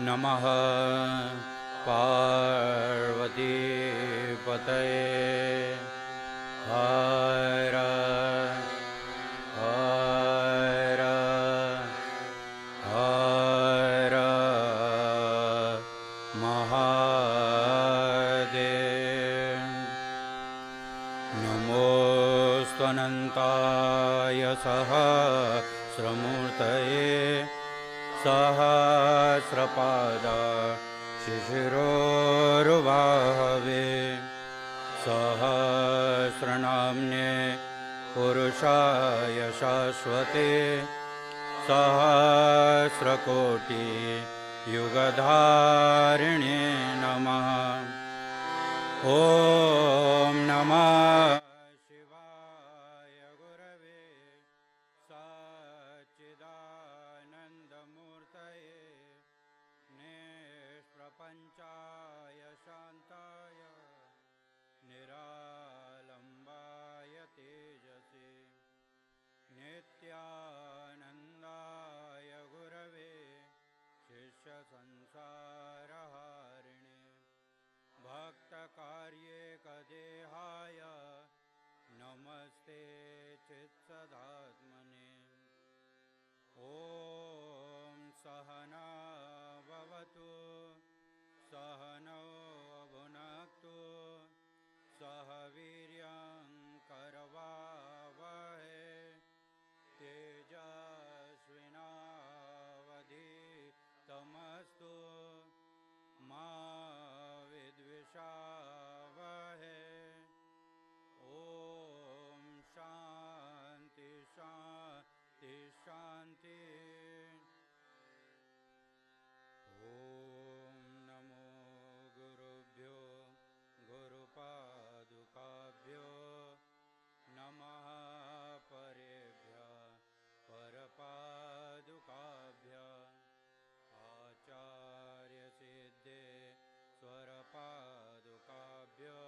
नमः पार्वती पतये हर हर हर महादेव। नमोऽस्त्वनन्ताय सहस्रमूर्तये सहस्रपादा शिशिरोरुबाहवे सहस्रनाम्ने पुरुषाय शाश्वते सहस्रकोटि युगधारिणे नमः। ॐ नमः पंचाय शांताय निरालंबाय तेजसे नित्यानंदाय गुरवे शिष्य संसारहारिणे भक्तकार्ये कदेहाय नमस्ते चित्सदात्मने। ॐ सहना भवतु सहनौ भुनक्तु सह वीर्यं करवावहै तेजस्विनावधीतमस्तु मा विद्विषावहै। ॐ शान्ति शान्ति शान्ति। गुरुपादुकाभ्यो नमः परेभ्यः परपादुकाभ्यः आचार्यसिद्धे स्वरपादुकाभ्यो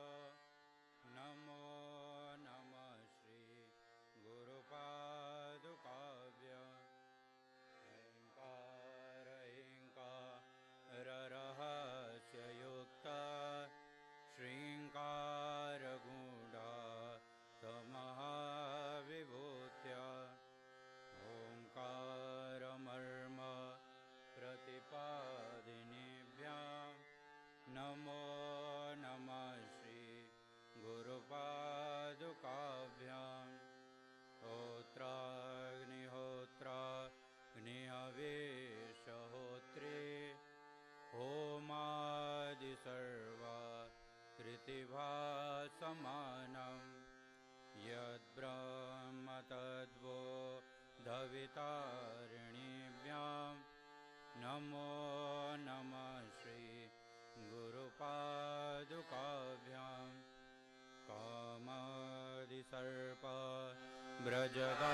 नमो नमः श्री गुरुपादुकाभ्यः। ह्रीङ्कार ह्रीङ्काररहस्ययुक्ता श्रीङ्कारगूढा तमहाविभूत्या ओङ्कारमर्म प्रतिपादिनीभ्यां नमो नमः श्री गुरुपादुकाभ्यां। होत्राग्निहोत्राग्निहविषहोत्रे होमादिसर्वा कृतिभासमानं यद्ब्रह्म तद्बोधवितारिणीभ्यां नमो नमः श्री गुरुपादुकाभ्यां। कामादिसर्प व्रजदारुणाभ्यां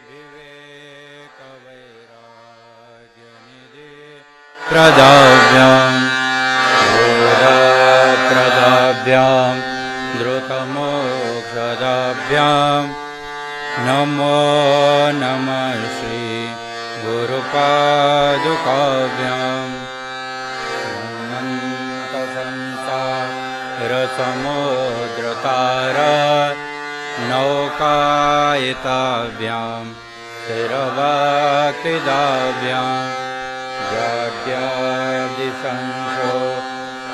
विवेकवैराग्यनिधि प्रदाभ्यां प्रदाभ्यां द्रुतमोक्षदाभ्यां नमो नमः श्री गुरुपादुकाभ्यां। अनन्तसंसारसमुद्रतारा नौकायिताभ्यां स्थिरभक्तिदाभ्यां जाड्यादिशंसो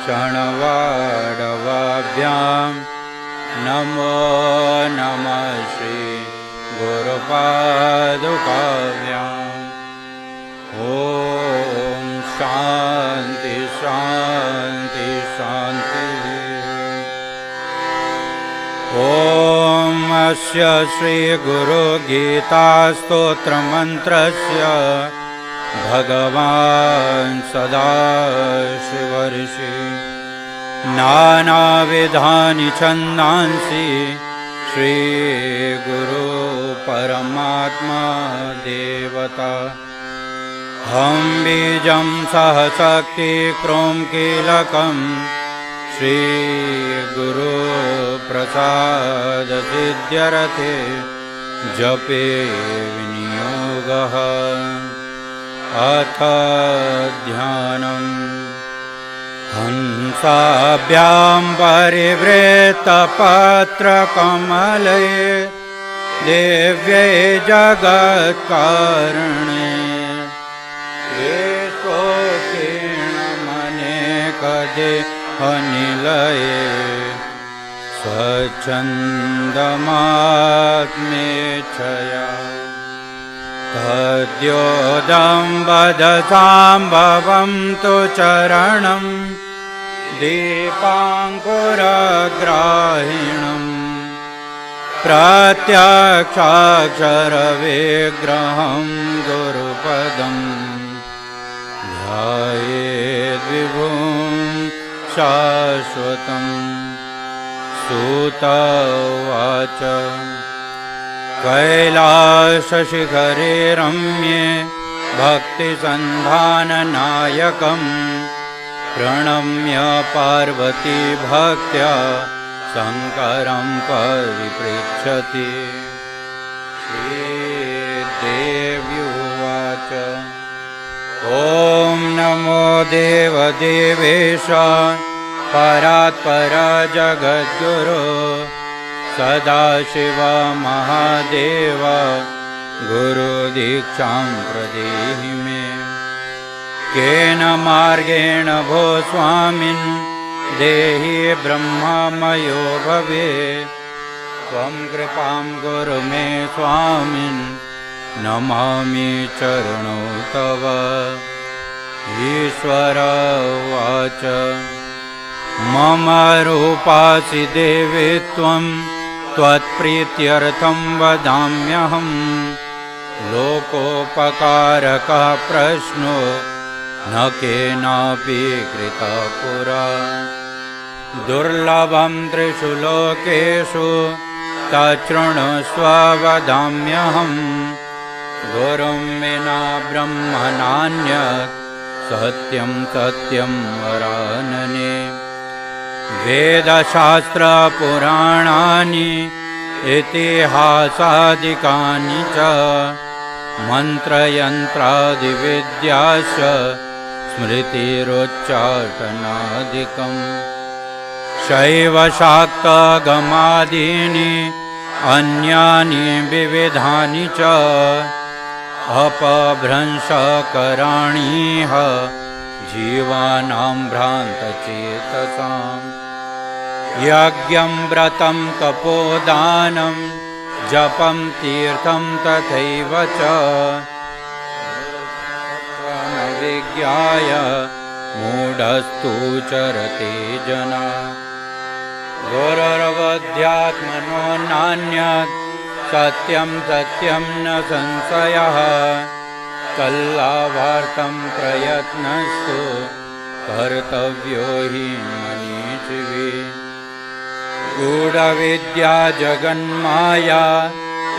क्षणवाडवाभ्यां नमो नमः श्री गुरुपादुकाभ्यां। ॐ शान्ति शान्ति शान्ति। ॐ अस्य श्रीगुरुगीतास्तोत्रमन्त्रस्य भगवान् सदाशिवर्षि नानाविधानि छन्दांसि श्रीगुरु परमात्मा देवता हं बीजं सह शक्ति क्रों कीलकम् श्रीगुरु प्रसाद सिद्ध्यर्थे जपे विनियोगः अथ ध्यानम् हंसाभ्यां परिवृत्तपत्रकमले दिव्ये जगत्कारणे निलये स्वच्छन्दमात्मेच्छया तद्योदं वदसाम्भवं तु चरणं दीपाङ्कुरग्राहिणं प्रत्यक्षाक्षरविग्रहं गुरुपदं ध्यायेद्विभुं शाश्वतं सूत उवाच कैलासशिखरे रम्ये भक्तिसन्धाननायकं प्रणम्य पार्वती भक्त्या शङ्करं परिपृच्छति श्रीदेवी उवाच ॐ नमो देवदेवेश परात्पर जगद्गुरो सदाशिव महादेव गुरुदीक्षां प्रदेहि मे केन मार्गेण भो स्वामिन् देहि ब्रह्ममयो भवेत् त्वं कृपां कुरु मे स्वामिन् नमामि चरणौ तव ईश्वर उवाच मम रूपासि देवी त्वं त्वत्प्रीत्यर्थं वदाम्यहं लोकोपकारकः प्रश्नो न केनापि कृतः पुरा दुर्लभं त्रिषु लोकेषु तच्छृणुष्व वदाम्यहम् गुरुं विना ब्रह्म नान्यत् सत्यं सत्यं वरानने वेदशास्त्रपुराणानि इतिहासादिकानि च मन्त्रयन्त्रादिविद्याश्च स्मृतिरोच्चाटनादिकम् शैवशाक्तगमादीनि अन्यानि विविधानि च अपभ्रंशकराणीह जीवानां भ्रान्तचेतसाम् यज्ञं व्रतं तपोदानं जपं तीर्थं तथैव च विज्ञाय मूढस्तु चरते जना गुरुर्वध्यात्मनो नान्यत् सत्यं सत्यं न संशयः कल्लाभार्थं प्रयत्नस्तु कर्तव्यो हि मनीषिभिः गूढविद्या जगन्माया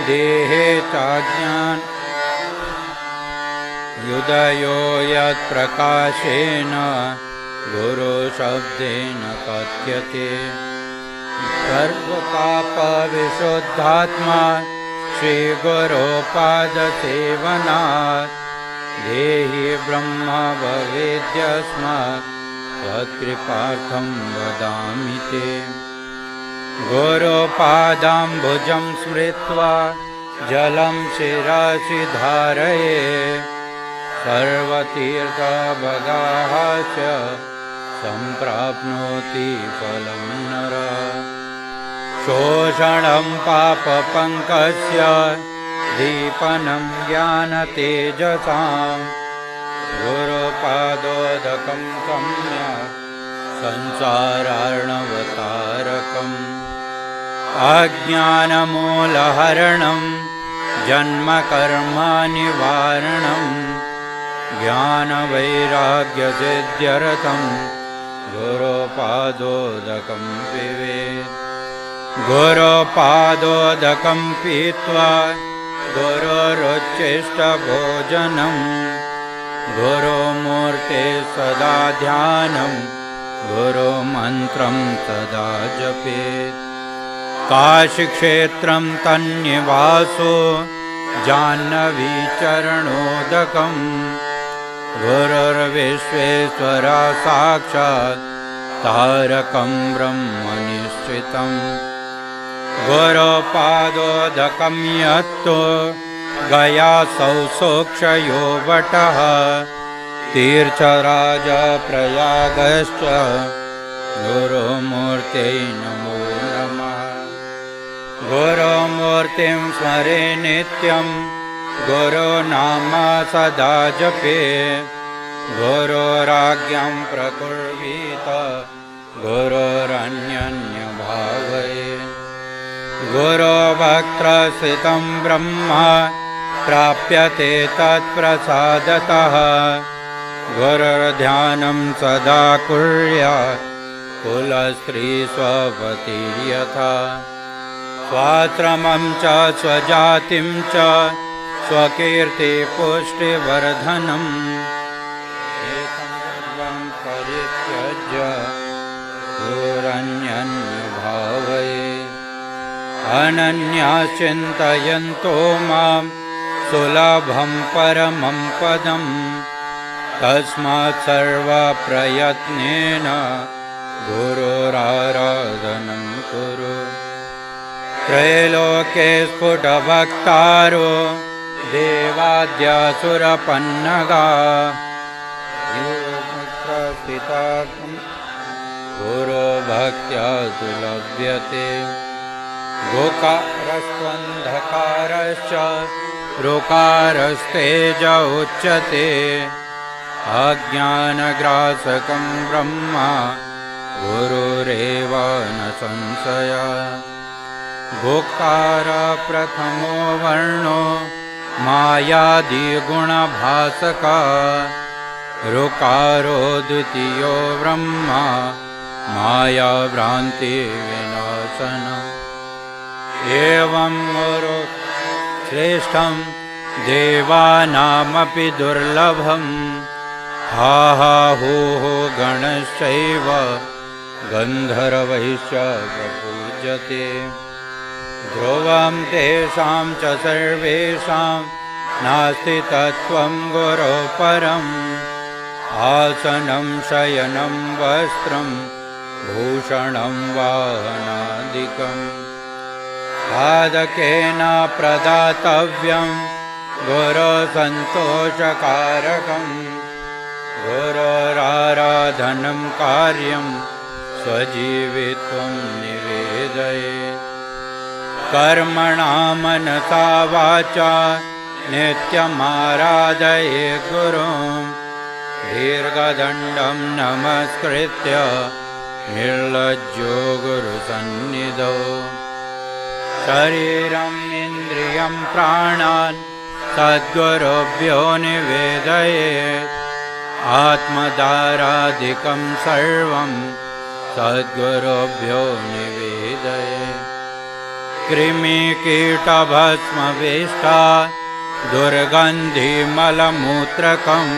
देहे चाज्ञान युदयो यत्प्रकाशेन गुरुशब्देन कथ्यते सर्वपापविशुद्धात्मा श्रीगुरोपादसेवनात् देहि ब्रह्म भवेद्यस्मात् त्वत्कृपार्थं वदामि ते गुरुपादाम्बुजं स्मृत्वा जलं शिरसि धारये सर्वतीर्थभगाः च सम्प्राप्नोति फलं नरः शोषणं पापपङ्कस्य दीपनं ज्ञानतेजसां गुरुपादोदकं सम्यक् संसारार्णवतारकम् अज्ञानमूलहरणं जन्मकर्मनिवारणं ज्ञानवैराग्यसिद्ध्यर्थं गुरोपादोदकं पिबेत्। गुरोपादोदकं पीत्वा गुरोरुच्छिष्टभोजनं गुरोमूर्ते सदा ध्यानं गुरुमन्त्रं सदा जपेत्। काशीक्षेत्रं तन्निवासो जाह्नवीचरणोदकं गुरुर्विश्वेश्वरा साक्षात् तारकं ब्रह्मनिश्चितं। गुरोपादोदकं यत्तो गयासौ सोक्षयो वटः तीर्थराजप्रयागश्च गुरुमूर्त्यै नमो नमः। गुरुमूर्तिं स्मरे नित्यं गुरुनाम सदा जपे गुरोराज्ञं प्रकुर्वीत गुरोरन्यन्यभावये। गुरोवक्त्रस्थितं ब्रह्म प्राप्यते तत्प्रसादतः गुरुर्ध्यानं सदा कुर्यात् कुलस्त्रीस्वपति यथा। स्वाश्रमं च स्वजातिं च स्वकीर्तिपुष्टिवर्धनम् एतं सर्वं परित्यज्य गुरोरन्यन्यभावये। अनन्याश्चिन्तयन्तो मां सुलभं परमं पदं तस्मात् सर्वप्रयत्नेन गुरोराराधनं कुरु। त्रैलोक्ये स्फुटभक्तारो देवाद्यासुरपन्नगा योगमुद्रास्थितार्थं गुरोभक्त्या सुलभ्यते। गोकारस्त्वन्धकारश्च ऋकारस्तेज उच्यते अज्ञानग्रासकं ब्रह्म गुरुरेव न संशयः। गोकार प्रथमो वर्णो मायादिगुणभासकः ऋकारो द्वितीयो ब्रह्म मायाभ्रान्तिविनाशनम्। एवं गुरु श्रेष्ठं देवानामपि दुर्लभं हा हा हो हो गणश्चैव गन्धर्वैश्च प्रपूज्यते। ध्रुवं तेषां च सर्वेषां नास्ति तत्त्वं गुरो परम् आसनं शयनं वस्त्रं भूषणं वाहनादिकम् साधकेन प्रदातव्यं गुरोसन्तोषकारकं गुरोराराधनं कार्यं स्वजीवित्वं निवेदयेत्। कर्मणा मनसा वाचा नित्यमाराधयेत् गुरुं दीर्घदण्डं नमस्कृत्य निर्लज्जो गुरुसन्निधौ। शरीरम् इन्द्रियं प्राणान् सद्गुरुभ्यो निवेदयेत् आत्मदारादिकं सर्वं सद्गुरुभ्यो निवेदयेत्। कृमिकीटभस्मवेष्टा दुर्गन्धिमलमूत्रकं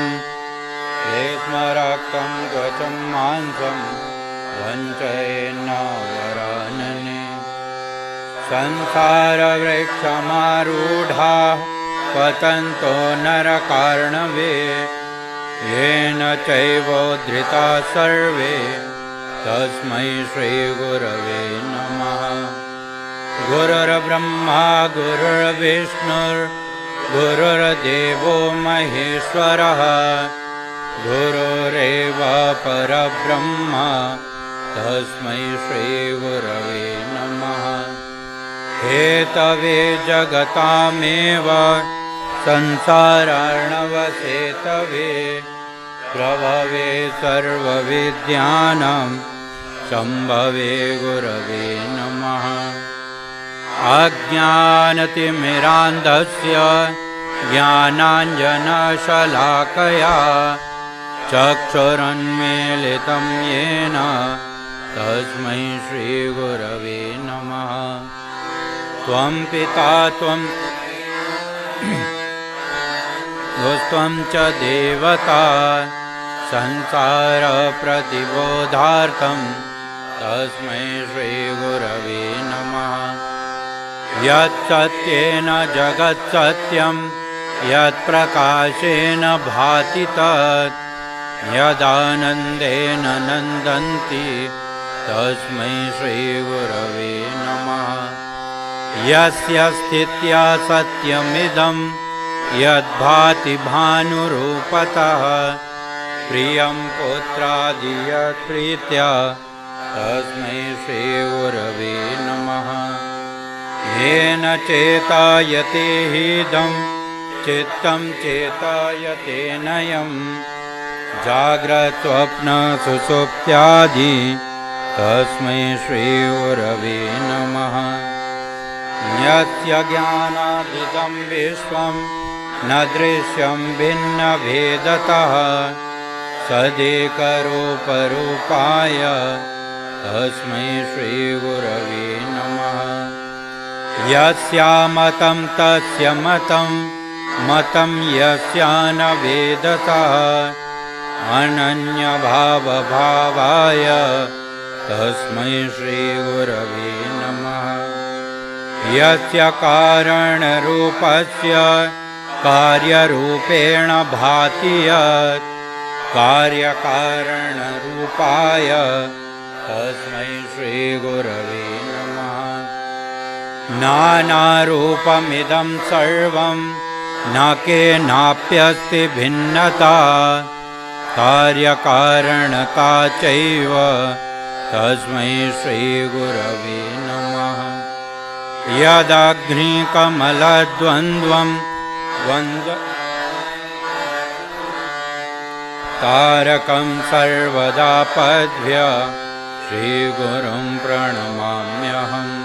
श्लेष्मरक्तं त्वचं मांसं वञ्चयेन्नावरानने। संसारवृक्षमारूढाः पतन्तो नरकार्णवे येन चैवोद्धृता सर्वे तस्मै श्रीगुरवे नमः। गुरुर्ब्रह्मा गुरुर्विष्णुर्गुरुर्देवो महेश्वरः गुरुरेव परब्रह्म तस्मै श्रीगुरवे नमः। हेतवे जगतामेव संसारार्णवसेतवे प्रभवे सर्वविद्यानां शम्भवे गुरवे नमः। अज्ञानतिमिरान्धस्य ज्ञानाञ्जनशलाकया चक्षुरुन्मीलितं येन तस्मै श्रीगुरवे नमः। त्वं पिता त्वं च देवता संसारप्रतिबोधार्थं तस्मै श्रीगुरवे नमः। यत्सत्येन जगत्सत्यं यत्प्रकाशेन भाति तत् यदानन्देन नन्दन्ति तस्मै श्रीगुरवे नमः। यस्य स्थित्या सत्यमिदं यद्भाति भानुरूपतः प्रियं पुत्रादि यत्प्रीत्या तस्मै श्रीगुरवे नमः। येन चेतायते हीदं चित्तं चेतायते नयं जाग्रत्स्वप्नसुषुप्त्यादि तस्मै श्रीगुरवे नमः। यस्य ज्ञानादिदं विश्वं न दृश्यं भिन्नभेदतः सदेकरूपरूपाय तस्मै श्रीगुरवे नमः। यस्यामतं तस्य मतं मतं यस्य न वेदतः अनन्यभावभावाय तस्मै श्रीगुरवे नमः। यस्य कारणरूपस्य कार्यरूपेण भाति यत् कार्यकारणरूपाय तस्मै श्रीगुरवे नमः। नानारूपमिदं सर्वं न केनाप्यस्ति भिन्नता कार्यकारणता चैव तस्मै श्रीगुरवे नमः। यदग्निकमलद्वन्द्वं तारकं सर्वदा पद्भ्य श्रीगुरुं प्रणमाम्यहम्।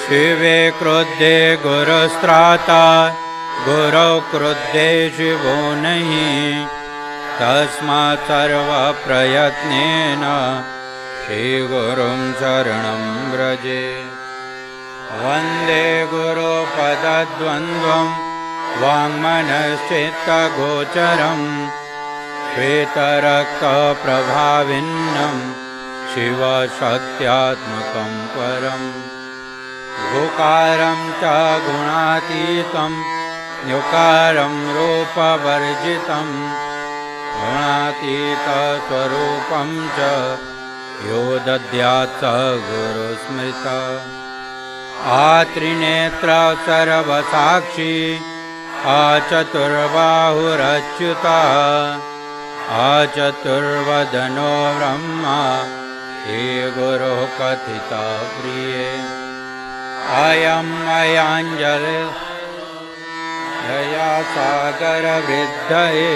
शिवे क्रुद्धे गुरुस्त्राता गुरौ क्रुद्धे शिवो नहि तस्मात् सर्वप्रयत्नेन श्रीगुरुं शरणं व्रजे। वन्दे गुरुपदद्वन्द्वं वाङ्मनश्चित्तगोचरं श्वेतरक्तप्रभाविन्नं शिवशक्त्यात्मकं परम्। गुकारं च गुणातीतं न्युकारं रूपवर्जितं गुणातीतस्वरूपं च यो दद्यात् स गुरुस्मृता। आत्रिनेत्र सर्वसाक्षी आचतुर्बाहुरच्युतः आचतुर्वदनो ब्रह्मा हे गुरुः कथिता प्रिये। अयं मयाञ्जलिर्दया सागरवृद्धये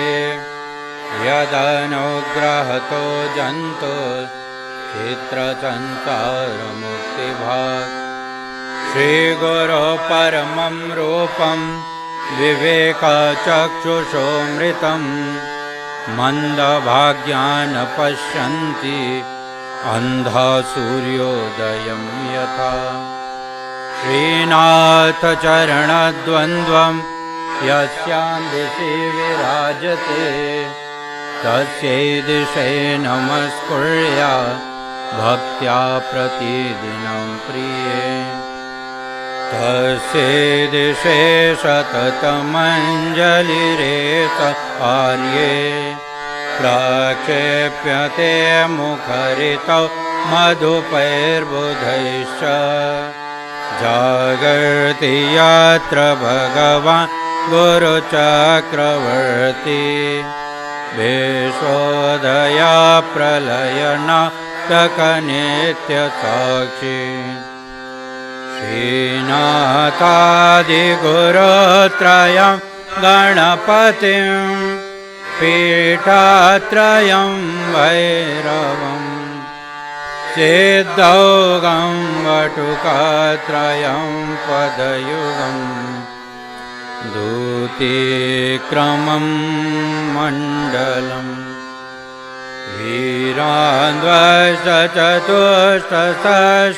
यदनुग्रहतो जन्तु चित्रसंसारमुक्तिभाग्। श्रीगुरो परमं रूपं विवेकचक्षुषोऽमृतं मन्दभाग्यान् पश्यन्ति अन्धा सूर्योदयं यथा। श्रीनाथचरणद्वन्द्वं यस्यां दिशि विराजते तस्यै दिशे नमस्कुर्या भक्त्या प्रतिदिनं प्रिये। तस्यै दिशे सततमञ्जलिरेत आर्ये प्रक्षेप्यते मुखरितौ मधुपैर्बुधैश्च जागर्ति यत्र भगवान् गुरुचक्रवर्ती विश्वोदया प्रलयनाटकनित्यसाक्षी। श्रीनाथादिगुरुत्रयं गणपतिं पीठात्रयं भैरवं सिद्धौघं वटुकात्रयं पदयुगं दूतीक्रमं मण्डलम्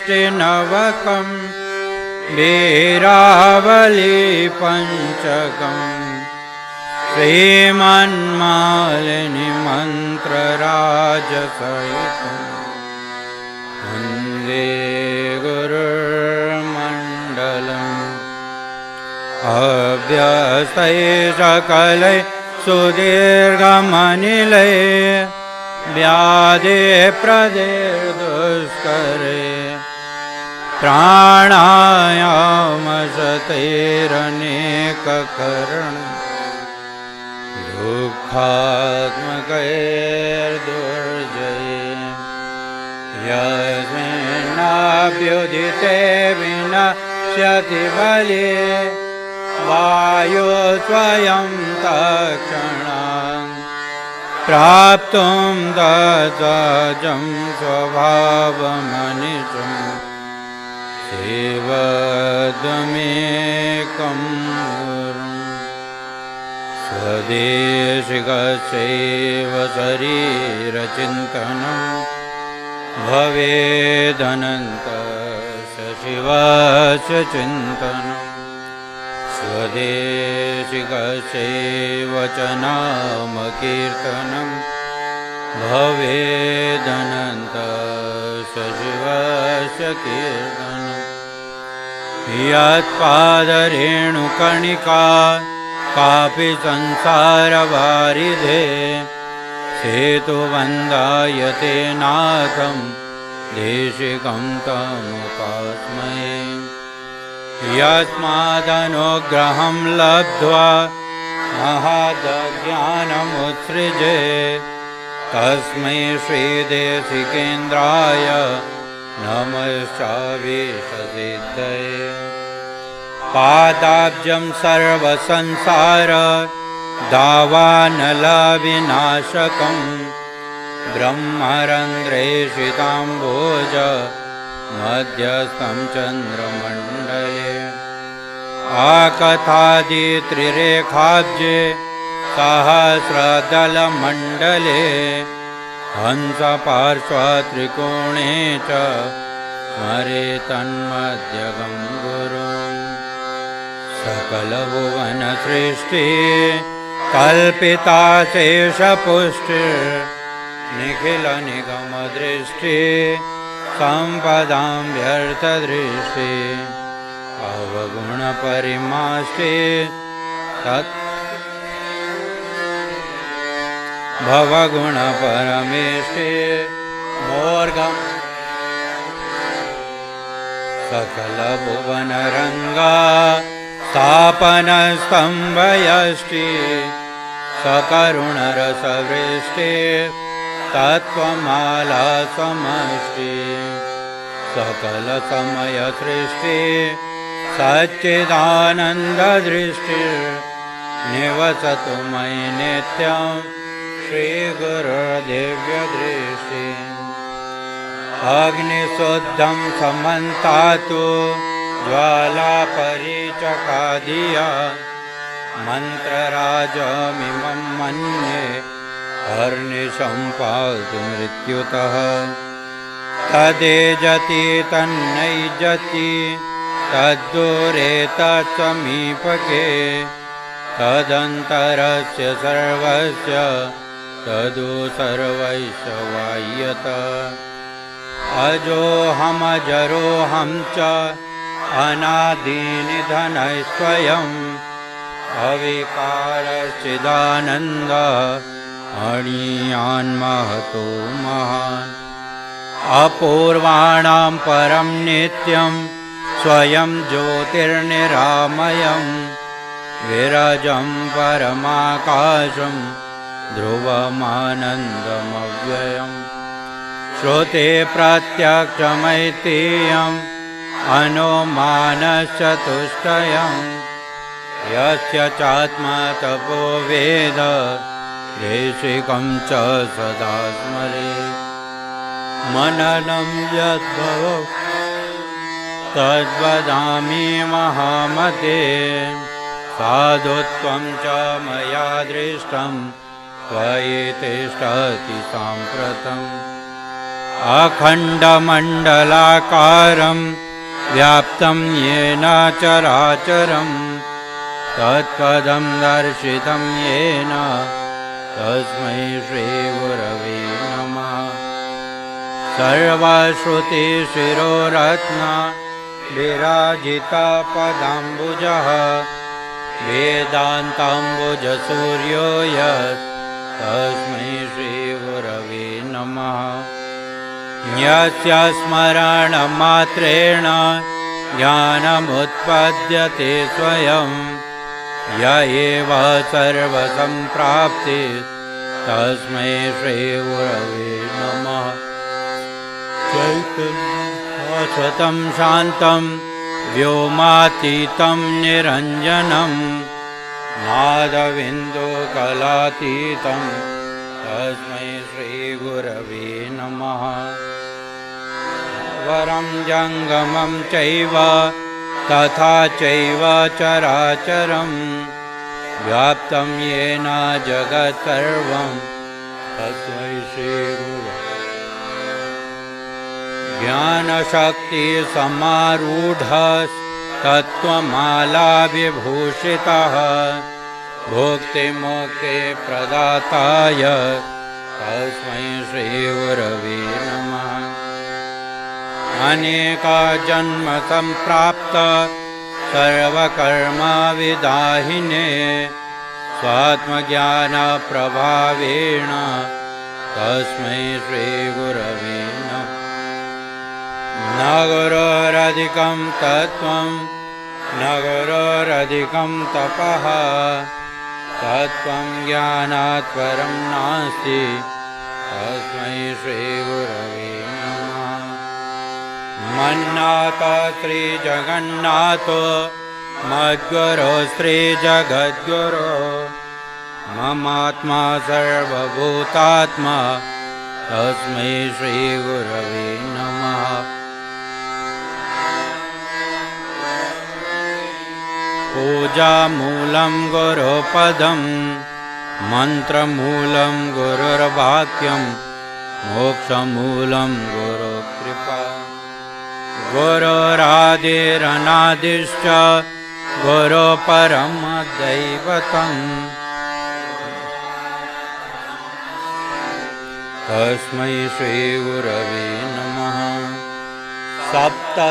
वीरान्ध्वचतुष्षष्टिनवकं वीरावली पञ्चकम् श्रीमन्मालिनी मन्त्रराजसहितम् वन्दे गुरुर्मण्डलम् अभ्यस्तै सकलै सुदीर्घमनिलै व्याधे प्रदेर्दुष्करे प्राणायामशतैरनेककरण दुःखात्मकैर्दुर्जये यस्मिन्नाभ्युदिते विनश्यति बले वायु स्वयं तत्क्षणात् प्राप्तुं तत्सहजं स्वभावमनिशं सेवद्वमेकं गुरुं स्वदेशिकस्यैव शरीरचिन्तनं भवेदनन्तस्य शिवस्य चिन्तनं स्वदेशिकस्यैव च नामकीर्तनं भवेदनन्तस्य शिवस्य कीर्तनं यत्पादरेणुकणिका कापि संसारवारिधे सेतुबन्धायते नाथं देशिकं तमुपास्महे यस्मादनुग्रहं लब्ध्वा महदज्ञानमुत्सृजे तस्मै श्रीदेशिकेन्द्राय नमश्चाविशसिद्धये पादाब्जं सर्वसंसार दावानलविनाशकं ब्रह्मरन्ध्रेषिताम्भोज मध्यस्थं चन्द्रमण्डले आकथादित्रिरेखाब्जे सहस्रदलमण्डले हंसपार्श्वत्रिकोणे च स्मरे तन्मध्यगं गुरुम् सकलभुवनसृष्टि कल्पिता शेषपुष्टिर्निखिलनिगमदृष्टि सम्पदां व्यर्थदृष्टि अवगुणपरिमाष्टि तत् भवगुणपरमेष्टि मोर्गं सकलभुवनरङ्गा स्थापनस्तम्भयष्टि सकरुणरसवृष्टि तत्त्वमाला समष्टि सकलसमयसृष्टि सच्चिदानन्ददृष्टि निवसतु मयि नित्यं श्रीगुरुर्दिव्यदृष्टि अग्निशुद्धं समन्तातु ज्वालापरीचकादिया मन्त्रराजमिमं मन्ये हर्निशं पातु मृत्युतः तदेजति तन्नैजति तद्दूरे तत्समीपके तदन्तरस्य सर्वस्य तदु सर्वैश्च वाह्यत अजोऽहमजरोऽहं च अनादिनिधनस्वयम् अविकारश्चिदानन्द अणीयान्महतो महान् अपूर्वाणां परं नित्यं स्वयं ज्योतिर्निरामयं विरजं परमाकाशं ध्रुवमानन्दमव्ययम् श्रुते प्रत्यक्षमैतेयम् अनुमानश्चतुष्टयम् यस्य चात्मा तपो वेद देशिकं च सदा स्मरे मननं यद्भवौ तद्वदामि महामते साधुत्वं च मया दृष्टं त्वयि तिष्ठति साम्प्रतम् अखण्डमण्डलाकारं व्याप्तं येन चराचरं तत्पदं दर्शितं येन तस्मै श्रीगुरवे नमः सर्वश्रुतिशिरोरत्न विराजिता पदाम्बुजः वेदान्ताम्बुजसूर्यो यत् तस्मै श्रीगुरवे नमः यस्य स्मरणमात्रेण ज्ञानमुत्पद्यते स्वयं य एव सर्वसम्प्राप्ति तस्मै श्रीगुरवे नमः चैतन्यं शान्तं व्योमातीतं निरञ्जनं नादबिन्दुकलातीतं तस्मै श्रीगुरवे नमः वरं जङ्गमं चैव तथा चैव चराचरं व्याप्तं येन जगत्सर्वं तस्मै श्रीगुरवे ज्ञानशक्तिसमारूढस्तत्त्वमालाविभूषितः भुक्तिमुक्ति प्रदाताय तस्मै श्रीगुरवे नमः अनेकजन्मसम्प्राप्त सर्वकर्मविदाहिने स्वात्मज्ञानप्रभावेण तस्मै श्रीगुरवे नमः न गुरोरधिकं तत्त्वं न गुरोरधिकं तपः तत्त्वं ज्ञानात् परं नास्ति तस्मै श्रीगुरवे नमः मन्नाथ श्रीजगन्नाथो मद्गुरो श्रीजगद्गुरो ममात्मा सर्वभूतात्मा तस्मै श्रीगुरवे नमः पूजामूलं गुरुपदं मन्त्रमूलं गुरुर्वाक्यं मोक्षमूलं गुरुकृपा गुरुरादिरनादिश्च गुरुपरमदैवतं तस्मै श्रीगुरवे नमः सप्तसागरपर्यन्त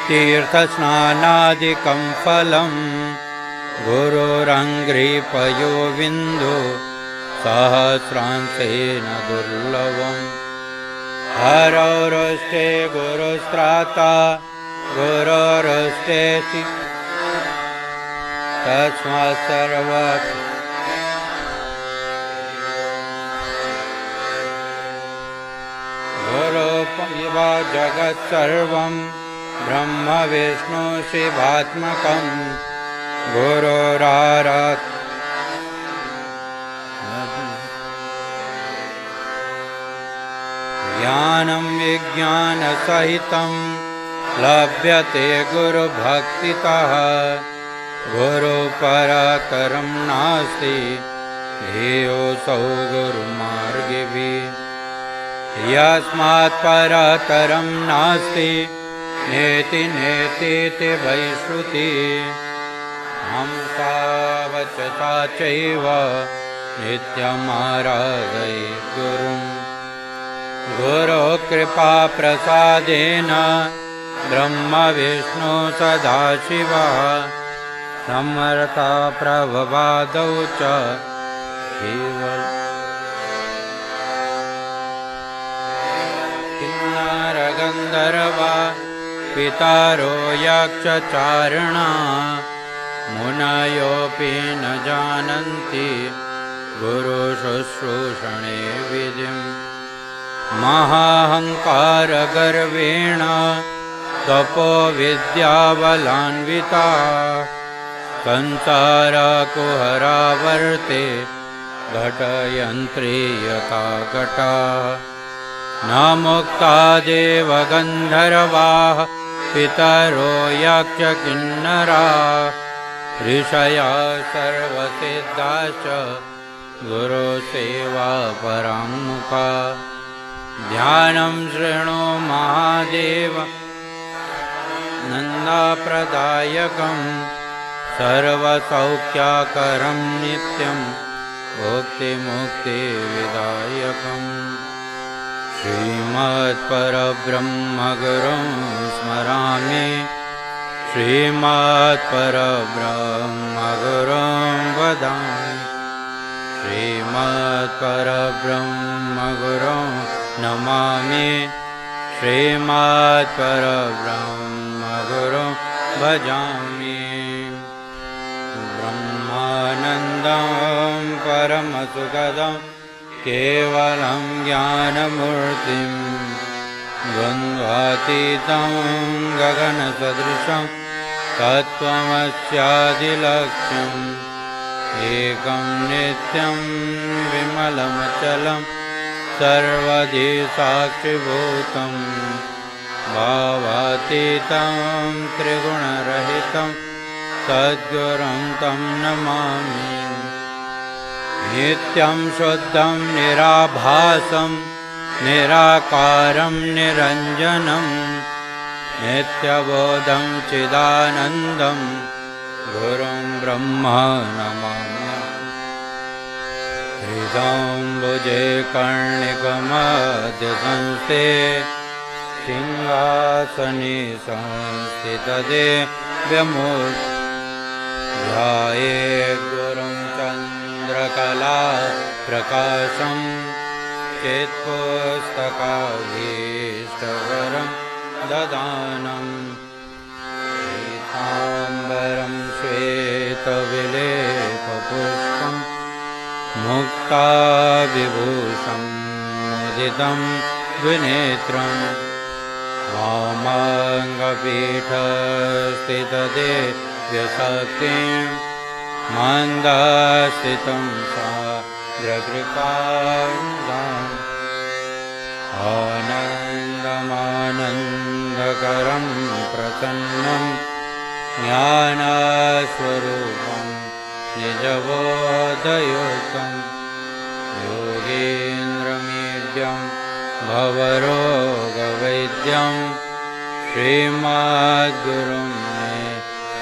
तीर्थस्नानादिकं फलं गुरुरङ्घ्रिपयो विन्दु सहस्रांशेन दुर्लभम् हरौरुष्टे गुरुस्त्राता गुरुरुष्टेति तस्मात् सर्वत् गुरुपैव जगत्सर्वं ब्रह्म विष्णु शिवात्मकं गुरुरारात् ज्ञानं विज्ञानसहितं लभ्यते गुरुभक्तितः गुरुपरातरं नास्ति ध्येयोऽसौ गुरुमार्गिभिः यस्मात् परातरं नास्ति नेति नेतीति वै श्रुतिः हंसा वचसा चैव नित्यमाराधयेत् गुरुम् गुरुकृपाप्रसादेन ब्रह्म विष्णु सदाशिवः समर्था प्रभवादौ च किन्नरगन्धर्वा पितरो यक्षचारणा मुनयोऽपि न जानन्ति गुरुशुश्रूषणे विधिम् महाहंकारगर्वेण तपो विद्याबलान्विता संसारकुहरावर्ते घटयन्त्री यथा घटाः न मुक्ता देवगन्धर्वाः पितरो यक्षकिन्नराः ऋषयः सर्वसिद्धाश्च गुरुसेवा पराङ्मुखा ध्यानं शृणु महादेव नन्दाप्रदायकं सर्वसौख्यकरं नित्यं भुक्तिमुक्तिविदायकम् श्रीमत्परब्रह्मगुरुं स्मरामि श्रीमत्परब्रह्मगुरुं वदामि श्रीमत्परब्रह्मगुरुं नमामि श्रीमत्परब्रह्मगुरुं भजामि ब्रह्मानन्दं परमसुखदं केवलं ज्ञानमूर्तिं द्वन्द्वातीतं गगनसदृशं तत्त्वमस्यादिलक्ष्यम् एकं नित्यं विमलमचलं सर्वधी साक्षिभूतं भावातीतं त्रिगुणरहितं सद्गुरुं तं नमामि नित्यं शुद्धं निराभासं निराकारं निरञ्जनं नित्यबोधं चिदानन्दं गुरुं ब्रह्म नमाम्यहम् हृदम्बुजे कर्णिकमध्यसंस्थे सिंहासने संस्थितदेव्यमूर्तिं ध्यायेत् गुरुं चन्द्रकलाप्रकाशं चित्पुस्तकाभीष्टवरं ददानम् पीताम्बरं श्वेतविलेपपुष्पं मुक्ताविभूषं मुदितं द्विनेत्रं वामाङ्गपीठस्थितदेव्यशक्तिं मन्दास्थितं सान्द्रकृपां आनन्दमानन्दकरं प्रसन्नं ज्ञानस्वरूपं निजबोधयुक्तं योगीन्द्रमीड्यं भवरोगवैद्यं श्रीमद्गुरुं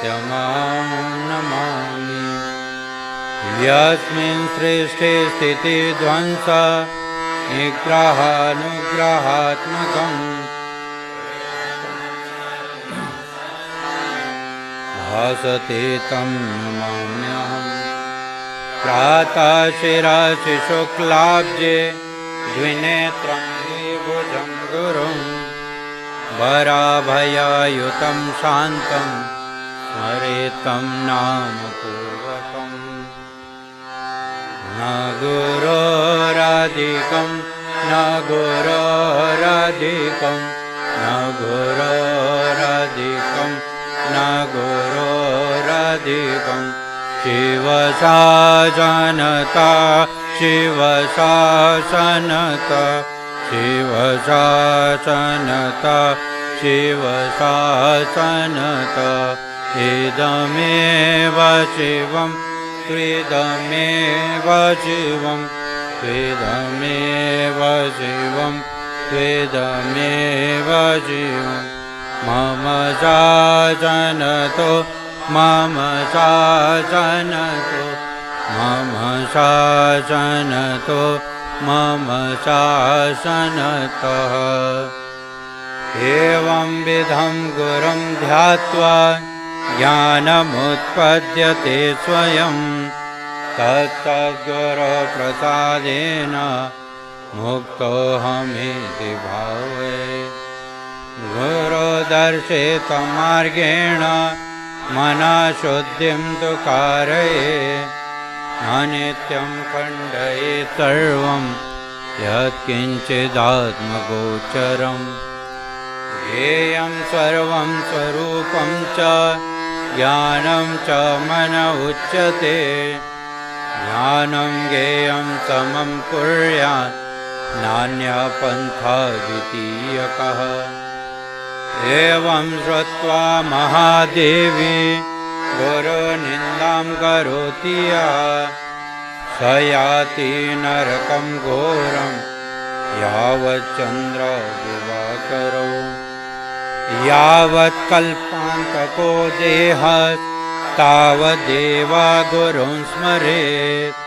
नित्यमहं नमामि यस्मिन् सृष्टि स्थितिध्वंस निग्रहानुग्रहात्मकम् भासते तं नमाम्यहम् प्रातः शिरसिशुक्लाब्जे द्विनेत्रं द्विभुजं गुरुं वराभयायुतं शान्तं स्मरेतं नामपूर्वकम् न गुरोराधिकं न गुरोराधिकं न गुरोराधिकं न गुरोराधिकं शिवशासनता शिवशासनता शिवशासनता शिवशासनता इदमेव शिवं त्विदमेव शिवं त्विदमेव शिवं त्विदमेव शिवं मम शासनतो मम शासनतो मम शासनतो मम शासनतः एवंविधं गुरुं ध्यात्वा ज्ञानमुत्पद्यते स्वयं तत्सद्गुरुप्रसादेन मुक्तोऽहमिति भावे गुरुदर्शितमार्गेण मनःशुद्धिं तु कारये अनित्यं खण्डयेत् सर्वं यत्किञ्चिदात्मगोचरं ज्ञेयं सर्वं स्वरूपं च ज्ञानं च मन उच्यते ज्ञानं ज्ञेयं समं कुर्यात् नान्यपन्था द्वितीयकः। एवं श्रुत्वा महादेवी गुरुनिन्दां करोति यः स याति नरकं घोरं यावच्चन्द्रदिवाकरौ। यावत् कल्पान्तको देहः तावदेव गुरुं स्मरेत्।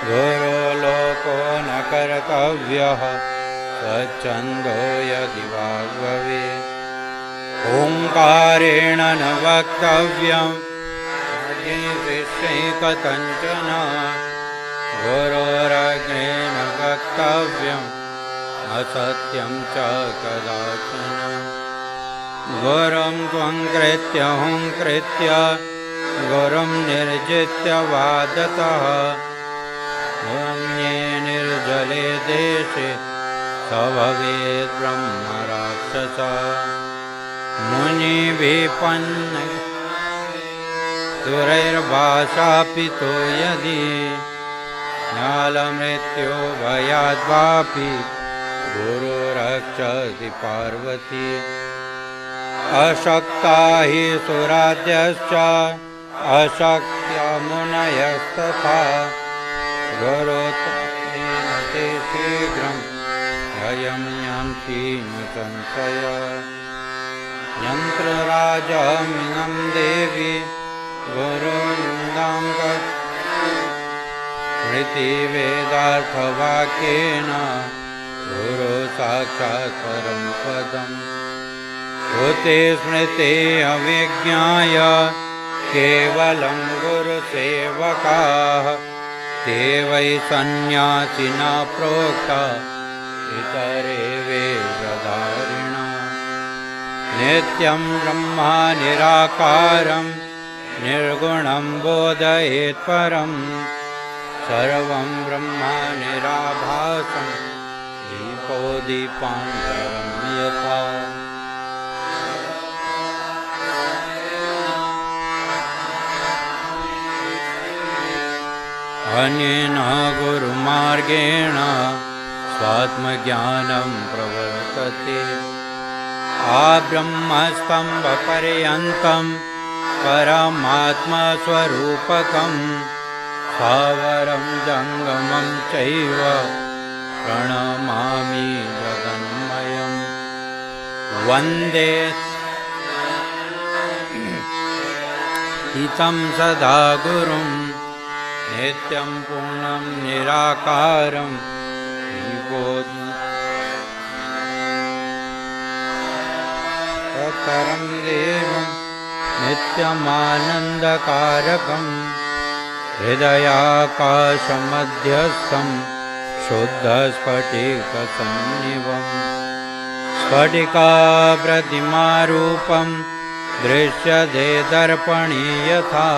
गुरो लोको न कर्तव्यः स्वच्छन्दो यदि वा भवेत्। ओङ्कारेण न वक्तव्यं विषये कथञ्चन। गुरोरग्नेन वक्तव्यम् असत्यं च कदाचन। गुरुं त्वं कृत्य हुङ्कृत्य गुरुं निर्जित्य वादतः। पुण्ये निर्जले देशे स भवेत् ब्रह्मराक्षसः। मुनिभिपन्न सुरैर्भाषापितो यदि ज्ञानमृत्यो भयाद्वापि गुरुरक्षति पार्वती। अशक्ता हि सुराद्यश्च अशक्त्या मुनयस्तथा। गुरुत्वेन ते शीघ्रं भयं यान्ति न संशयः। यन्त्रराजमिनं देवी गुरुनिन्दां स्मृतिवेदार्थवाक्येन गुरो साक्षात् परं पदम्। श्रुते स्मृते अविज्ञाय केवलं गुरुसेवकाः। ते वै सन्न्यासिना प्रोक्ता इतरे वेदधारिणा। नित्यं ब्रह्मा निराकारं निर्गुणं बोधयेत् परं। सर्वं ब्रह्मा निराभासं दीपो दीपान्तरं यथा। अनेन गुरुमार्गेण स्वात्मज्ञानं प्रवर्तते। आब्रह्मस्तम्भपर्यन्तं परमात्मस्वरूपकं स्थावरं जङ्गमं चैव प्रणमामि जगन्मयं। वन्दे हितं सदा गुरुं नित्यं पूर्णं निराकारं परं देवं नित्यमानन्दकारकं। हृदयाकाशमध्यस्थं शुद्धस्फटिकसन्निभं। स्फटिकाप्रतिमारूपं दृश्यते दर्पणे यथा।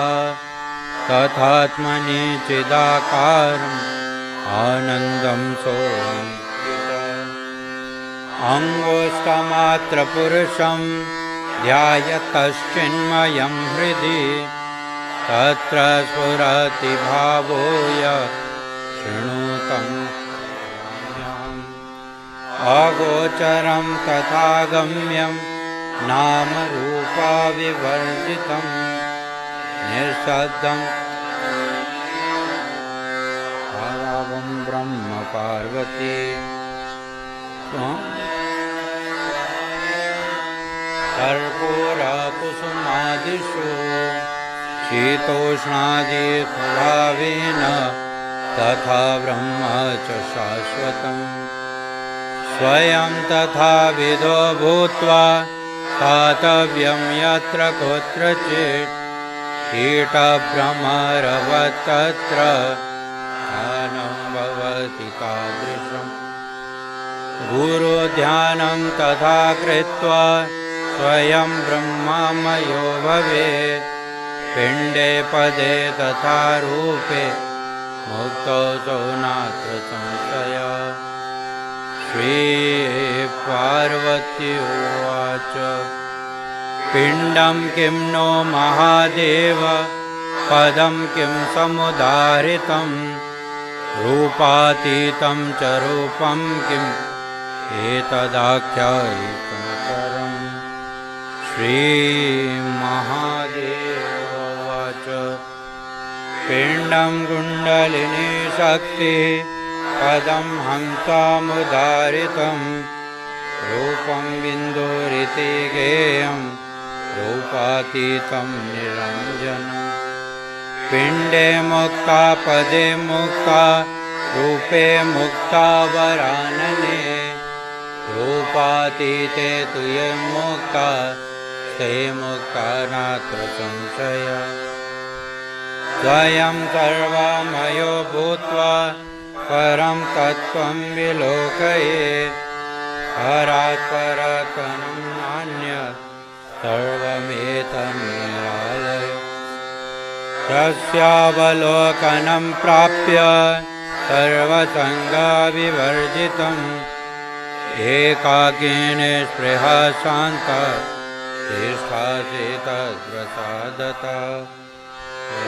तथात्मनि चिदाकारम् आनन्दं सोऽहम्। अङ्गुष्ठमात्रपुरुषं ध्यायतश्चिन्मयं हृदि। तत्र स्फुरति भावोय शृणुतं अगोचरं तथागम्यं नामरूपाविवर्जितं। निःशब्दं भावं ब्रह्म पार्वती। कर्पूरकुसुमादिषु शीतोष्णादिस्वभावेन तथा ब्रह्म च शाश्वतम्। स्वयं तथा विदो भूत्वा स्थातव्यं यत्र कुत्रचित्। कीटभ्रमरवत् तत्र ध्यानं भवति तादृशम्। गुरुध्यानं तथा कृत्वा स्वयं ब्रह्ममयो भवेत्। पिण्डे पदे तथा रूपे मुक्तो सो नात्र संशयः। श्रीपार्वती उवाच पिण्डं किं नो महादेव पदं किं समुदाहृतं रूपातीतं च रूपं किम् एतदाख्यायितुतरम्। श्रीमहादेव उवाच पिण्डं कुण्डलिनी शक्तिः पदं हंसामुदाहृतं रूपं बिन्दुरिति गेयं रूपातीतं निरञ्जनम्। पिण्डे मुक्ता पदे मुक्ता रूपे मुक्ता वरानने रूपातीते तु ये मुक्ता ते मुक्ता नात्र संशयः। स्वयं सर्वमयो भूत्वा परं तत्त्वं विलोकये परात् परात्परं नान्यत् सर्वमेतन्निरालय। तस्यावलोकनं प्राप्य सर्वसङ्गविवर्जितम् एकाकिने स्पृहा शान्ता तिष्ठति तद्प्रसादतः।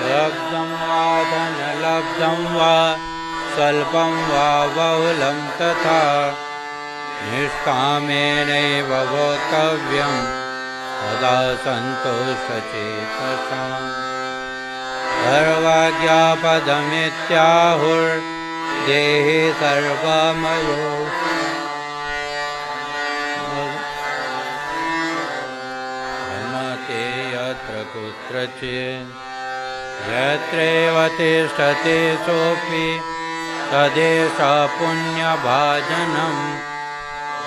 लब्धं वा धनलब्धं वा स्वल्पं वा बहुलं तथा निष्कामेनैव भोक्तव्यं सदा सन्तुष्टचेतसा। सर्वज्ञपदमित्याहुर्देहि सर्वमयो रमते यत्र कुत्रचित् यत्रैव तिष्ठति सोऽपि तदेष पुण्यभाजनं।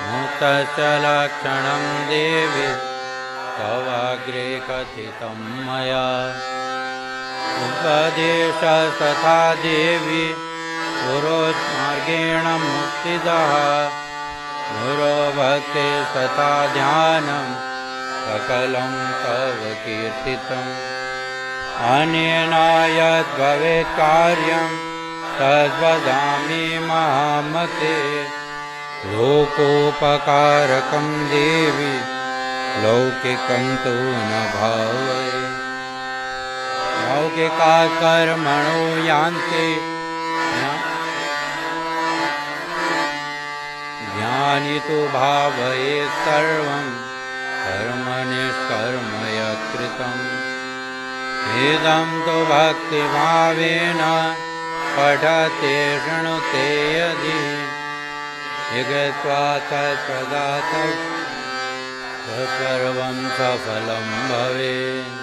मुक्तस्य लक्षणं देवि तवाग्रे कथितं मया उपदेशस्तथा देवी पुरोस्मार्गेण मुक्तिदः। गुरो भक्तिस्तथा ध्यानं सकलं तव कीर्तितम्। अनेन यद्भवेत् कार्यं तद्वदामि महामते लोकोपकारकं देवि लौकिकं तु न भावये। लौकिका कर्मणो यान्ति ज्ञानी तु भावयेत् सर्वं कर्म निष्कर्म यत्कृतम्। इदं तु भक्तिभावेन पठते शृणुते यदि यज्ञत्वा तत्प्रदातं सर्वं सफलं भवेत्।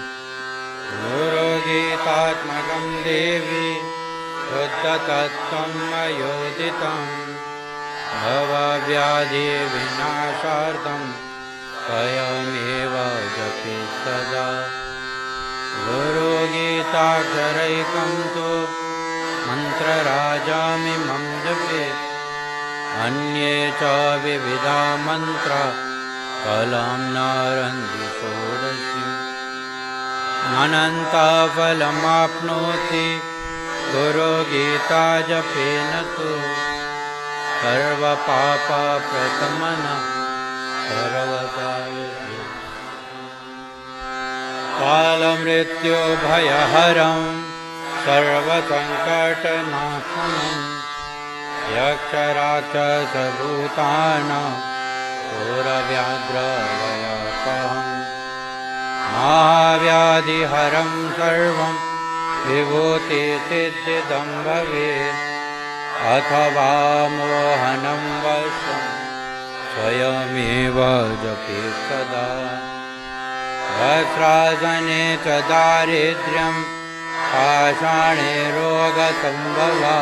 गुरुगीतात्मकं देवी शुद्धतत्त्वं मयोदितं भवव्याधिविनाशार्थं स्वयमेव जपे सदा। गुरुगीताक्षरैकं तु मन्त्रराजामिमं जपेत्। अन्ये च विविधा मन्त्रा कलां नारन्ति षोडशी। अनन्तफलमाप्नोति गुरुगीता जपेन तु सर्वपापप्रशमनं सर्वकार्येषु। कालमृत्युभयहरं सर्वसङ्कटनाशनं यक्षराक्षसभूतानां घोरव्याघ्रभयापहम्। महाव्याधिहरं सर्वं विभूतिसिद्धिदं भवेत् अथवा मोहनं वशं स्वयमेव जपेत् सदा। वस्त्रासने च दारिद्र्यं पाषाणे रोगसम्भवा।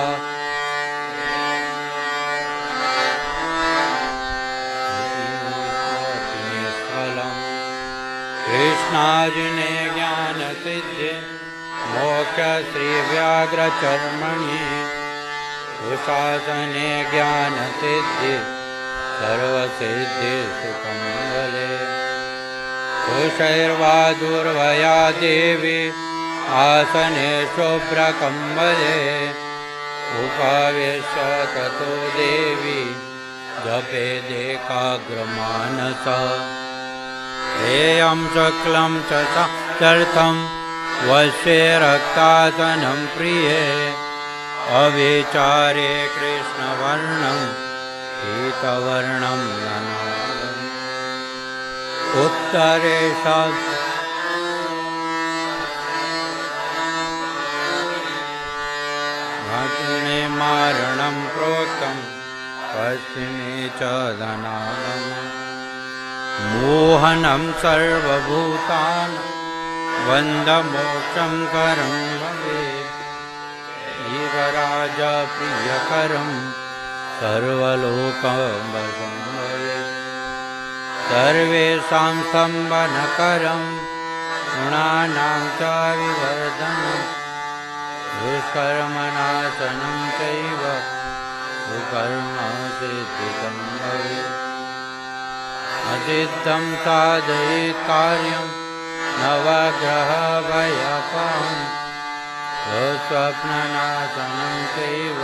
कृष्णार्जुने ज्ञानसिद्धि मोक्षश्रीव्याघ्रचर्मणि सुशासने ज्ञानसिद्धि सर्वसिद्धिसुखं बले। कुशैर्वा दुर्वया देवी आसने शुभ्रकम्बले उपविश्य ततो देवी जपेदेकाग्रमानसा। हेयं शुक्लं च साक्षर्थं वश्ये रक्तासनं प्रिये अविचारे कृष्णवर्णं पीतवर्णं ननादम् उत्तरे दक्षिणे मारणं प्रोक्तं पश्चिमे च धनादम् मोहनं सर्वभूतानां बन्धमोक्षं करं भवेत् जीवराजप्रियकरं सर्वलोकवशं भवेत् सर्वेषां स्तम्भनकरं गुणानां च विवर्धनं दुष्कर्मनाशनं चैव सुकर्मसिद्धिदं भवेत् असिद्धं साधयेत् कार्यं नवग्रहभयापहं स्वप्ननाशनं चैव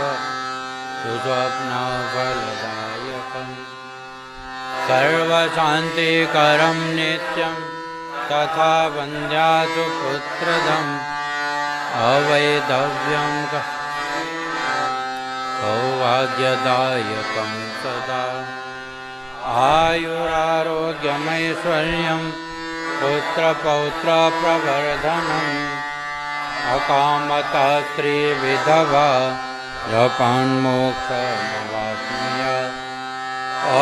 सुस्वप्नफलदायकम् सर्वशान्तिकरं नित्यं तथा वन्द्यासु पुत्रदम् अवैधव्यं सौभाग्यदायकं सदा आयुरारोग्यमैश्वर्यं पुत्रपौत्रप्रवर्धनम् अकामतः स्त्रीविधवा जपान्मोक्षमवाप्नुयात्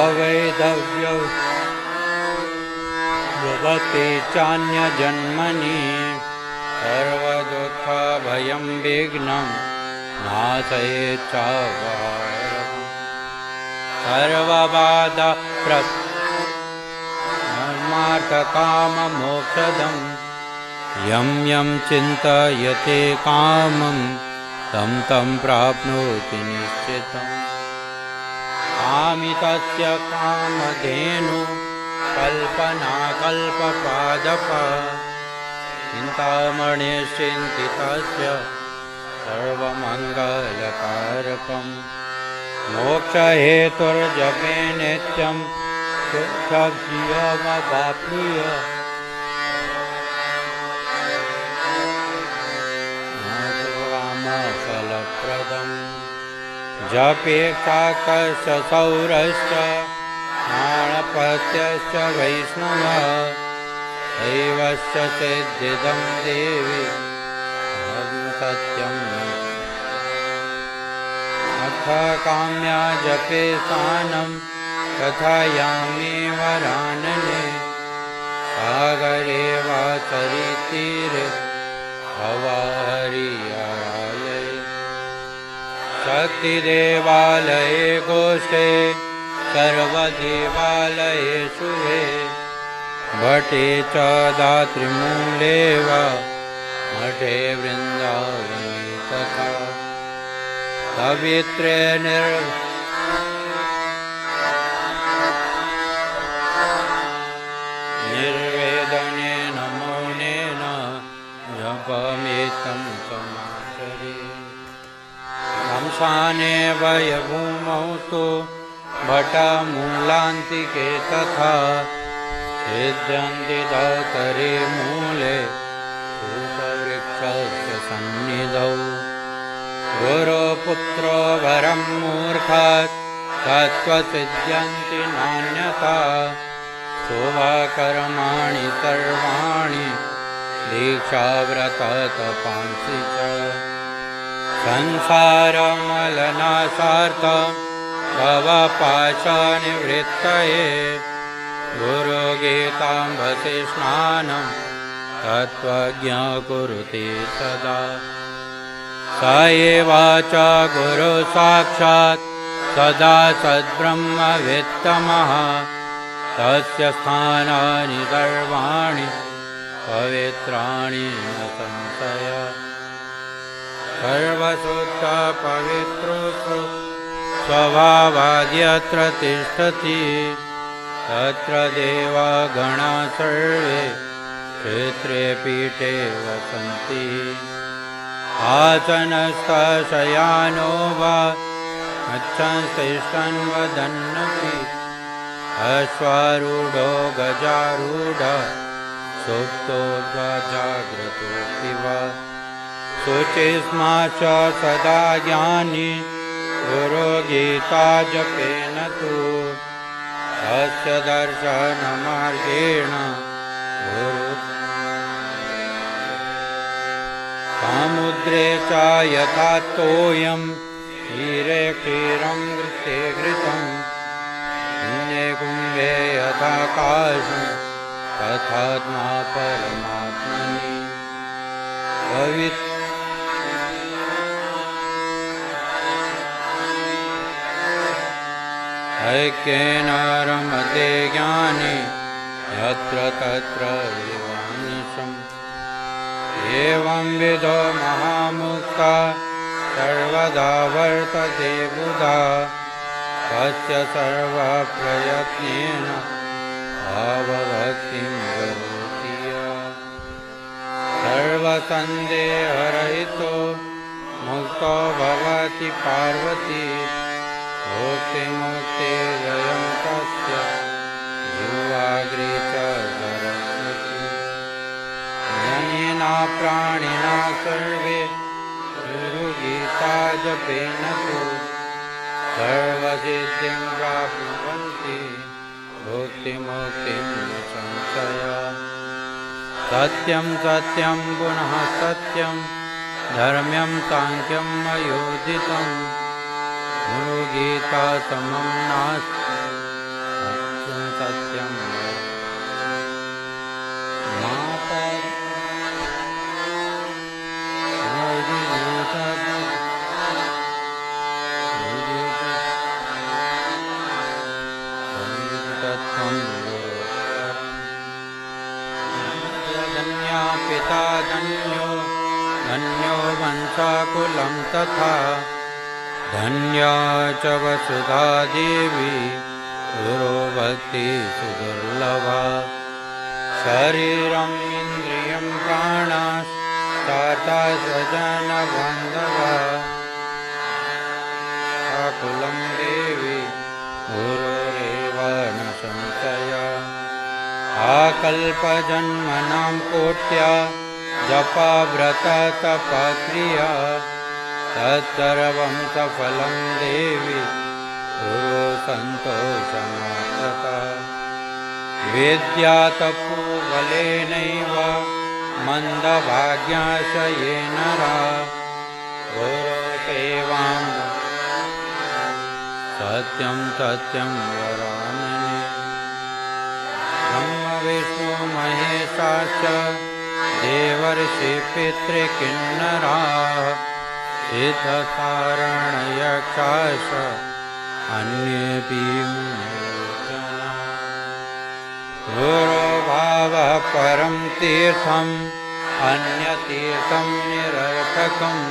अवैधव्यो भवति चान्यजन्मनि सर्वदुःखभयं विघ्नं नाशयेत् चापहारम् सर्वबाधप्रमार्थकाममोक्षदम् यं यं चिन्तयते कामं तं तं प्राप्नोति निश्चितम् कामितस्य कामधेनु कल्पनाकल्पपादप चिन्तामणिश्चिन्तितस्य सर्वमङ्गलकारकम् मोक्षहेतुर्जपे नित्यं सुखप्रियमवाप्नुयात् फलप्रदम् जपेक्षाकश्च सौरश्च नाणपत्यश्च वैष्णवः दैवश्च सिद्धिदं देवी सत्यम् अथ काम्या जपे स्थानं कथयामि वरानने सागरे वा सरितीरे हवाहरियालये शक्तिदेवालये गोष्ठे सर्वदेवालयेषु हे भटे च दातृमूले वा मठे वृन्दावने तथा पवित्रे निर्वेदनेन मौनेन जपमेतं समाचरे शमशाने वयभूमौ तु भटमूलान्तिके तथा सिद्ध्यन्ति दौतरे मूले सूतवृक्षस्य सन्निधौ गुरुपुत्रो वरं मूर्खात् तत्त्वसिद्ध्यन्ति नान्यथा शोभाकर्माणि सर्वाणि दीक्षाव्रततपांसि च संसारमलनाशार्थं भवपाशनिवृत्तये गुरुगीताम्भसि स्नानं तत्त्वज्ञो कुरुते सदा स एव च गुरु साक्षात् सदा सद्ब्रह्मवित्तमः तस्य स्थानानि सर्वाणि पवित्राणि न संशय सर्वशुद्धपवित्रोऽसौ स्वभावाद्यत्र तिष्ठति तत्र देवगणा सर्वे क्षेत्रे पीठे वसन्ति आसनस्थशयानो वा गच्छन् वदन्नपि अश्वारूढो गजारूढ सुप्तो जाग्रतोऽपि वा शुचिस्मा च सदा ज्ञानी गुरुगीता जपेन तु तस्य दर्शनमार्गेण गुरु समुद्रे च यथा तोयं क्षीरे क्षीरं घृते घृतम् पुण्ये कुम्भे यथा काशं तथात्मा परमात्मनि ऐक्येन रमते ज्ञानी यत्र तत्र विवानिशम् एवंविधो महामुक्ता सर्वदा वर्तते बुधा तस्य सर्वप्रयत्नेन भावभक्तिं करोति यः सर्वसन्देहरहितो मुक्तो भवति पार्वती भोक्तिमुक्ते जयं तस्य जिह्वाग्रे च सरस्वती जनेना प्राणिना सर्वे गुरुगीता जपेन तु सर्वसिद्धिं प्राप्नुवन्ति भोक्तिमुक्तिं न संशयः सत्यं सत्यं पुनः सत्यं धर्म्यं सांख्यं अयोधितं गुरुगीता समं नास्ति सत्यं पिता धन्यो धन्यो वंशाकुलं तथा धन्या च वसुधा देवी गुरुभक्ति सुदुर्लभा शरीरम् इन्द्रियं प्राणास्तार्था स्वजनबान्धवा कुलं देवी गुरोरेव न संशयः आकल्पजन्मनां कोट्या जपा व्रत तपक्रिया तत्सर्वं सफलं देवी गुरु सन्तोषमात्रता विद्या तपोबलेनैव मन्दभाग्याशये नरा गुरुसेवां सत्यं सत्यं वरानने ब्रह्म विष्णु महेशाश्च देवर्षि पितृकिन्नराः सिद्धसारणयक्षाश्च अन्येऽपि मुनिजनाः गुरोभावः परं तीर्थम् अन्यतीर्थं निरर्थकम्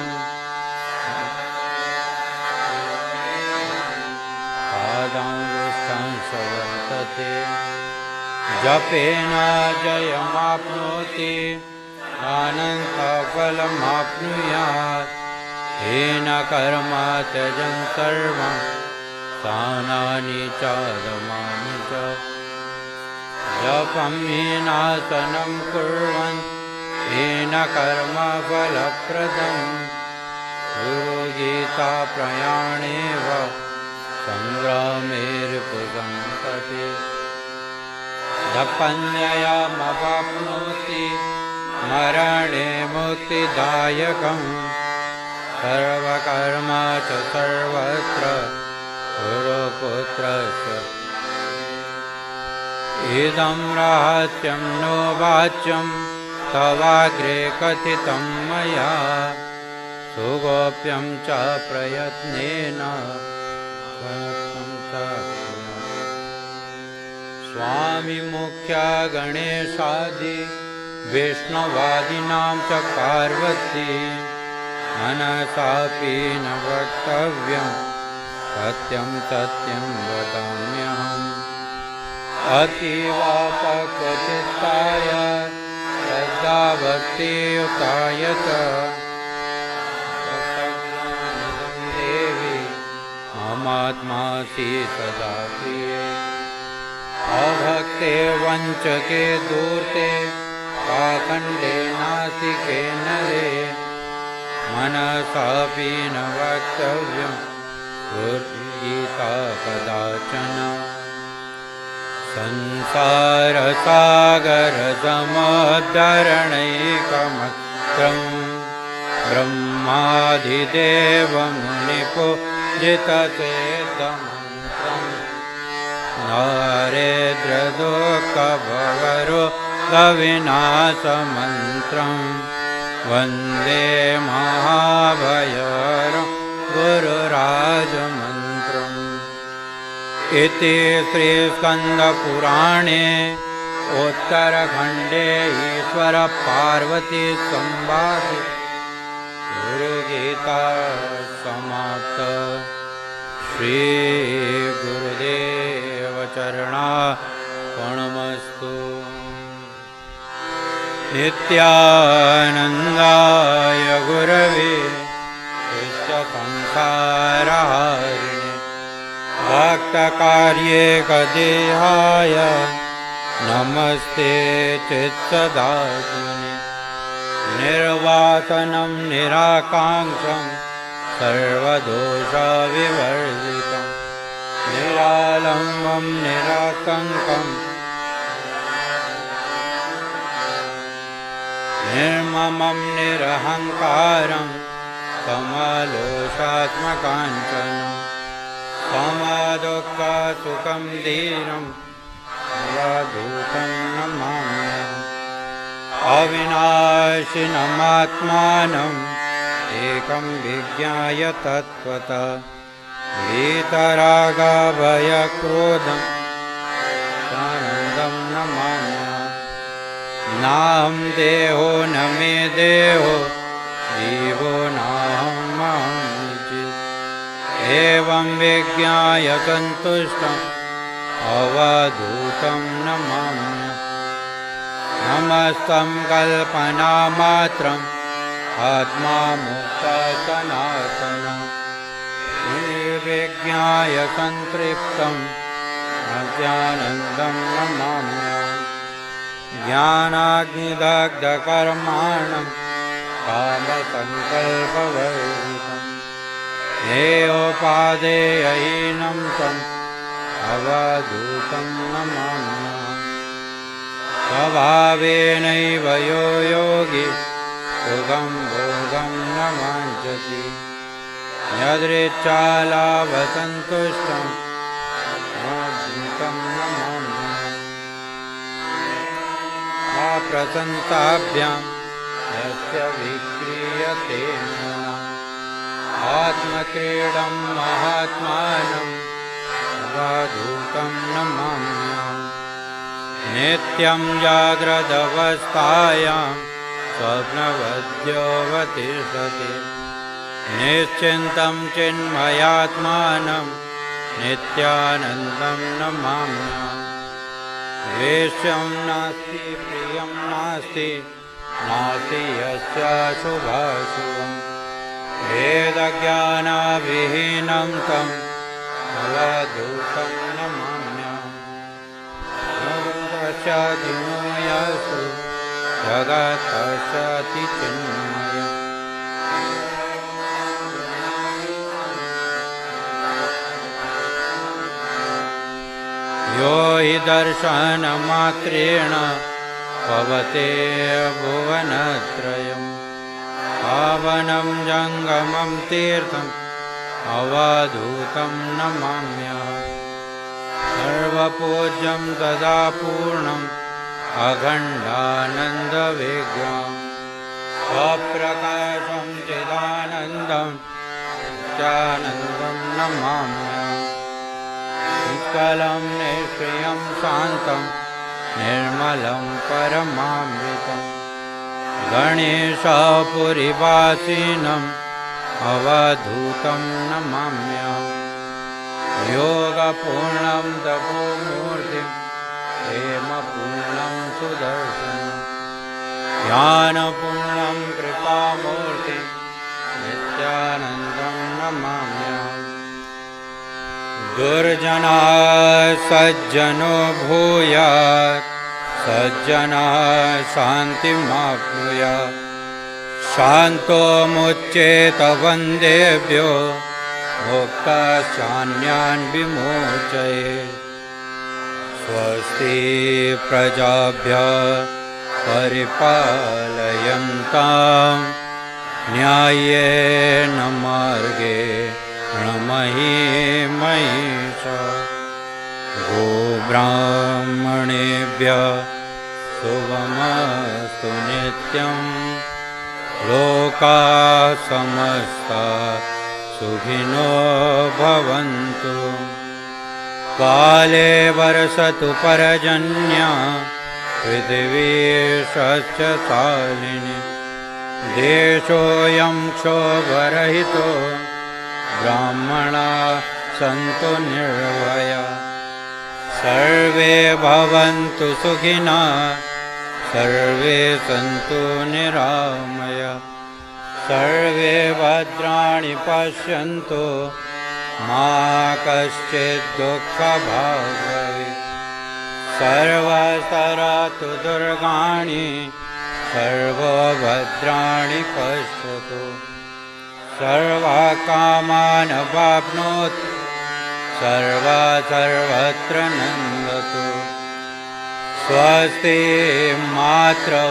पादाङ्गुष्ठं वर्तते जपेन जयमाप्नोति अनन्तफलमाप्नुयात् येन कर्म त्यजन् सर्वं स्थानानि च दमानि च जपं हीनासनं कुर्वन् येन कर्म फलप्रदम् गुरुगीता प्रयाणेव सङ्ग्रामेर्पुगन्तते जपन्ययमवाप्नोति मरणे मुक्तिदायकम् सर्वकर्म च सर्वत्र गुरुपुत्रस्य इदं रहस्यं नो वाच्यं तवाग्रे कथितं मया सुगोप्यं च प्रयत्नेन स्वामी मुख्या गणेशादि वैष्णवादीनां च पार्वती मनसापि न वक्तव्यं सत्यं सत्यं वदाम्यहम् अतीवापक्वचित्ताय श्रद्धाभक्तियुताय च देवी ममात्मासि सदा प्रिये अभक्ते वञ्चके दूर्ते खण्डे नासिकेन रे मनसापि न वक्तव्यं गीता कदाचन संसारसागरसमुद्धरणैकमत्रम् ब्रह्मादिदेवमुनिपूजितसेदमन्त्रम् दारिद्र्यदुःखभवरोगविनाशमन्त्रम् वन्दे महाभयहरं गुरुराजमन्त्रम् इति श्रीस्कन्दपुराणे उत्तरखण्डे ईश्वरपार्वतीसंवादे गुरुगीता समाप्ता। श्रीगुरुदेवचरणार्पणमस्तु। नित्यानन्दाय गुरवे विश्वसंसारहारिणे भक्तकार्ये कदेहाय नमस्ते चित्सदात्मने निर्वासनं निराकाङ्क्षं सर्वदोषविवर्जितं निरालम्बं निरातङ्कं निर्ममं निरहङ्कारं समलोषात्मकाञ्चनं समदुःखसुखं धीरं अवधूतं नमाम्यहम् अविनाशिनमात्मानम् एकं विज्ञाय तत्त्वतः वीतरागभयक्रोधं सानन्दं नमाम्यहम् नाहं देहो न मे देहो जीवो नाहं निजित् एवं विज्ञाय सन्तुष्टम् अवधूतं नमाम्यहम् नमस्तं कल्पनामात्रम् आत्मा मुक्ता सनातनं निर्विज्ञाय सन्तृप्तं अज्ञानन्दं नमाम्यहम् ज्ञानाग्निदग्धकर्माणं कामसङ्कल्पवर्जितं हेयोपादेयहीनं तम् अवधूतं नमाम्यहम् स्वभावेनैव यो योगी सुखं भोगं न वाञ्छति यदृच्छालाभसन्तुष्टं अद्भुतं नमाम्यहम् अप्रसन्ताभ्यां यस्य विक्रियते मनः आत्मक्रीडं महात्मानं अवधूतं नमाम्यहम् नित्यं जाग्रदवस्थायां स्वप्नवद्योऽवतिष्ठति निश्चिन्तं चिन्मयात्मानं नित्यानन्दं नमाम्यहम् द्वेष्यं नास्ति प्रियं नास्ति नास्ति यस्य शुभाशुभम् वेदज्ञानविहीनं तम् अवधूतं नमाम्यहम् पश्चादिनो यस्तु जगत् पश्यति चिन्मयम् यो हि दर्शनमात्रेण भवते भुवनत्रयम् पावनं जङ्गमं तीर्थम् अवधूतं नमाम्यहम् सर्वपूज्यं तदा पूर्णम् अखण्डानन्दविग्रहम् स्वप्रकाशं चिदानन्दं नित्यानन्दं नमाम्यहम् निष्कलं निष्क्रियं शान्तं निर्मलं परमामृतम् गणेशपुरीवासिनम् अवधूतं नमाम्यहम् योगपूर्णं तपोमूर्तिं प्रेमपूर्णं सुदर्शनं ज्ञानपूर्णं कृपामूर्तिं नित्यानन्दं नमाम्यहम् दुर्जनाः सज्जनो भूयात् सज्जनः शान्तिमाप्नुयात् शान्तो मुच्येत वन्देभ्यो मोक्षान्यान् विमोचयेत् स्वस्ति प्रजाभ्यः परिपालयन्तां न्याय्येन मार्गेण महीषा गोब्राह्मणेभ्यः शुभमस्तु नित्यं लोकाः समस्ताः सुखिनो भवन्तु काले वर्षतु पर्जन्यः पृथिवी सस्यशालिनी देशोऽयं क्षोभरहितो ब्राह्मणाः सन्तु निर्भयाः सर्वे भवन्तु सुखिनः सर्वे सन्तु निरामयाः सर्वे भद्राणि पश्यन्तु मा कश्चित् दुःखभाग् भवेत् सर्वस्तरातु दुर्गाणि सर्वभद्राणि पश्यतु सर्वकामान् वाप्नोतु सर्वत्र नन्दतु स्वस्ति मातरौ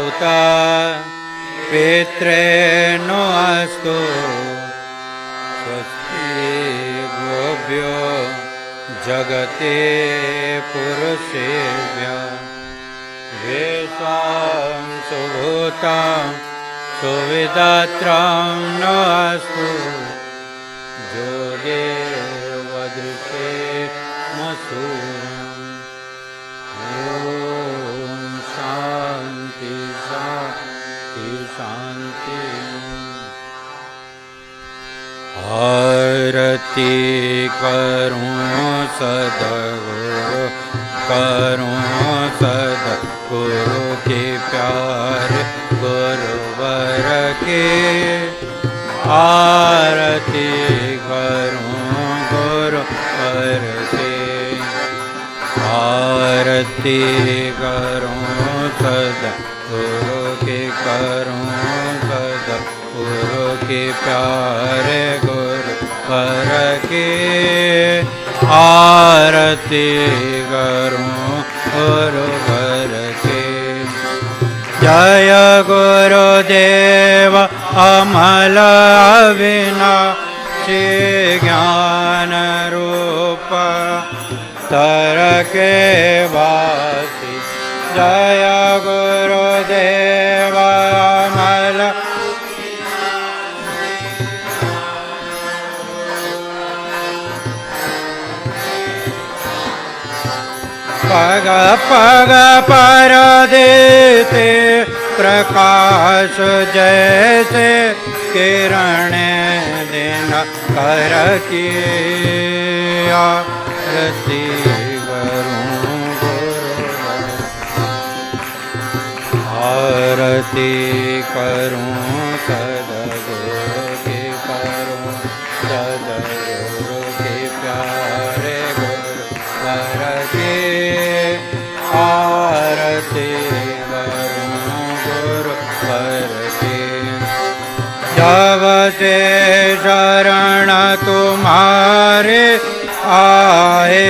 पितॄनो अस्तु स्वस्ति गोभ्यो जगते पुरुषेभ्यः येषां सुभूतां सुविदात्रां नस्तु योगे वदृशे मसूरम् ॐ शान्ति शान्ति शान्ति आरती करूं सद्गुरु करूं सद्गुरु के प्यारे गुरुवर के आरती करूं गुरुवर के आरती करूं सद्गुरु के करूं सद्गुरु के प्यारे गुरुवर के आरती करूं गुरुवर के जय गुरुदेव अमल अविनाशी ज्ञान रूप तरके वासी जय गुरुदेव अमल पग पग पर देते प्रकाश जैसे किरण दिन कर की आरती करूं गुरुवर आरती करूं सद्गुरु की करूं सद्गुरु के प्यारे गुरुवर के आरती करूं गुरुवर के जब से शरण तुम्हारे आए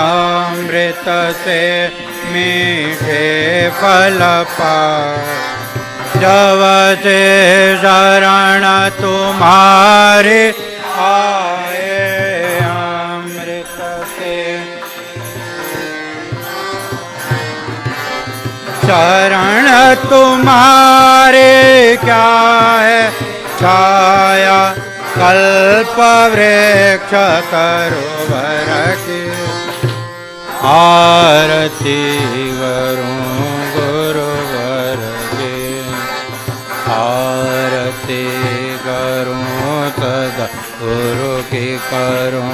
अमृत से मीठे फल पाए जब से शरण तुम्हारे आए अमृत से शरण तुम्हारे क्या है छाया कल्प वृक्ष सरोवर की आरती करूं गुरुवर के आरती करूं सद्गुरु की करूं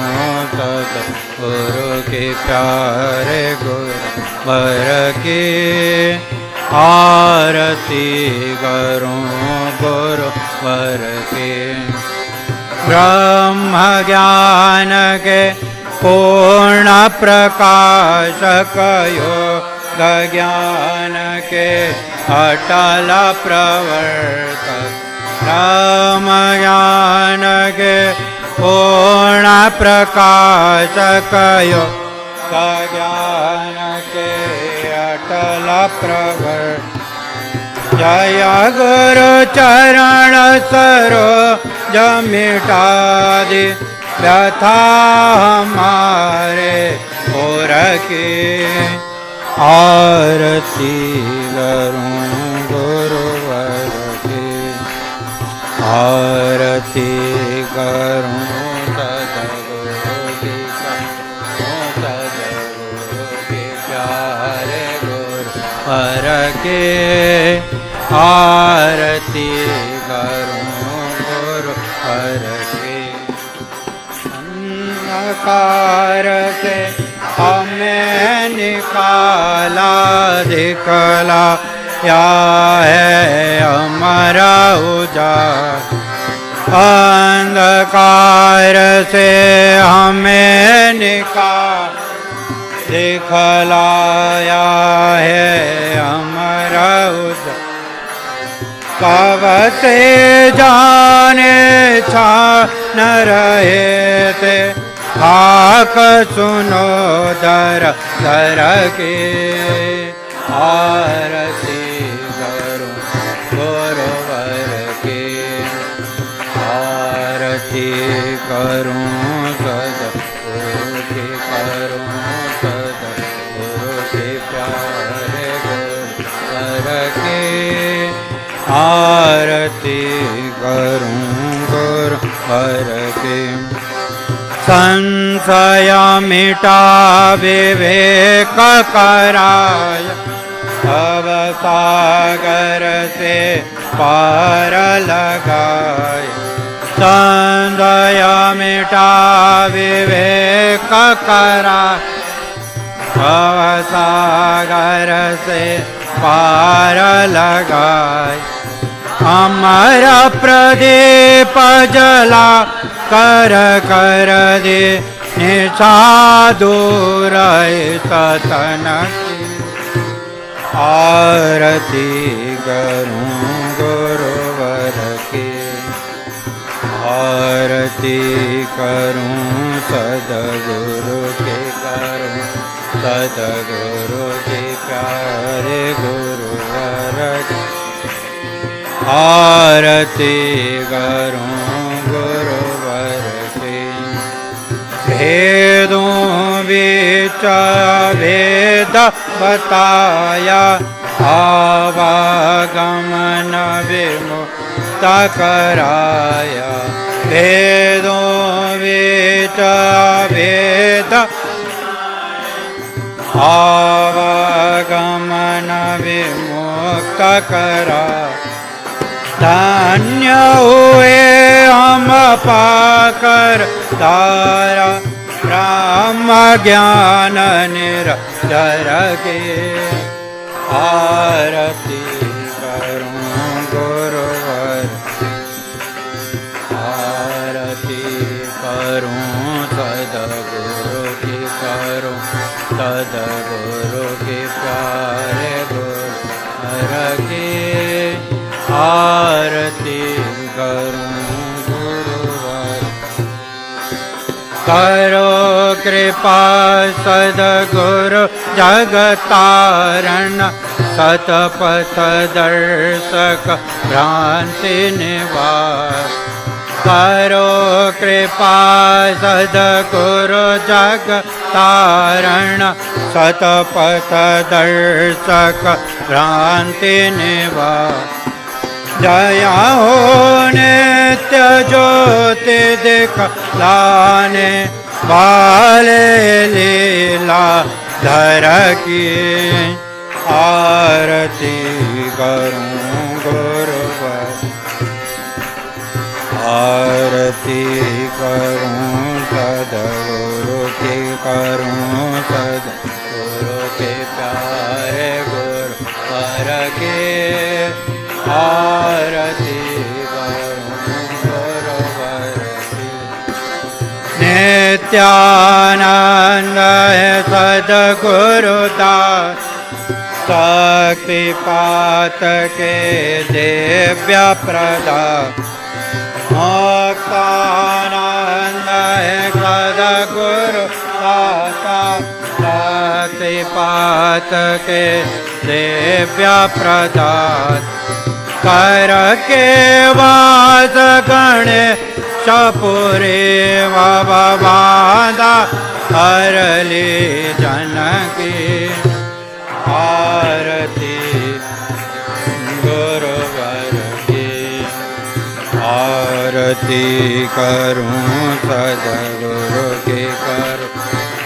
सद्गुरु के प्यारे गुरुवर की आरती करूं गुरुवर के ब्रह्म ज्ञान के पूर्ण प्रकाशक योग ज्ञान के अटल प्रवर्तक राम ज्ञान के पूर्ण प्रकाशक योग ज्ञान के अटल प्रवर्तक जय गुरु चरण सरोज मिटा दे व्यथा हमारे और की आरती करूं गुरुवर की आरती करूं सदगुरु की प्यारे गुरुवर के आरती करूं गुरुवर के अंधकार से हमें निकाला दिखला या है हमारा उजाला अंधकार से हमें निकाल दिखलाया है हमारा उजाला कब से जाने छान रहे थे हाक सुनो दर दर के आरती करूं गुरुवर के आरती करूं सदगुरु के करूं सदगुरु के प्यारे गुरुवर के आरती करूं गुरुवर के संशय मिटा विवेक कराय अब सागर से पार लगाए संशय मिटा विवेक कराय अब सागर से पार लगाए अमर प्रदीप जला कर कर दे निशा दूर सतन की आरती करूं गुरुवर की आरती करूं सदगुरु के करूं सदगुरु के प्यारे गुरुवर की आरती करूं गुरुवर के भेदों बीच भेद बताया आवागमन विमुक्त कराया भेदों बीच भेद आवागमन विमुक्त कराया धन्य हुए हम पाकर तारा ब्रह्म ज्ञान निरंतर के आरती करूं गुरुवर आरती करूं सदगुरु की करूं सदगुरु के प्यारे गुरुवर के आरती करूं गुरुवर करो कृपा सद्गुरु जगतारण सतपथ दर्शक भ्रांति निवास करो कृपा सद्गुरु जगतारण सतपथ दर्शक भ्रांति निवास दया हो नित्य ज्योति दिखलाने वाले लीला धर की आरती करूं गुरुवर आरती करूं सद्गुरु की करूं सद्गुरु के प्यारे गुरुवर के आरती करूं गुरुवर की नित्यानंद है सद्गुरुदास शक्तिपात के दिव्य प्रदान मुक्तानंद सद गुरु दाता शक्तिपात के दिव्य प्रदान कर के वास गणेश पुरे बाबा हरली जनकी आरती गुरुवर की आरती करूं सदगुरु की करूं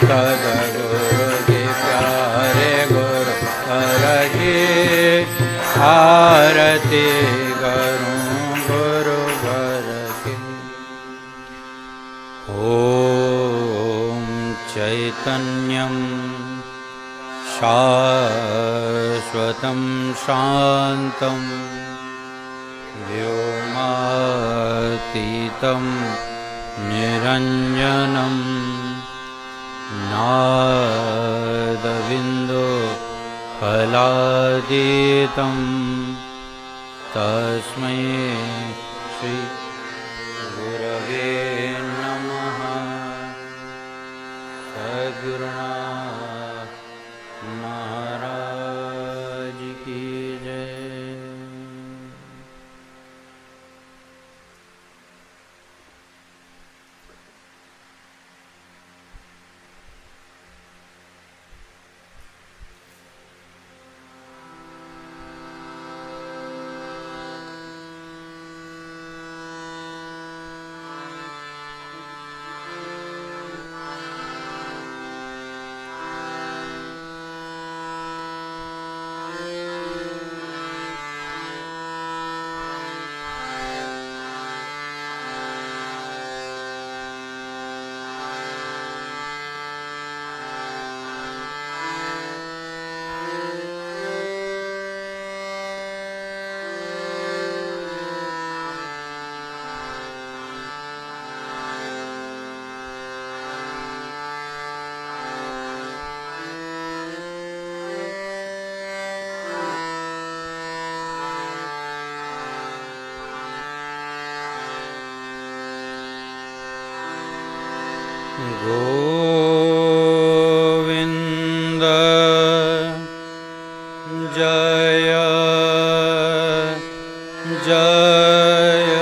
सदगुरु की प्यारे गुरुवर की आरती करूं गुरुवर की। ओम चैतन्यम शाश्वतं शान्तं व्योमातीतं निरञ्जनं नादबिन्दो फलातीतं तस्मै श्री गुरवे नमः। सद्गुरुनाथ महाराज की जय। गोविंद जय जय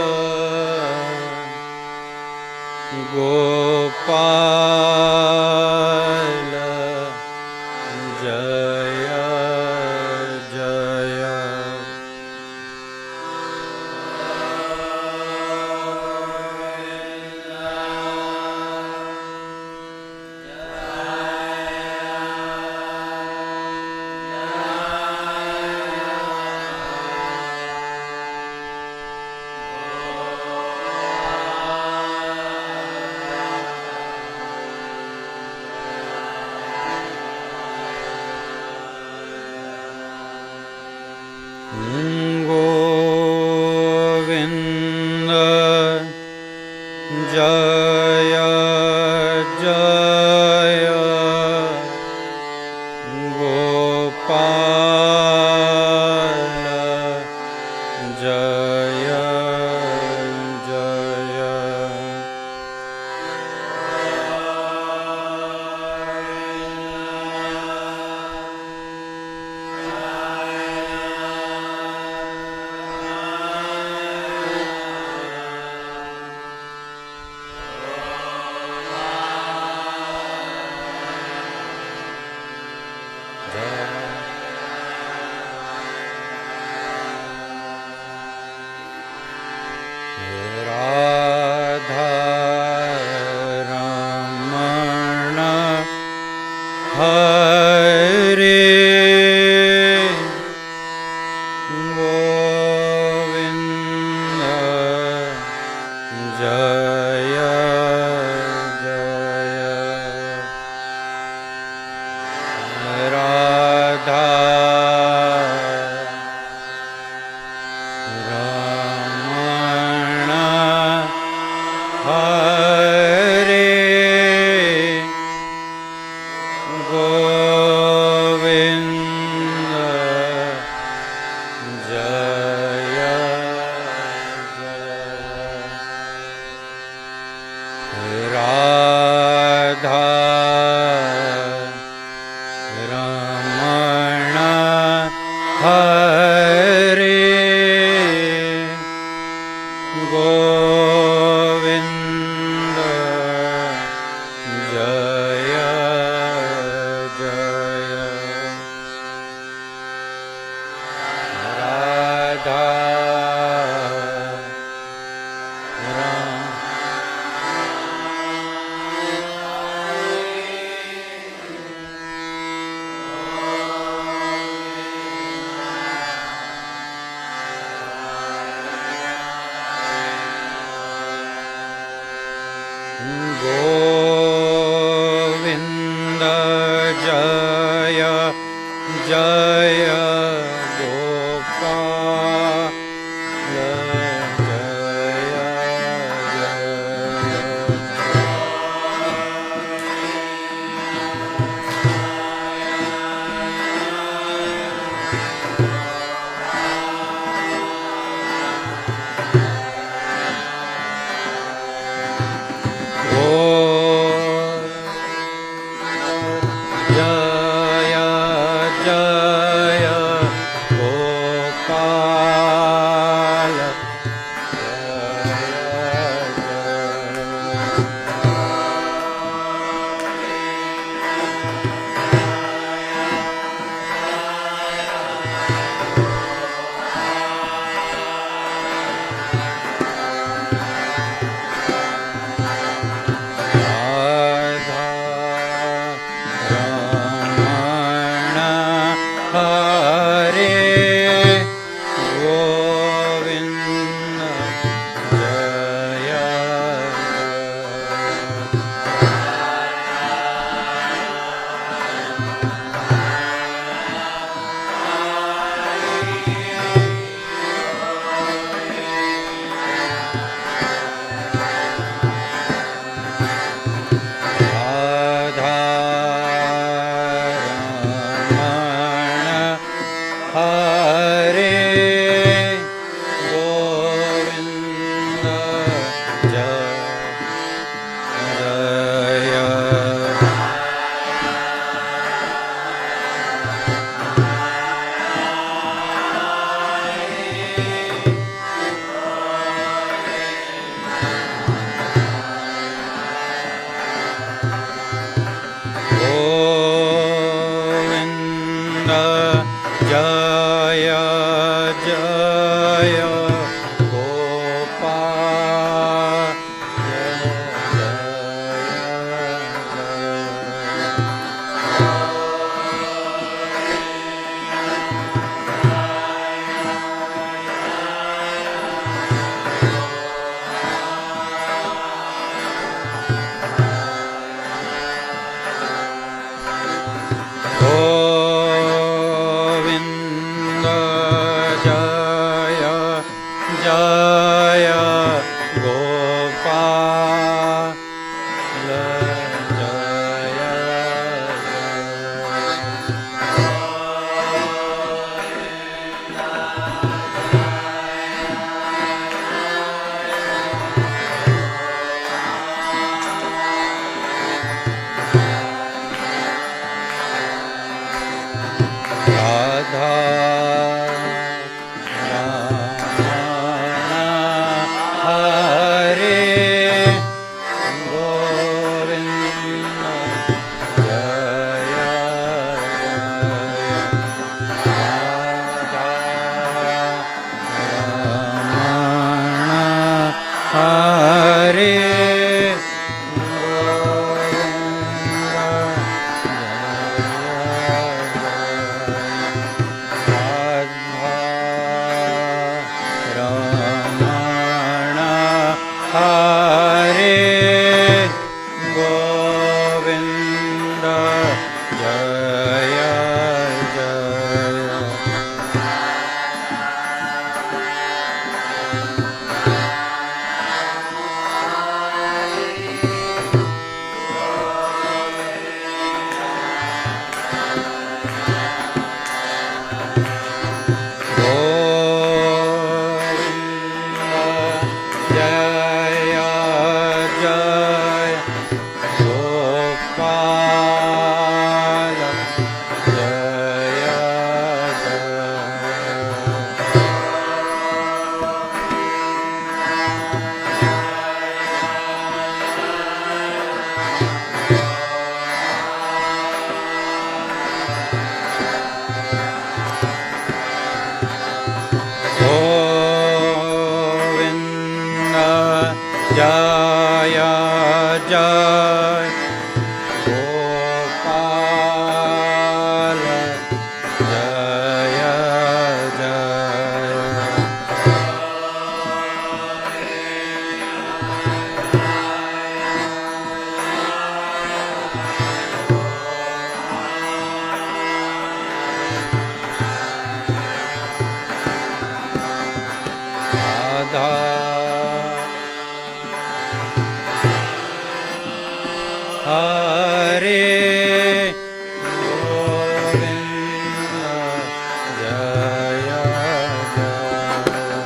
गोपाल जय जय। गोविंद जय जय गोपाल जय जय। राधा रमण हरे गोविंद जय जय। राधा रमण हरे Govind Jai Gopala Jaya Jaya Radha Hare Govinda Jaya Jaya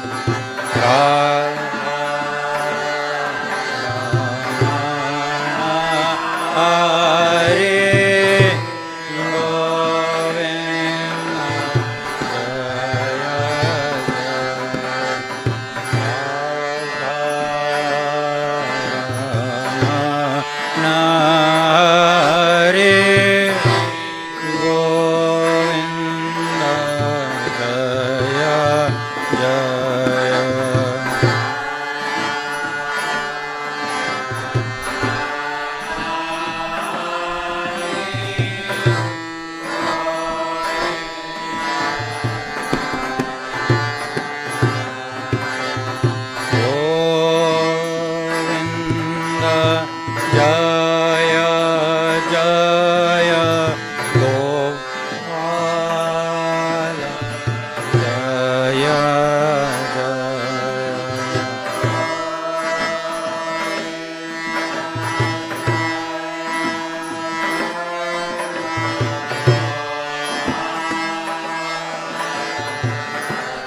Hare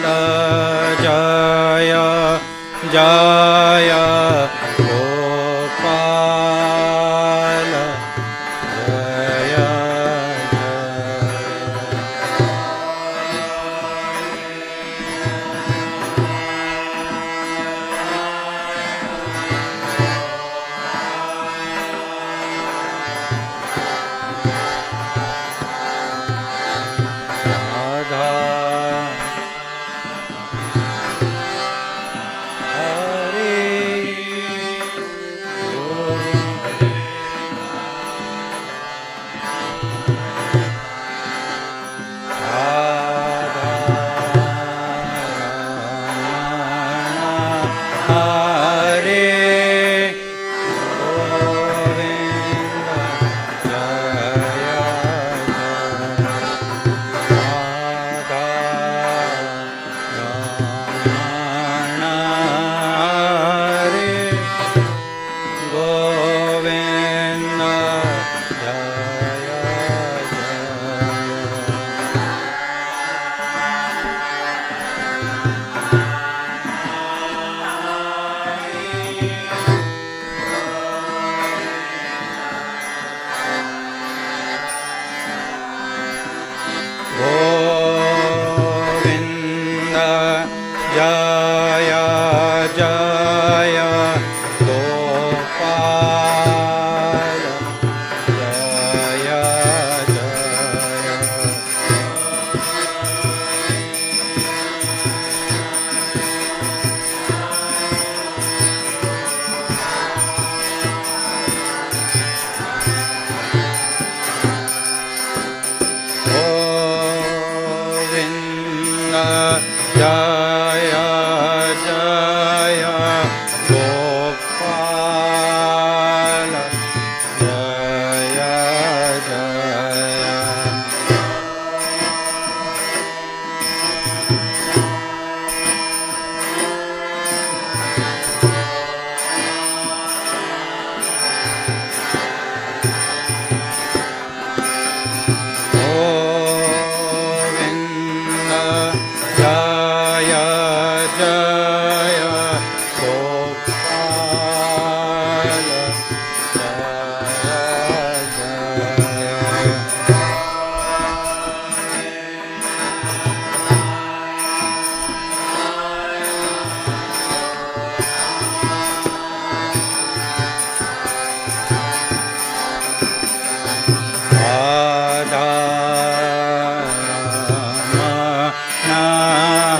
Govinda Jaya Gopala Jaya Radha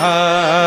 Hare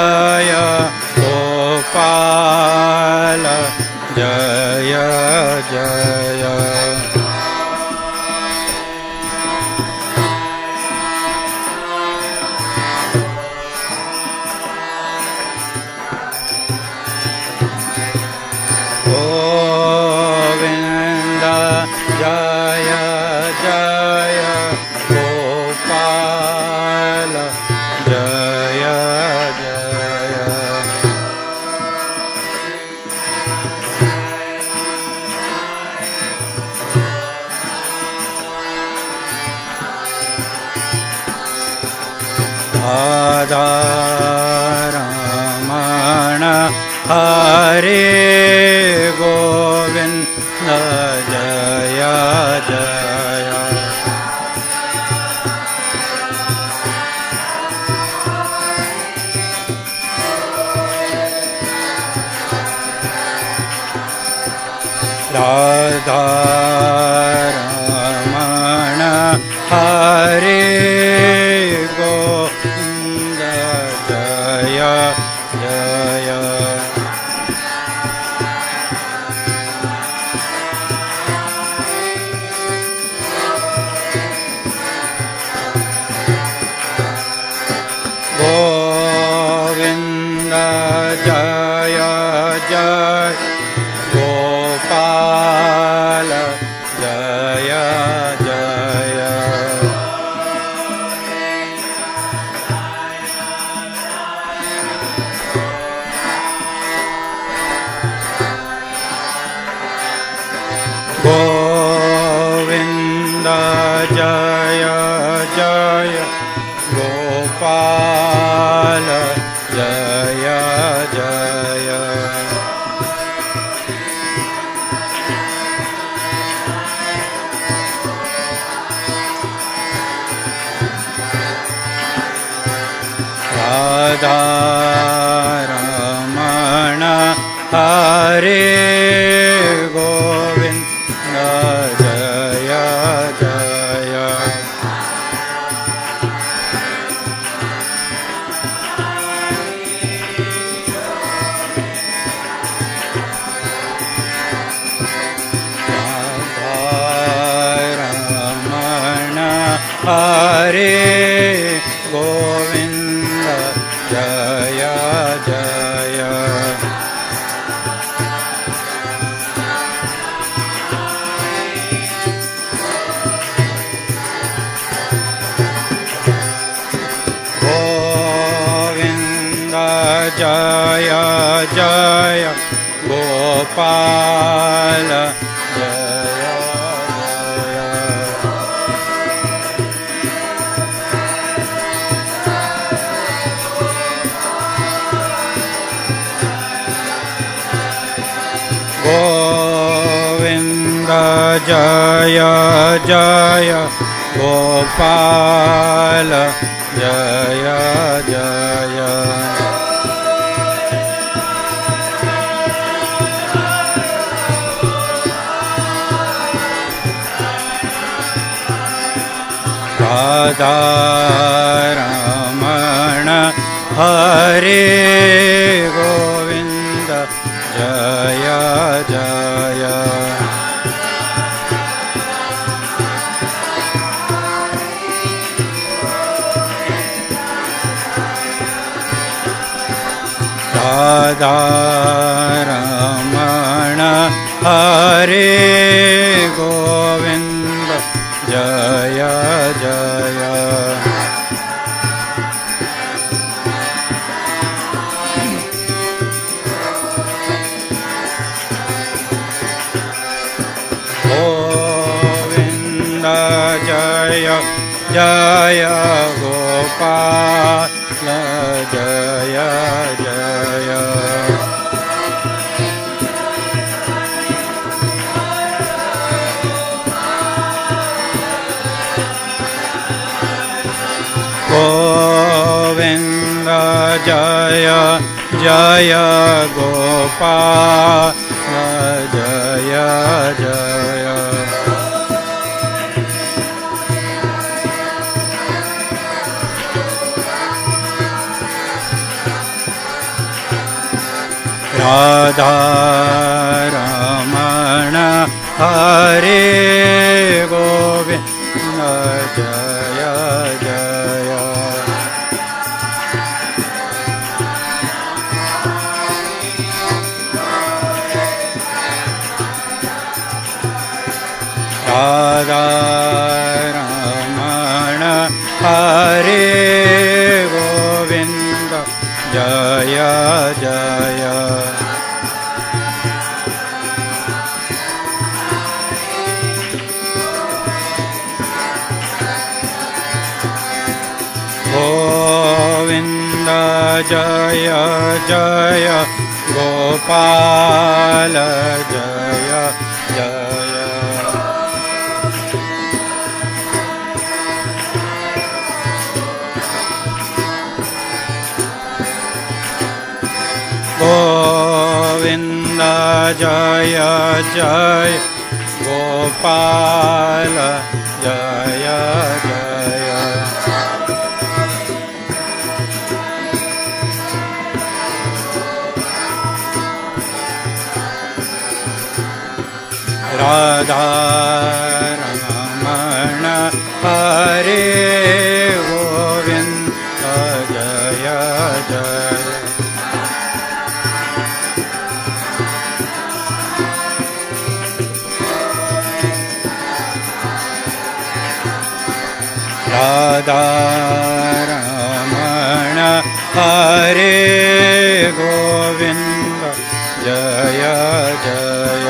Jaya Gopala Jaya Jaya Govinda Jaya Jaya Gopala Jaya Jaya Radha Ramana Hare Govinda Jaya Jaya Radha Ramana Hare Govinda Jaya Jaya Govinda Jaya Jaya Gopala Jaya Jaya Govinda Jaya Jaya Gopala Jaya Jaya Radha Ramana Hare Govinda Jaya Jaya Ramana Hare Govinda Jaya Jaya Govinda Jaya Jaya Gopala Jaya Jaya Govinda Jaya Jaya Gopala Jaya Jaya Radha Ramana Hare Govinda Jaya Jaya Radha Ramana Hare Govinda Jaya Jaya Govinda Jaya Jaya Gopala Jaya Jaya Govinda Jaya Jaya Gopala Jaya Jaya Radharaman हरे गोविन्द जय जय राधारमण हरे गोविन्द जय जय गोविन्द जय जय गोपाल जय जय गोविन्द जय जय गोपाल जय जय राधारमण हरे गोविन्द जय जय राधारमण हरे गोविन्द जय जय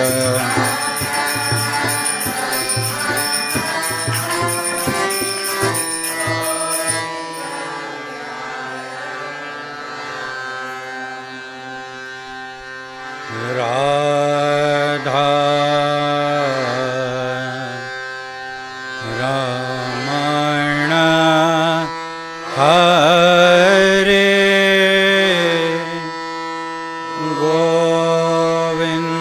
राधा रमण हरे गोविन्द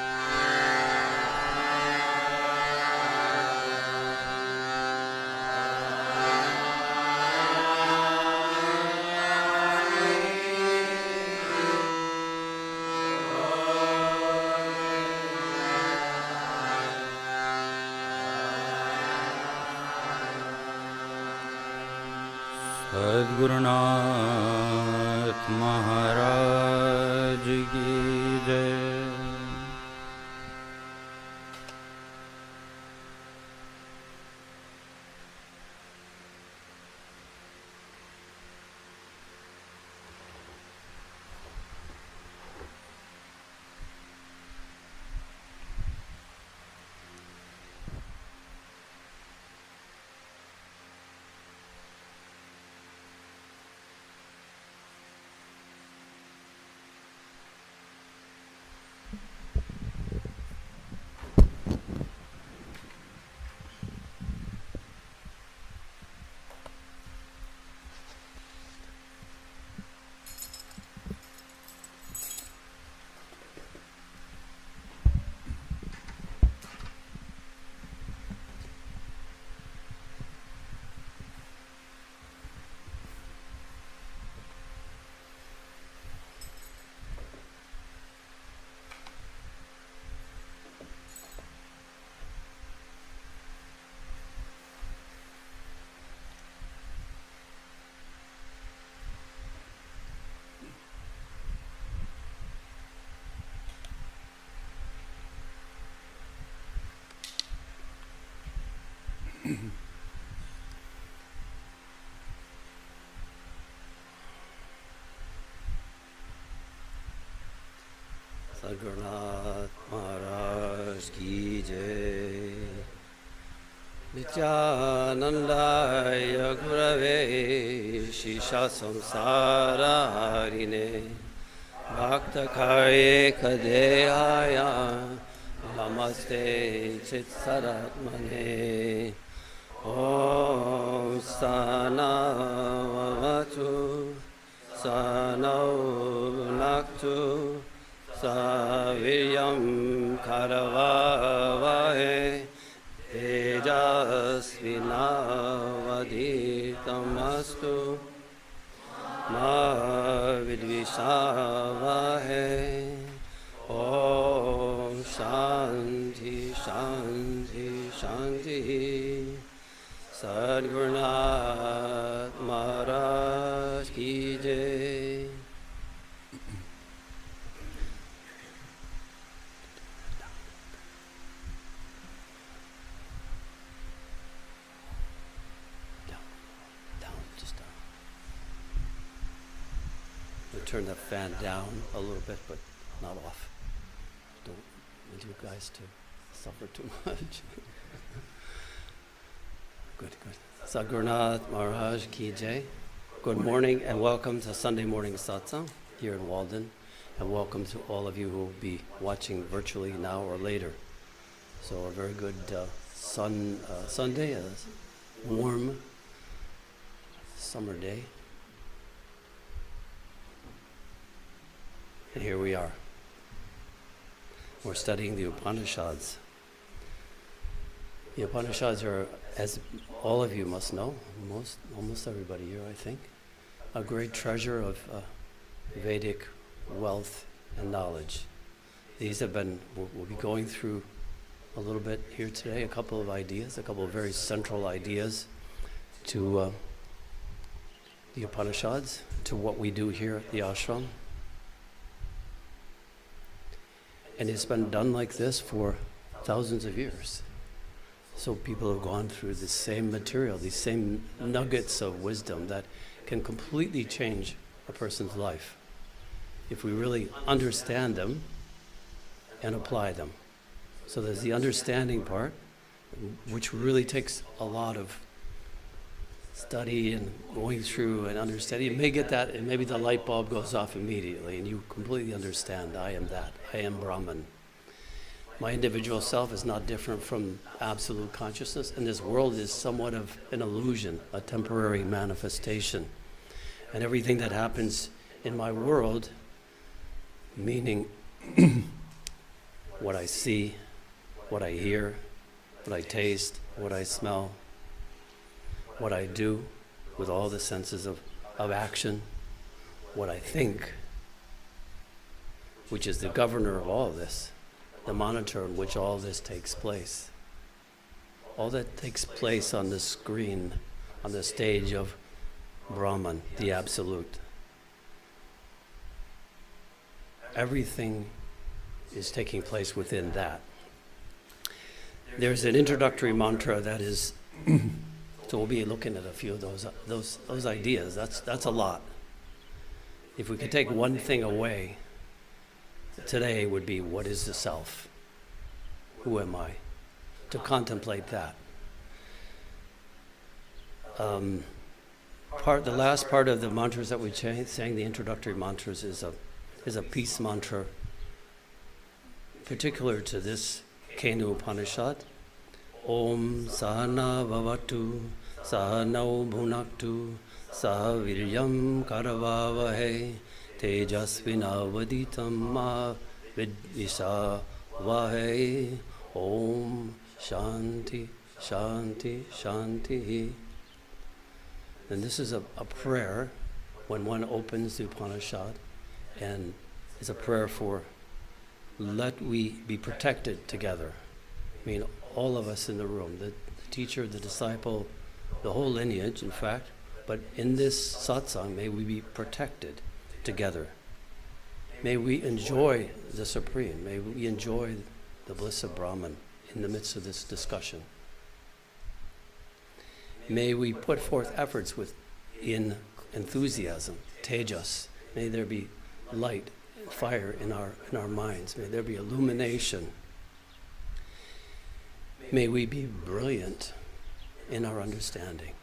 जय जय सद्गुरुनाथ महाराज की जय। सद्गुरुनाथ महाराज की जय। नित्यानंदाय गुरवे शिशासंसारहारिणे भक्तकाये कदेहाय नमस्ते चित्सरात्मने। ॐ सहनावतु सहनौ भुनक्तु सवीर्यं करवावहै तेजस्विनावधीतमस्तु vaditamastu ma vidvishavahe. Om Shanti Shanti Shanti. Sadgurunath Maharaj Ki Jai. Turn the fan down a little bit, but not off. Don't want you guys to suffer too much. Good. Sadgurunath Maharaj Ki Jai. Good morning and welcome to Sunday morning Satsang here in Walden, and welcome to all of you who will be watching virtually now or later. So a very good Sunday, a warm summer day. And here we are. We're studying the Upanishads. The Upanishads are, as all of you must know, almost everybody here, I think, a great treasure of Vedic wealth and knowledge. These have been, we'll be going through a little bit here today, a couple of very central ideas to the Upanishads, to what we do here at the ashram. And it's been done like this for thousands of years. So people have gone through the same material, these same nuggets of wisdom that can completely change a person's life if we really understand them and apply them. So there's the understanding part, which really takes a lot of study and going through and understanding. You may get that, and maybe the light bulb goes off immediately, and you completely understand, I am that, I am Brahman. My individual self is not different from absolute consciousness, and this world is somewhat of an illusion, a temporary manifestation. And everything that happens in my world, meaning what I see, what I hear, what I taste, what I smell, what I do with all the senses of action, what I think, which is the governor of all this, the monitor in which all this takes place. All that takes place on the screen, on the stage of Brahman, the Absolute. Everything is taking place within that. There's an introductory mantra that is so we'll be looking at a few of those ideas. That's a lot. If we could take one thing away, today would be, what is the self? Who am I? To contemplate that. The last part of the mantras that we sang, the introductory mantras, is a peace mantra, particular to this Kenu Upanishad. Om Sahana Bhavatu Sahanau Bhunaktu Sahaviryam Karavavahe Tejasvinavaditam Ma Vidvishavahe. Om Shanti Shanti Shanti. And this is a prayer when one opens the Upanishad, and it's a prayer for, let we be protected together. I mean, all of us in the room, the teacher, the disciple, the whole lineage, in fact, but in this satsang, may we be protected together. May we enjoy the Supreme. May we enjoy the bliss of Brahman in the midst of this discussion. May we put forth efforts in enthusiasm, tejas. May there be light, fire in our minds. May there be illumination. May we be brilliant in our understanding.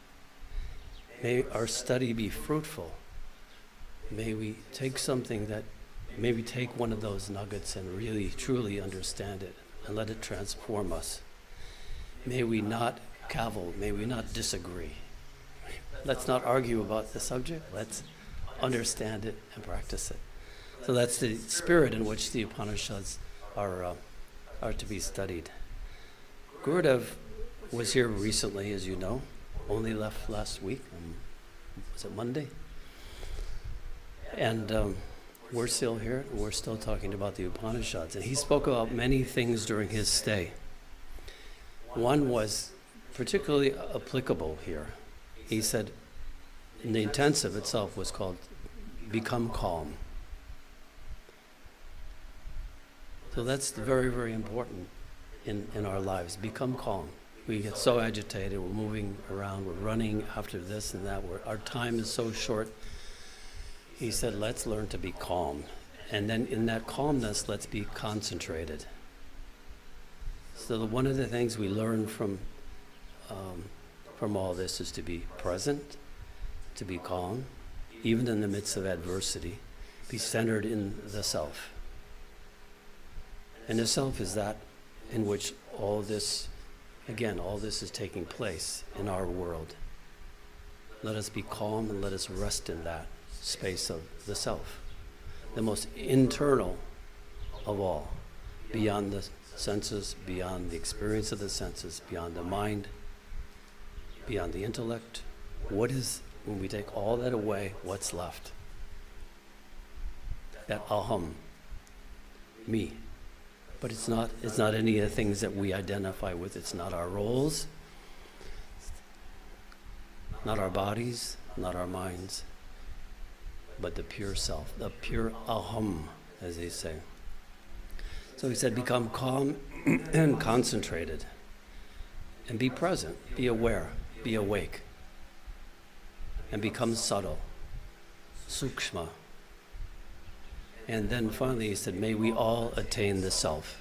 May our study be fruitful. May we take take one of those nuggets and really, truly understand it and let it transform us. May we not cavil. May we not disagree. Let's not argue about the subject. Let's understand it and practice it. So that's the spirit in which the Upanishads are to be studied. Gurudev was here recently, as you know, only left last week. Was it Monday? And we're still here. We're still talking about the Upanishads. And he spoke about many things during his stay. One was particularly applicable here. He said, and the intensive itself was called Become Calm. So that's very, very important in our lives. Become calm. We get so agitated, we're moving around, we're running after this and that. Our time is so short. He said, let's learn to be calm. And then in that calmness, let's be concentrated. So one of the things we learn from all this is to be present, to be calm, even in the midst of adversity, be centered in the self. And the self is that in which all this is taking place in our world. Let us be calm and let us rest in that space of the self, the most internal of all, beyond the senses, beyond the experience of the senses, beyond the mind, beyond the intellect. What is, when we take all that away, what's left? That aham, me. But it's not any of the things that we identify with. It's not our roles, not our bodies, not our minds, but the pure self, the pure aham, as they say. So he said, become calm and concentrated, and be present, be aware, be awake, and become subtle, sukshma. And then finally he said, may we all attain the self.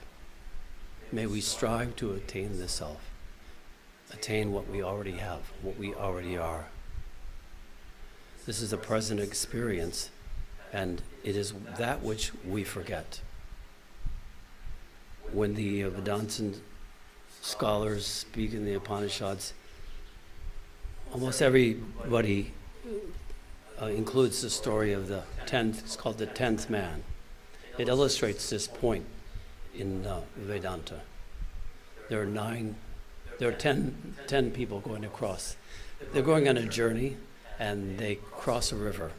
May we strive to attain the self, attain what we already have, what we already are. This is a present experience, and it is that which we forget. When the Vedantin scholars speak in the Upanishads, almost everybody includes the story of the 10th, it's called the 10th man. It illustrates this point in Vedanta. There are 10 people going across. They're going on a journey and they cross a river.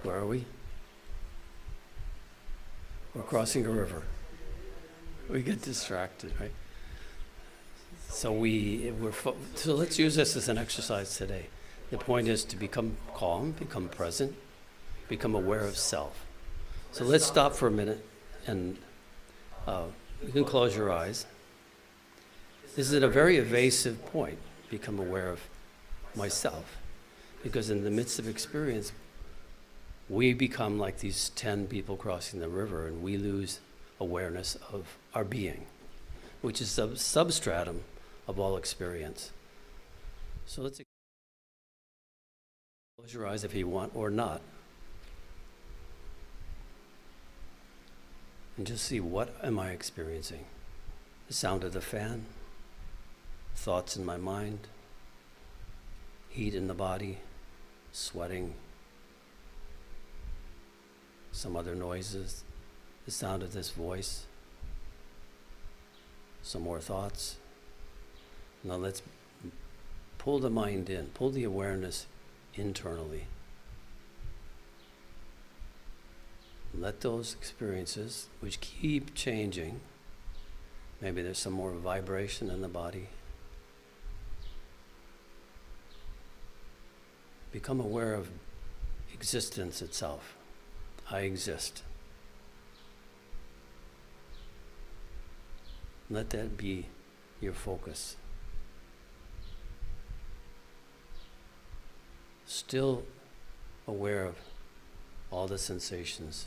Where are we? We're crossing a river. We get distracted, right? So so let's use this as an exercise today. The point is to become calm, become present, become aware of self. So let's stop for a minute, and you can close your eyes. This is a very evasive point, become aware of myself, because in the midst of experience, we become like these 10 people crossing the river, and we lose awareness of our being, which is the substratum of all experience. So let's close your eyes if you want, or not. And just see, what am I experiencing? The sound of the fan, thoughts in my mind, heat in the body, sweating, some other noises, the sound of this voice, some more thoughts. Now let's pull the mind in, pull the awareness internally. Let those experiences, which keep changing, maybe there's some more vibration in the body, become aware of existence itself. I exist. Let that be your focus. Still aware of all the sensations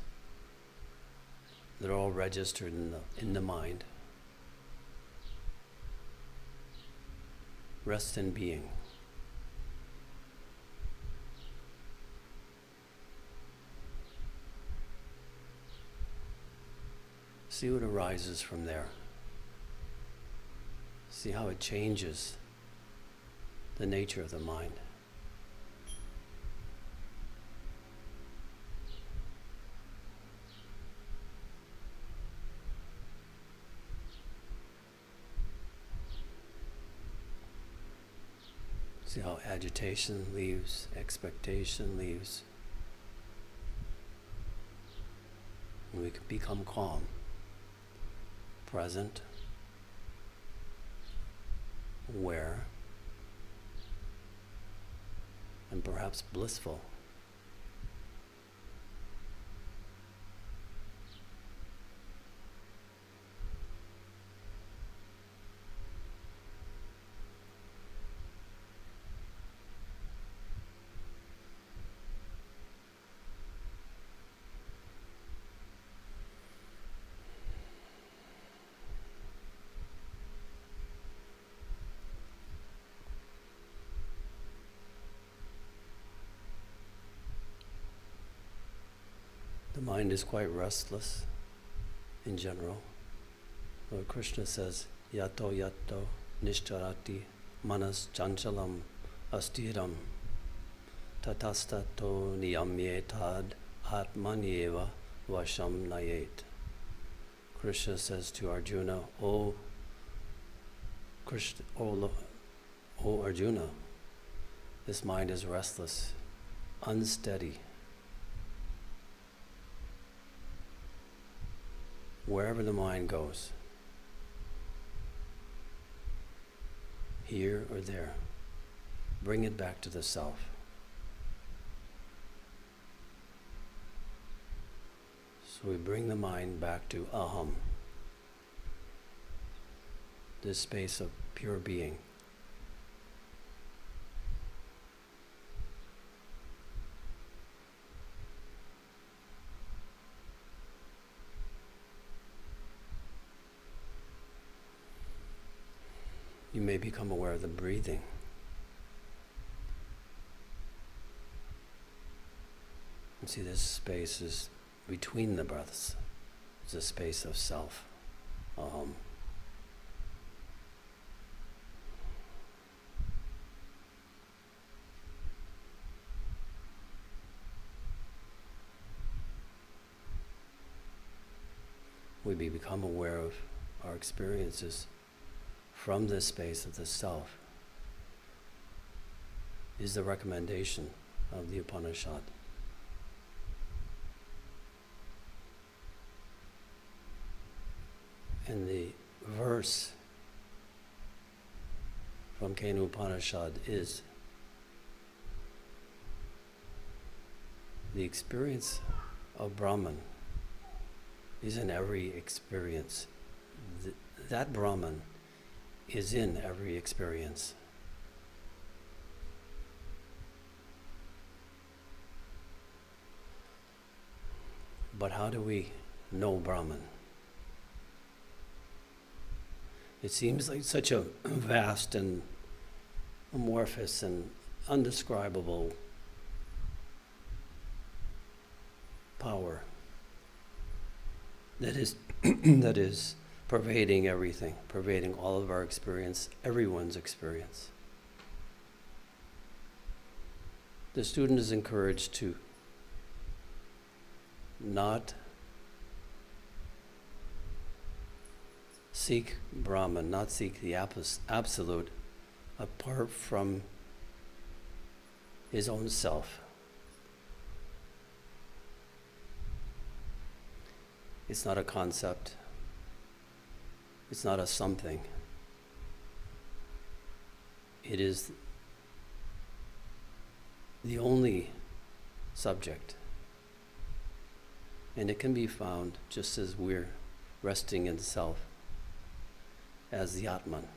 that are all registered in the mind. Rest in being. See what arises from there. See how it changes the nature of the mind. See how agitation leaves, expectation leaves. And we can become calm, present, aware, and perhaps blissful. The mind is quite restless in general. Lord Krishna says, yato yato nishcharati manas chanchalam astiram tatastato niyamyetad atmanyeva vasham nayet. Krishna says to Arjuna, O Arjuna, this mind is restless, unsteady. Wherever the mind goes, here or there, bring it back to the self. So we bring the mind back to aham, this space of pure being. You may become aware of the breathing. And see, this space is between the breaths. It's a space of self. We become aware of our experiences from this space of the self is the recommendation of the Upanishad. And the verse from Kena Upanishad is the experience of Brahman is in every experience. That Brahman is in every experience. But how do we know Brahman? It seems like such a vast and amorphous and undescribable power that is pervading everything, pervading all of our experience, everyone's experience. The student is encouraged to not seek Brahman, not seek the absolute apart from his own self. It's not a concept. It's not a something. It is the only subject. And it can be found just as we're resting in self, as the Atman,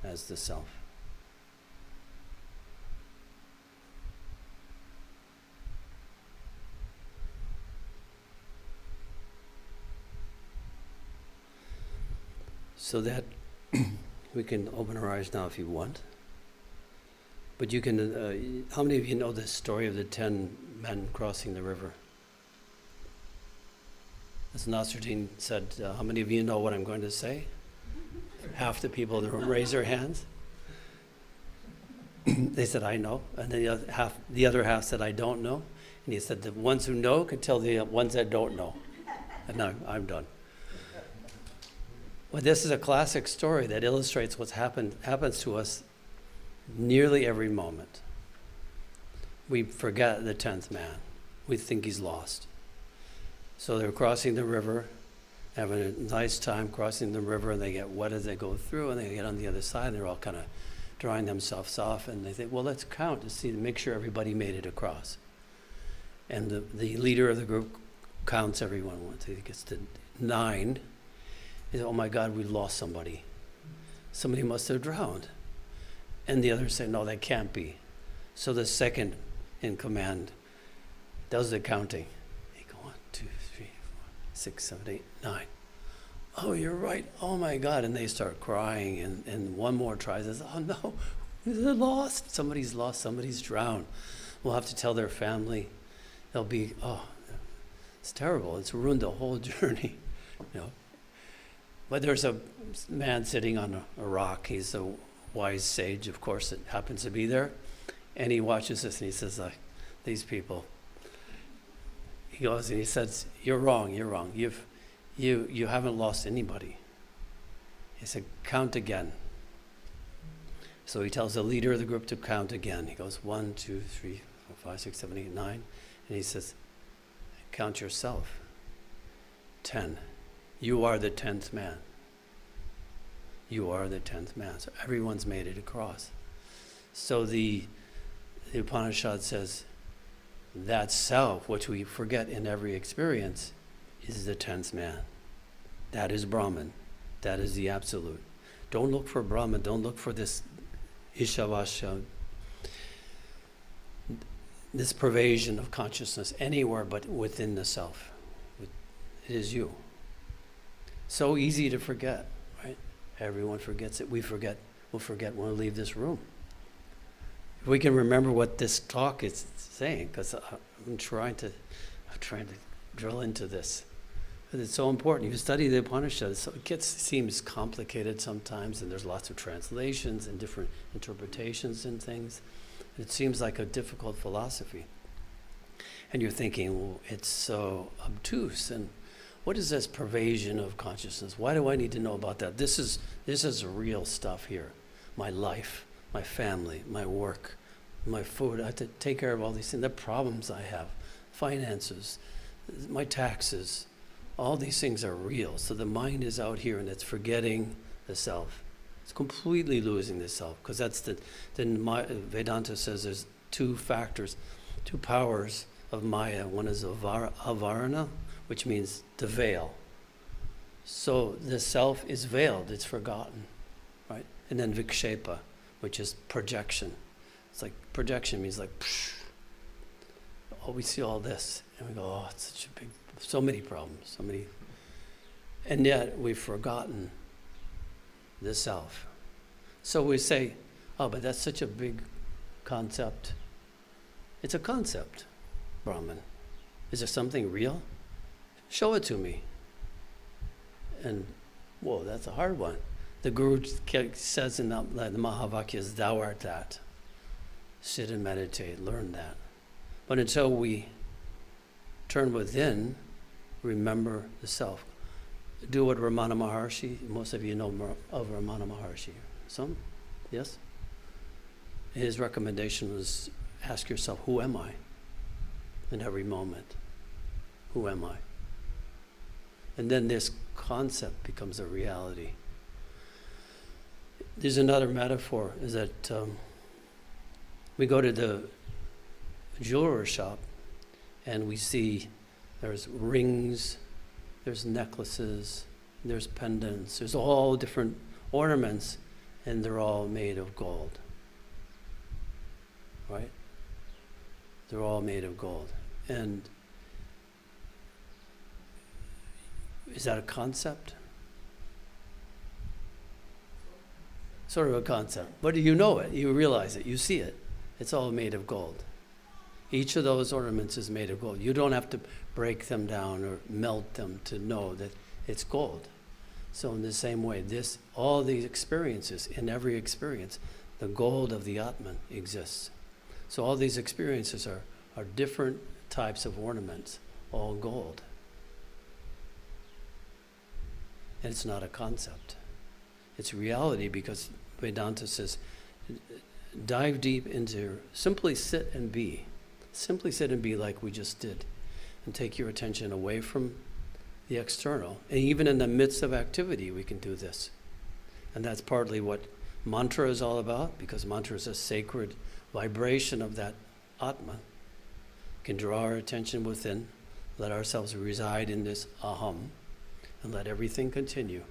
as the self. So that we can open our eyes now if you want. But you can, how many of you know the story of the 10 men crossing the river? As Nasruddin said, how many of you know what I'm going to say? Half the people in the room raise their hands. They said, I know. And the other half said, I don't know. And he said, the ones who know can tell the ones that don't know. And now I'm done. Well, this is a classic story that illustrates what's happens to us nearly every moment, we forget the 10th man. We think he's lost. So they're crossing the river, having a nice time crossing the river, and they get wet as they go through, and they get on the other side, and they're all kind of drying themselves off, and they think, well, let's count to see, to make sure everybody made it across. And the leader of the group counts everyone once. He gets to 9. He says, oh my God, we lost somebody. Somebody must have drowned. And the others say, no, that can't be. So the second in command does the counting. They go 1, 2, 3, 4, 6, 7, 8, 9. Oh, you're right. Oh my God. And they start crying. And one more tries. Says, oh no, they're lost. Somebody's lost. Somebody's drowned. We'll have to tell their family. They'll be, oh, it's terrible. It's ruined the whole journey. You know. But there's a man sitting on a rock. He's a wise sage, of course, that happens to be there. And he watches this and he says, these people. He goes and he says, you're wrong. You haven't lost anybody. He said, count again. So he tells the leader of the group to count again. He goes 1, 2, 3, 4, 5, 6, 7, 8, 9. And he says, count yourself. 10. You are the 10th man. You are the 10th man. So everyone's made it across. So the Upanishad says that self, which we forget in every experience, is the 10th man. That is Brahman. That is the absolute. Don't look for Brahman. Don't look for this Ishavasya, this pervasion of consciousness anywhere but within the self. It is you. So easy to forget, right? Everyone forgets it. We'll forget when we leave this room. If we can remember what this talk is saying, because I'm trying to drill into this. It's so important. You study the Upanishads, so it seems complicated sometimes, and there's lots of translations and different interpretations and things. It seems like a difficult philosophy. And you're thinking, well, it's so obtuse, and what is this pervasion of consciousness? Why do I need to know about that? This is real stuff here. My life, my family, my work, my food. I have to take care of all these things. The problems I have, finances, my taxes. All these things are real. So the mind is out here and it's forgetting the self. It's completely losing the self, because that's Vedanta says there's 2 factors, 2 powers of Maya. One is avarana, which means to veil. So the self is veiled, it's forgotten, right? And then vikshepa, which is projection. It's like projection means like, psh, oh, we see all this, and we go, oh, it's such a big, so many problems, so many, and yet we've forgotten the self. So we say, oh, but that's such a big concept. It's a concept, Brahman. Is there something real? Show it to me. And, whoa, that's a hard one. The Guru says in the Mahavakyas, thou art that. Sit and meditate, learn that. But until we turn within, remember the self. Do what Ramana Maharshi, most of you know of Ramana Maharshi. Some? Yes? His recommendation was ask yourself, who am I? In every moment. Who am I? And then this concept becomes a reality. There's another metaphor, is that we go to the jeweler shop and we see there's rings, there's necklaces, there's pendants, there's all different ornaments, and they're all made of gold. Right? They're all made of gold. And is that a concept? Sort of a concept. But you know it, you realize it, you see it. It's all made of gold. Each of those ornaments is made of gold. You don't have to break them down or melt them to know that it's gold. So in the same way, all these experiences, in every experience, the gold of the Atman exists. So all these experiences are different types of ornaments, all gold. And it's not a concept. It's reality, because Vedanta says, dive deep into simply sit and be. Simply sit and be like we just did. And take your attention away from the external. And even in the midst of activity, we can do this. And that's partly what mantra is all about, because mantra is a sacred vibration of that Atman. We can draw our attention within, let ourselves reside in this aham, and let everything continue.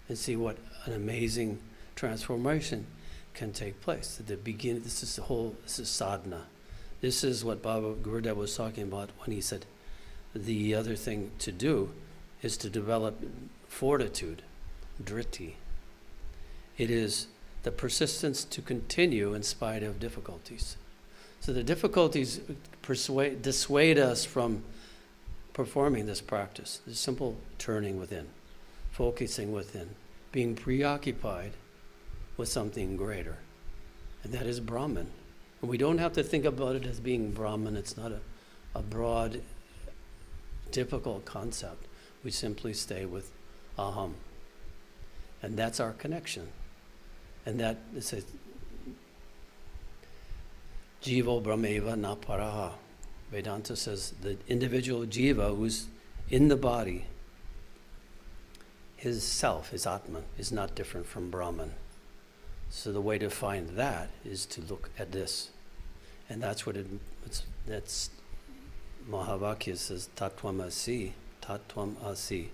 And see what an amazing transformation can take place. At the beginning, this is sadhana. This is what Baba Gurudev was talking about when he said the other thing to do is to develop fortitude, driti. It is the persistence to continue in spite of difficulties. So the difficulties dissuade us from performing this practice, the simple turning within, focusing within, being preoccupied with something greater. And that is Brahman. And we don't have to think about it as being Brahman. It's not a broad, difficult concept. We simply stay with aham. And that's our connection. And that, it says, Jivo Brahmeva na paraha. Vedanta says the individual jiva who's in the body, his self, his Atman, is not different from Brahman. So the way to find that is to look at this. And that's what that's Mahavakya says, Tattvam asi.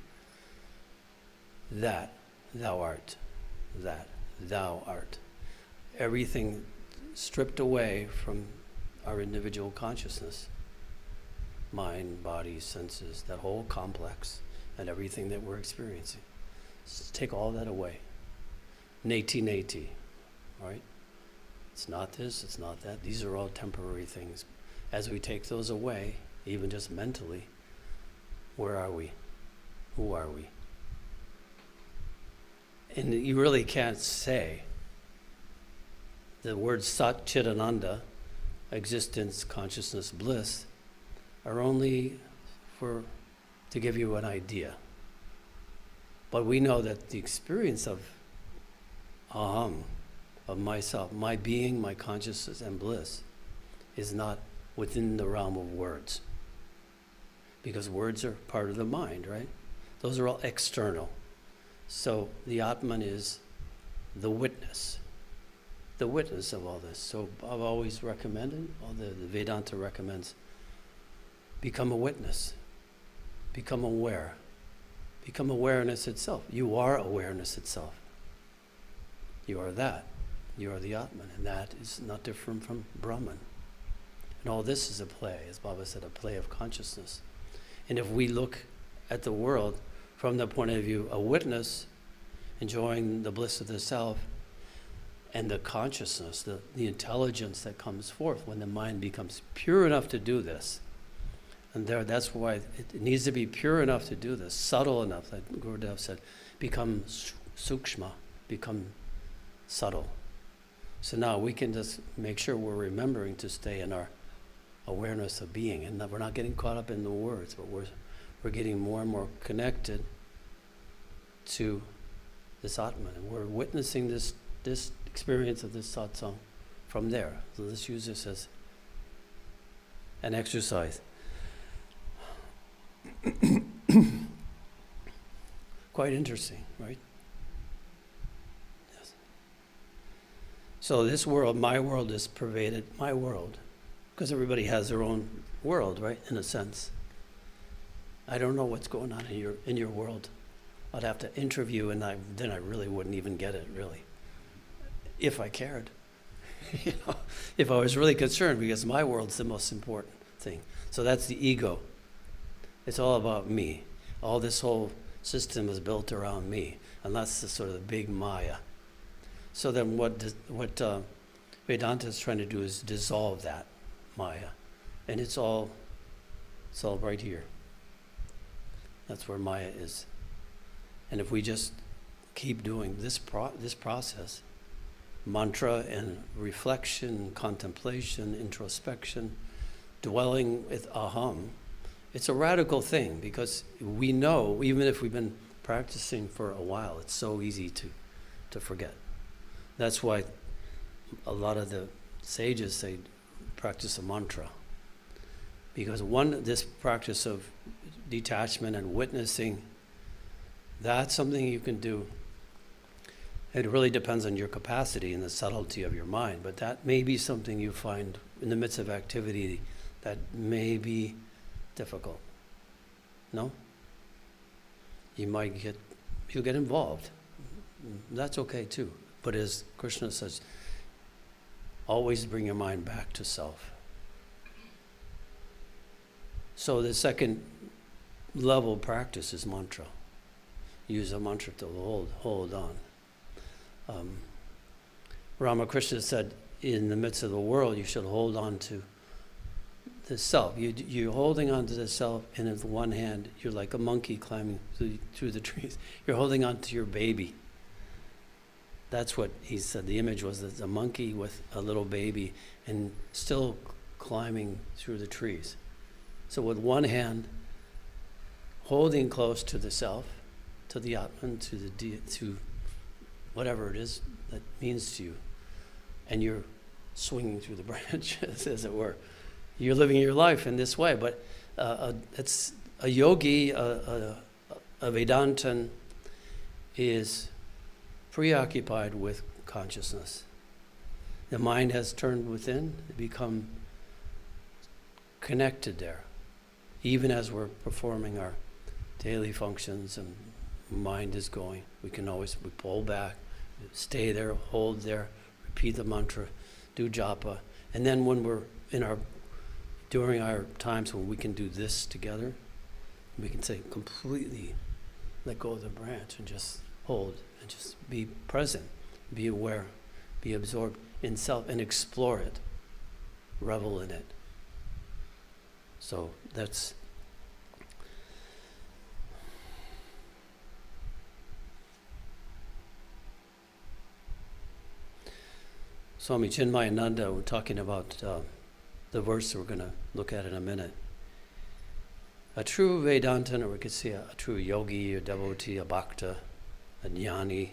That thou art. That thou art. Everything stripped away from our individual consciousness. Mind, body, senses, that whole complex, and everything that we're experiencing. So take all that away. Neti, right? It's not this, it's not that. These are all temporary things. As we take those away, even just mentally, where are we? Who are we? And you really can't say the words Sat Chit Ananda, existence, consciousness, bliss, are only to give you an idea. But we know that the experience of aham, of myself, my being, my consciousness, and bliss, is not within the realm of words. Because words are part of the mind, right? Those are all external. So the Atman is the witness of all this. So I've always recommended, the Vedanta recommends, become a witness, become aware, become awareness itself. You are awareness itself. You are that. You are the Atman, and that is not different from Brahman. And all this is a play, as Baba said, a play of consciousness. And if we look at the world from the point of view, a witness enjoying the bliss of the self, and the consciousness, the intelligence that comes forth when the mind becomes pure enough to do this. And that's why it needs to be pure enough to do this, subtle enough, like Gurudev said, become sukshma, become subtle. So now we can just make sure we're remembering to stay in our awareness of being, and that we're not getting caught up in the words, but we're getting more and more connected to this Atman, and we're witnessing this experience of this satsang from there. So let's use this as an exercise. Quite interesting, right? Yes. So this world, my world, is pervaded, my world, because everybody has their own world, right, in a sense. I don't know what's going on in your world. I'd have to interview, and then I really wouldn't even get it, really, if I cared. You know, if I was really concerned, because my world's the most important thing. So that's the ego. It's all about me. All this whole system is built around me, and that's the sort of the big Maya. So then what Vedanta is trying to do is dissolve that Maya, and it's all right here. That's where Maya is. And if we just keep doing this process, mantra and reflection, contemplation, introspection, dwelling with aham, it's a radical thing, because we know, even if we've been practicing for a while, it's so easy to forget. That's why a lot of the sages say practice a mantra. Because this practice of detachment and witnessing, that's something you can do. It really depends on your capacity and the subtlety of your mind, but that may be something you find in the midst of activity that may be difficult. No? You'll get involved. That's okay too. But as Krishna says, always bring your mind back to self. So the second level practice is mantra. Use a mantra to hold on. Ramakrishna said, in the midst of the world, you should hold on to the self. You're holding on to the self, and in one hand, you're like a monkey climbing through the trees. You're holding on to your baby. That's what he said. The image was a monkey with a little baby and still climbing through the trees. So with one hand, holding close to the self, to the Atman, to whatever it is that means to you, and you're swinging through the branches, as it were. You're living your life in this way, but it's a yogi, a Vedantan is preoccupied with consciousness. The mind has turned within, become connected there. Even as we're performing our daily functions and mind is going, we pull back, stay there, hold there, repeat the mantra, do japa, and then when we're during our times when we can do this together, we can say completely let go of the branch and just hold and just be present, be aware, be absorbed in self and explore it, revel in it. So that's Swami Chinmayananda, we're talking about the verse we're going to look at in a minute. A true Vedantan, or we could say a true yogi, a devotee, a bhakta, a jnani,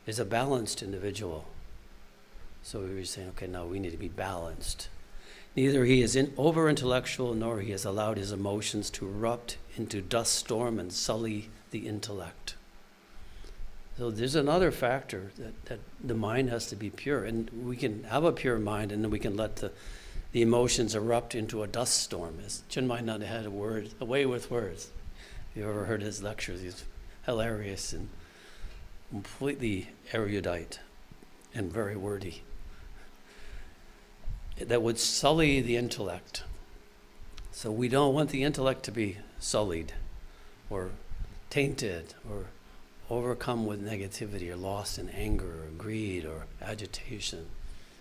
is a balanced individual. So we were saying, okay, now we need to be balanced. Neither he is over-intellectual, nor he has allowed his emotions to erupt into dust storm and sully the intellect. So there's another factor that the mind has to be pure. And we can have a pure mind, and then we can let the emotions erupt into a dust storm. As Chinmayananda had a way with words. If you've ever heard his lectures, he's hilarious and completely erudite and very wordy. That would sully the intellect. So we don't want the intellect to be sullied or tainted or overcome with negativity or lost in anger or greed or agitation.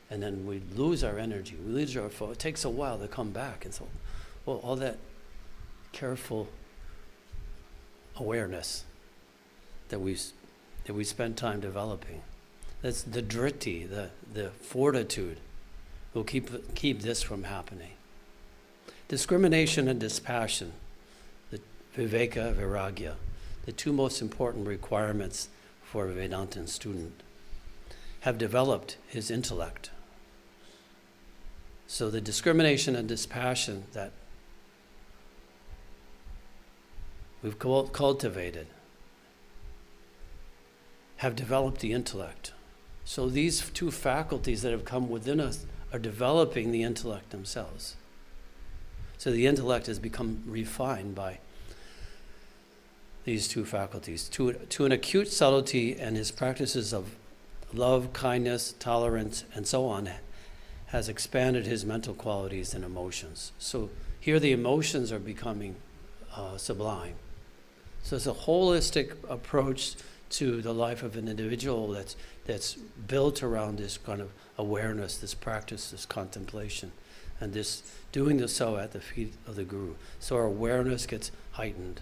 And then we lose our energy, we lose our focus. It takes a while to come back. And so, well, all that careful awareness that we spend time developing, that's the dritti, the fortitude, will keep this from happening. Discrimination and dispassion, the viveka, vairagya, the two most important requirements for a Vedantan student, have developed his intellect. So the discrimination and dispassion that we've cultivated have developed the intellect. So these two faculties that have come within us are developing the intellect themselves. So the intellect has become refined by these two faculties. To an acute subtlety, and his practices of love, kindness, tolerance, and so on has expanded his mental qualities and emotions. So here the emotions are becoming sublime. So it's a holistic approach to the life of an individual that's built around this kind of awareness, this practice, this contemplation, and this doing the so at the feet of the Guru. So our awareness gets heightened.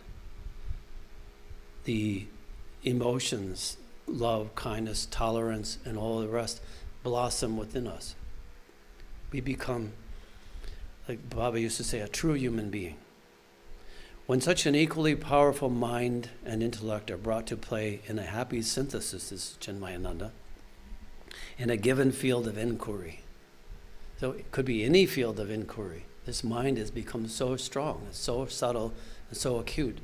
The emotions, love, kindness, tolerance, and all the rest blossom within us. We become, like Baba used to say, a true human being. When such an equally powerful mind and intellect are brought to play in a happy synthesis, this is Chinmayananda, in a given field of inquiry. So it could be any field of inquiry. This mind has become so strong, so subtle, and so acute.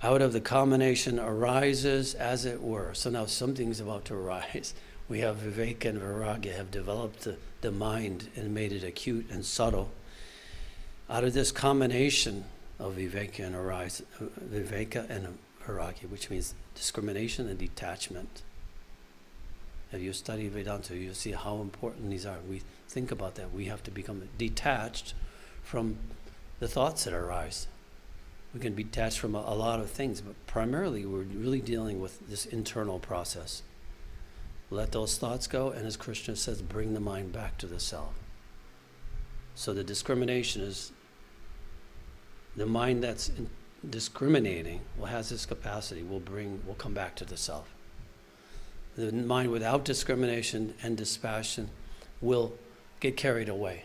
Out of the combination arises, as it were. So now something's about to arise. We have Viveka and Vairagya have developed the mind and made it acute and subtle. Out of this combination of Viveka and Vairagya, which means discrimination and detachment. If you study Vedanta, you'll see how important these are. We think about that. We have to become detached from the thoughts that arise. We can be detached from a lot of things, but primarily we're really dealing with this internal process. Let those thoughts go, and as Krishna says, bring the mind back to the self. So the discrimination is the mind that's discriminating, has this capacity, will come back to the self. The mind without discrimination and dispassion will get carried away,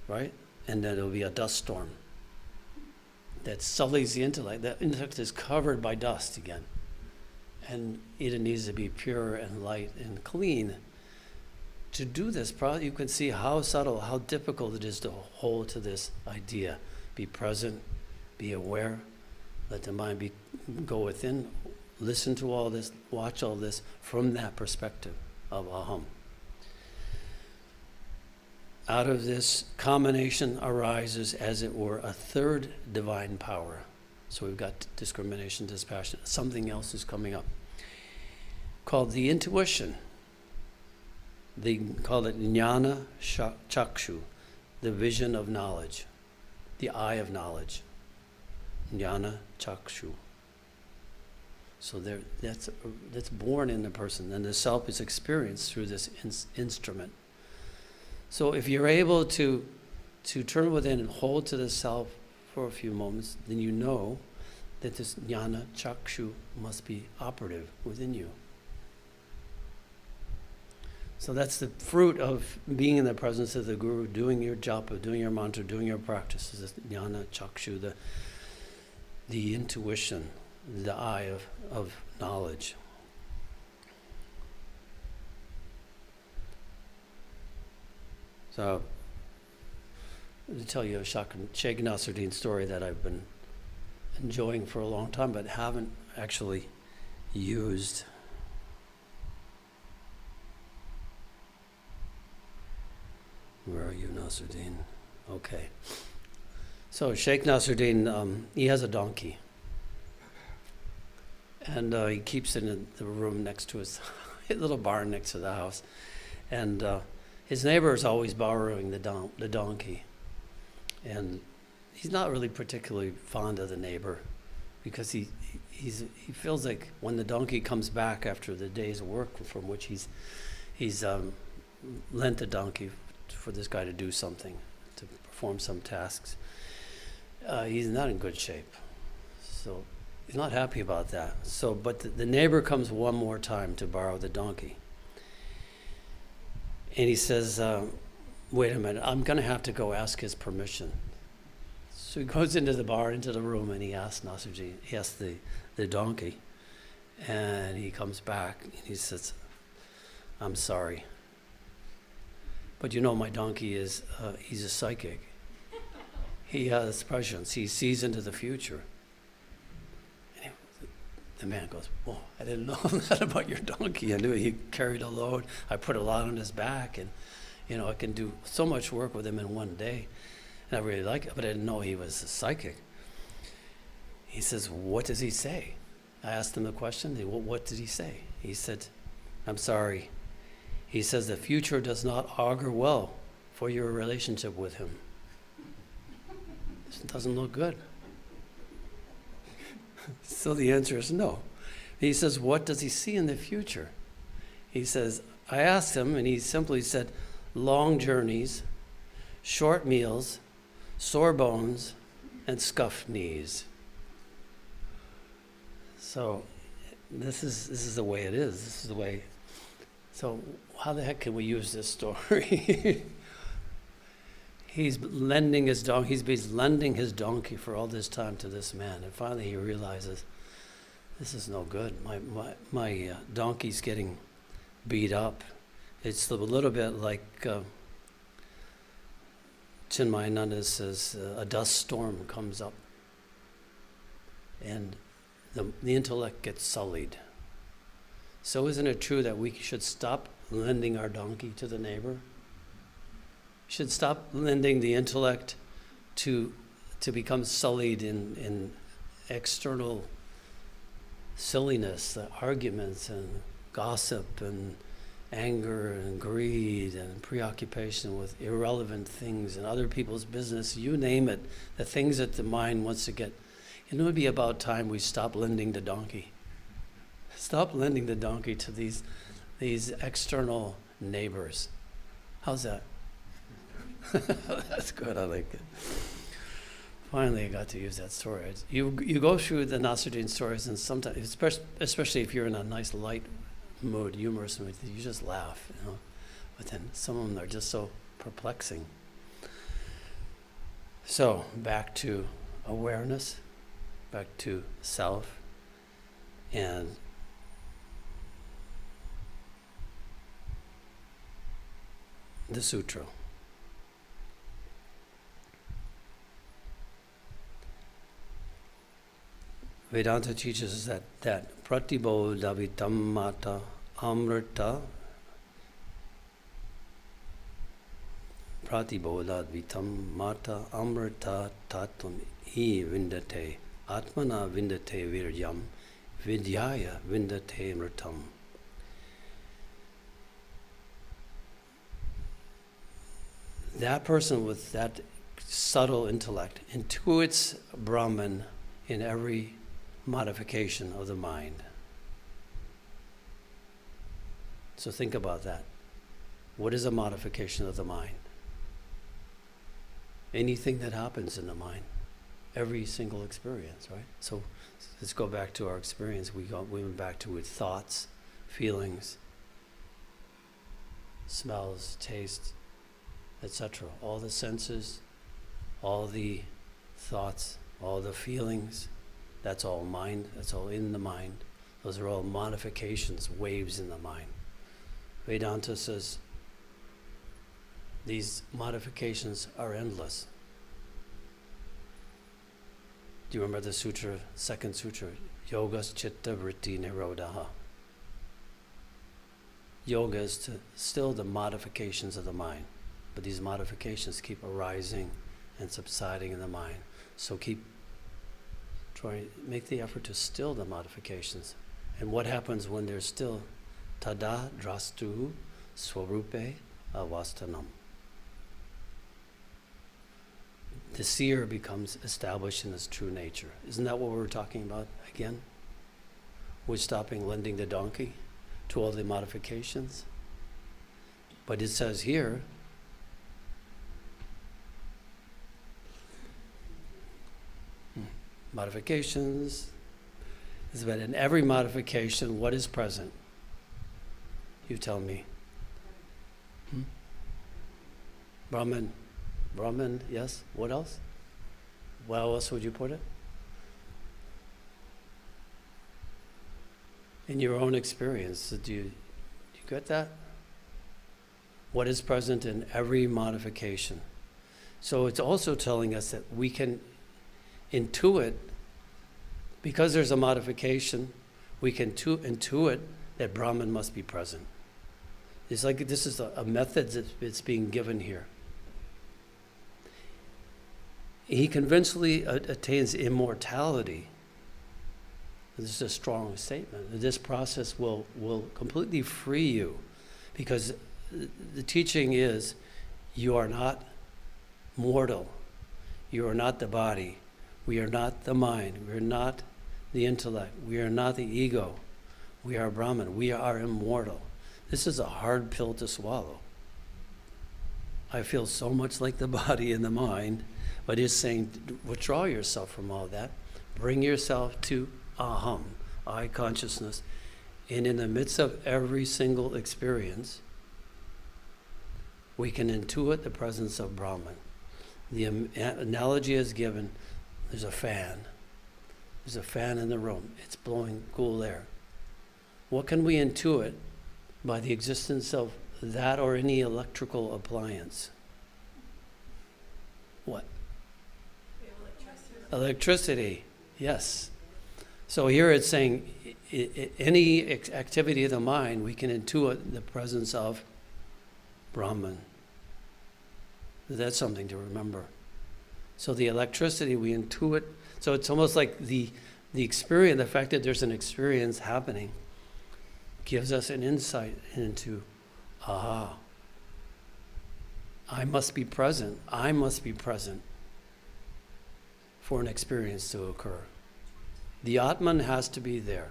right? And then it'll be a dust storm that sullies the intellect. The intellect is covered by dust again. And it needs to be pure and light and clean. To do this, you can see how subtle, how difficult it is to hold to this idea. Be present, be aware, let the mind go within, listen to all this, watch all this from that perspective of aham. Out of this combination arises, as it were, a third divine power. So we've got discrimination, dispassion. Something else is coming up called the intuition. They call it jnana chakshu, the vision of knowledge, the eye of knowledge. Jnana chakshu. So that's born in the person, and the self is experienced through this instrument. So if you're able to turn within and hold to the self for a few moments, then you know that this jnana chakshu must be operative within you. So that's the fruit of being in the presence of the Guru, doing your japa, doing your mantra, doing your practices. This jnana chakshu, the intuition, the eye of knowledge. So, to tell you a Sheikh Nasruddin story that I've been enjoying for a long time, but haven't actually used. Where are you, Nasruddin? Okay. So Sheikh Nasruddin, he has a donkey. And he keeps it in the room next to his little barn next to the house. And his neighbor is always borrowing the donkey. And he's not really particularly fond of the neighbor because he feels like when the donkey comes back after the day's work from which he's lent the donkey for this guy to do something, to perform some tasks, he's not in good shape. So he's not happy about that. So, but the neighbor comes one more time to borrow the donkey. And he says, wait a minute, I'm going to have to go ask his permission. So he goes into the bar, into the room, and he asks Nasruddin, he asks the donkey. And he comes back, and he says, I'm sorry. But you know, my donkey is, he's a psychic. He has prescience. He sees into the future. And the man goes, whoa, I didn't know that about your donkey. I knew he carried a load. I put a lot on his back, and you know, I can do so much work with him in one day. And I really like it, but I didn't know he was a psychic. He says, what does he say? I asked him the question, what did he say? He said, I'm sorry. He says, the future does not augur well for your relationship with him. It doesn't look good. So the answer is no. He says, what does he see in the future? He says, I asked him, and he simply said, long journeys, short meals, sore bones, and scuffed knees. So this is the way it is. This is the way. So how the heck can we use this story? He's lending his donkey. He's been lending his donkey for all this time to this man, and finally he realizes this is no good. My donkey's getting beat up. It's a little bit like Chinmayananda says, a dust storm comes up and the intellect gets sullied. So isn't it true that we should stop lending our donkey to the neighbor? We should stop lending the intellect to become sullied in external silliness, arguments and gossip and anger and greed and preoccupation with irrelevant things and other people's business, you name it, the things that the mind wants to get. It would be about time we stop lending the donkey. Stop lending the donkey to these external neighbors. How's that? That's good, I like it. Finally, I got to use that story. You go through the Nasruddin stories, and sometimes, especially if you're in a nice light mood, humorous mood, you just laugh, you know. But then some of them are just so perplexing. So back to awareness, back to self, and the sutra. Vedanta teaches us that pratibodhavitam mata amrita pratibodhavitam mata amrita tatum hi vindate atmana vindate viryam vidyaya vindate mritam. That person with that subtle intellect intuits Brahman in every modification of the mind. So think about that. What is a modification of the mind? Anything that happens in the mind. Every single experience, right? So let's go back to our experience. We went back to with thoughts, feelings, smells, tastes, etc. All the senses, all the thoughts, all the feelings, that's all mind, that's all in the mind. Those are all modifications, waves in the mind. Vedanta says these modifications are endless. Do you remember the sutra, second sutra? Yogas chitta vritti nirodha. Yoga is to still the modifications of the mind. But these modifications keep arising and subsiding in the mind. So make the effort to still the modifications. And what happens when they're still? Tada drastu swarupe avastanam. The seer becomes established in his true nature. Isn't that what we were talking about again? We're stopping lending the donkey to all the modifications. But it says here, modifications, is that in every modification, what is present? You tell me. Brahman, yes. What else? Where else would you put it? In your own experience, do you get that? What is present in every modification? So it's also telling us that we can intuit, because there's a modification, we can intuit that Brahman must be present. It's like this is a method that's being given here. He convincingly attains immortality. This is a strong statement. This process will completely free you, because the teaching is you are not mortal. You are not the body. We are not the mind. We are not the intellect. We are not the ego. We are Brahman. We are immortal. This is a hard pill to swallow. I feel so much like the body and the mind, but it's saying withdraw yourself from all that. Bring yourself to aham, I consciousness. And in the midst of every single experience, we can intuit the presence of Brahman. The analogy is given, there's a fan. There's a fan in the room. It's blowing cool air. What can we intuit by the existence of that or any electrical appliance. What? Electricity, yes. So here it's saying any activity of the mind, we can intuit the presence of Brahman. That's something to remember. So the electricity, we intuit. So it's almost like the experience, the fact that there's an experience happening gives us an insight into, aha, I must be present. I must be present for an experience to occur. The Atman has to be there.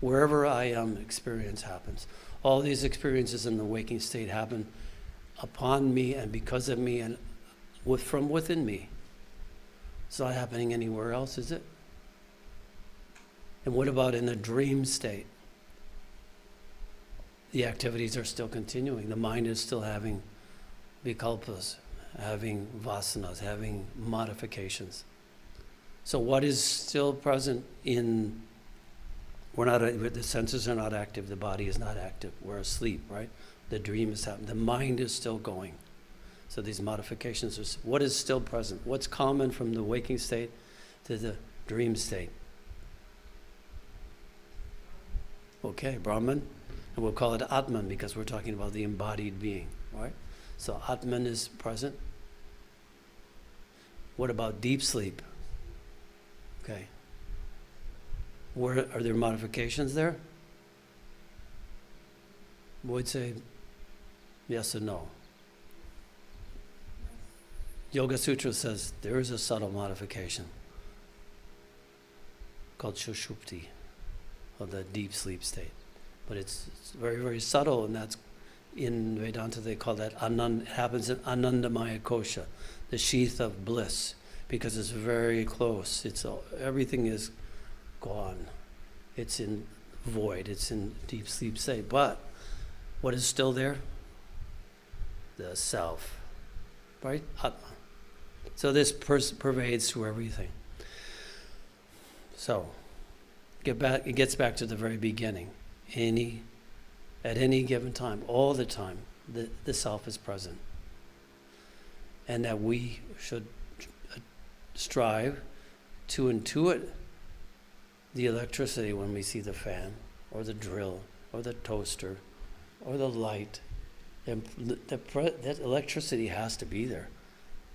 Wherever I am, experience happens. All these experiences in the waking state happen upon me and because of me and from within me. It's not happening anywhere else, is it? And what about in a dream state? The activities are still continuing. The mind is still having vikalpas, having vasanas, having modifications. So what is still present in, the senses are not active, the body is not active, we're asleep, right? The dream is happening, the mind is still going. So these modifications are, what is still present? What's common from the waking state to the dream state? Okay, Brahman, and we'll call it Atman because we're talking about the embodied being, right? So Atman is present. What about deep sleep? Okay. Where are there modifications there? We'd say yes and no. Yoga Sutra says there is a subtle modification called Sushupti, or the deep sleep state. But it's very, very subtle, and that's in Vedanta they call that Anand. It happens in Anandamaya Kosha, the sheath of bliss, because it's very close. Everything is gone. It's in void. It's in deep sleep state. But what is still there? The self, right? Atma. So this pervades through everything. So it gets back to the very beginning. At any given time, all the time, the self is present. And that we should strive to intuit the electricity when we see the fan, or the drill, or the toaster, or the light. And that electricity has to be there.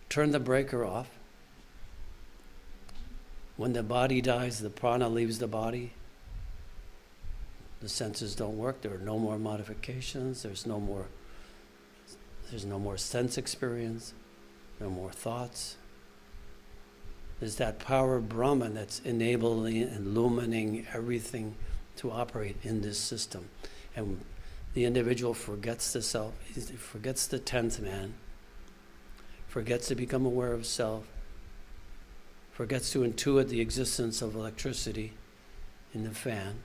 Turn the breaker off. When the body dies, the prana leaves the body. The senses don't work. There are no more modifications. There's no more sense experience. No more thoughts. There's that power of Brahman that's enabling and illuminating everything to operate in this system. And the individual forgets the self. He forgets the 10th man. Forgets to become aware of self. Forgets to intuit the existence of electricity in the fan,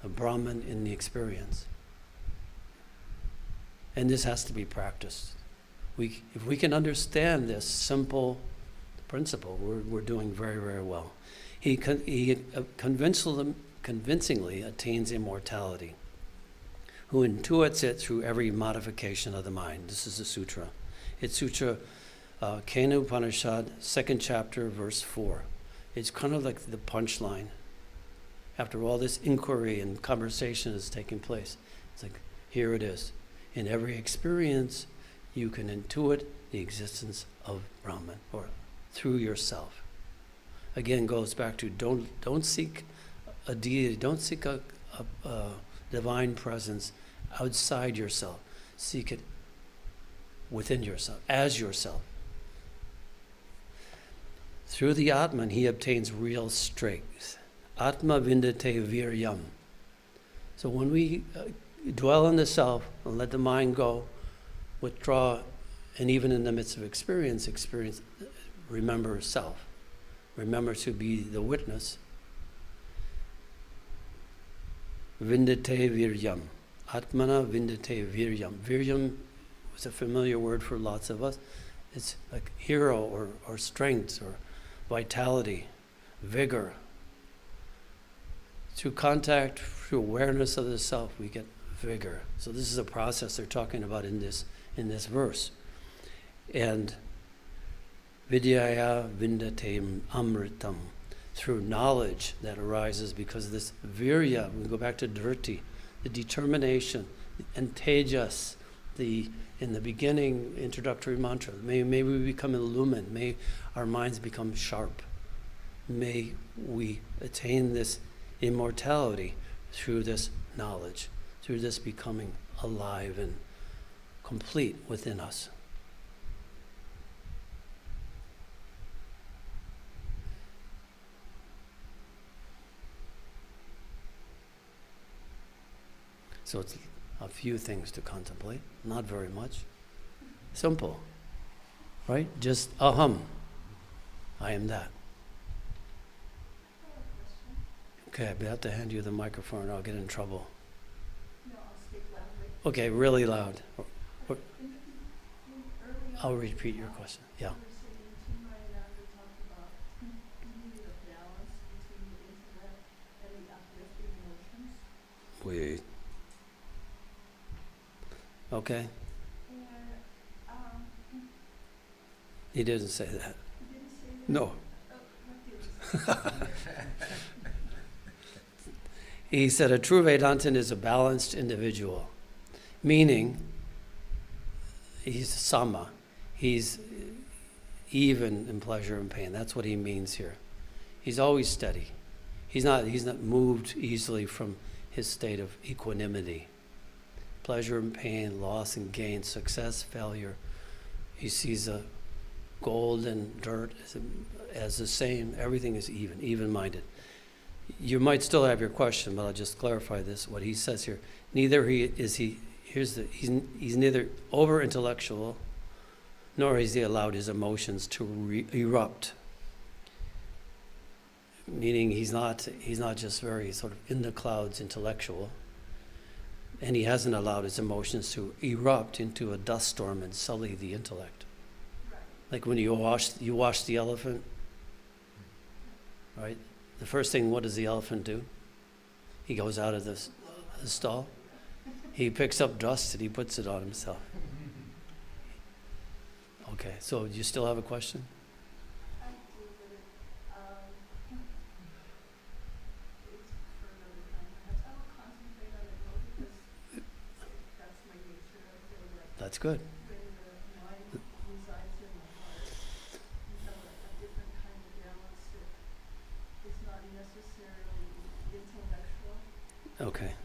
of Brahman in the experience. And this has to be practiced. If we can understand this simple principle, we're doing very, very well. He convincingly attains immortality, who intuits it through every modification of the mind. This is the sutra. It's Sutra Kena Upanishad, 2nd chapter, verse 4. It's kind of like the punchline. After all this inquiry and conversation is taking place, it's like, here it is. In every experience, you can intuit the existence of Brahman, or through yourself. Again, goes back to don't seek a deity, don't seek a divine presence outside yourself. Seek it within yourself, as yourself. Through the Atman, he obtains real strength. Atma vindate viryam. So when we dwell in the self and let the mind go, withdraw, and even in the midst of experience, remember self. Remember to be the witness. Vindate viryam. Atmana vindate viryam. Viryam was a familiar word for lots of us. It's like hero or strength or vitality, vigor. Through contact, through awareness of the self, we get vigor. So this is a process they're talking about in this verse. And vidyaya vindate amritam, through knowledge that arises because of this virya. We go back to dhriti, the determination, and tejas, in the beginning introductory mantra. May we become illumined. May our minds become sharp. May we attain this immortality through this knowledge, through this becoming alive and complete within us. So it's a few things to contemplate, not very much. Simple, right? Just aham, I am that. Okay, I have to hand you the microphone or I'll get in trouble. No, I'll speak loudly. Okay, really loud. In I'll repeat your question. Yeah. We talked about needing a balance between the intellect and the uplifting emotions. Wait. Okay. And He didn't say that. you didn't say that? No. Oh, what did you say? He said a true Vedantin is a balanced individual, meaning he's sama. He's even in pleasure and pain. That's what he means here. He's always steady. He's not moved easily from his state of equanimity. Pleasure and pain, loss and gain, success, failure. He sees a gold and dirt as the same. Everything is even-minded. You might still have your question, but I'll just clarify this. What he says here: he's neither over intellectual, nor is he allowed his emotions to erupt. Meaning he's not just very sort of in the clouds intellectual, and he hasn't allowed his emotions to erupt into a dust storm and sully the intellect. Right. Like when you wash the elephant, right? The first thing, what does the elephant do? He goes out of the stall. He picks up dust and he puts it on himself. Okay, so do you still have a question? I do, but it's for another time. Perhaps I will concentrate on it more because that's my nature. I feel like That's good. when the mind resides in the heart, you have a different kind of balance that is not necessarily intellectual. Okay.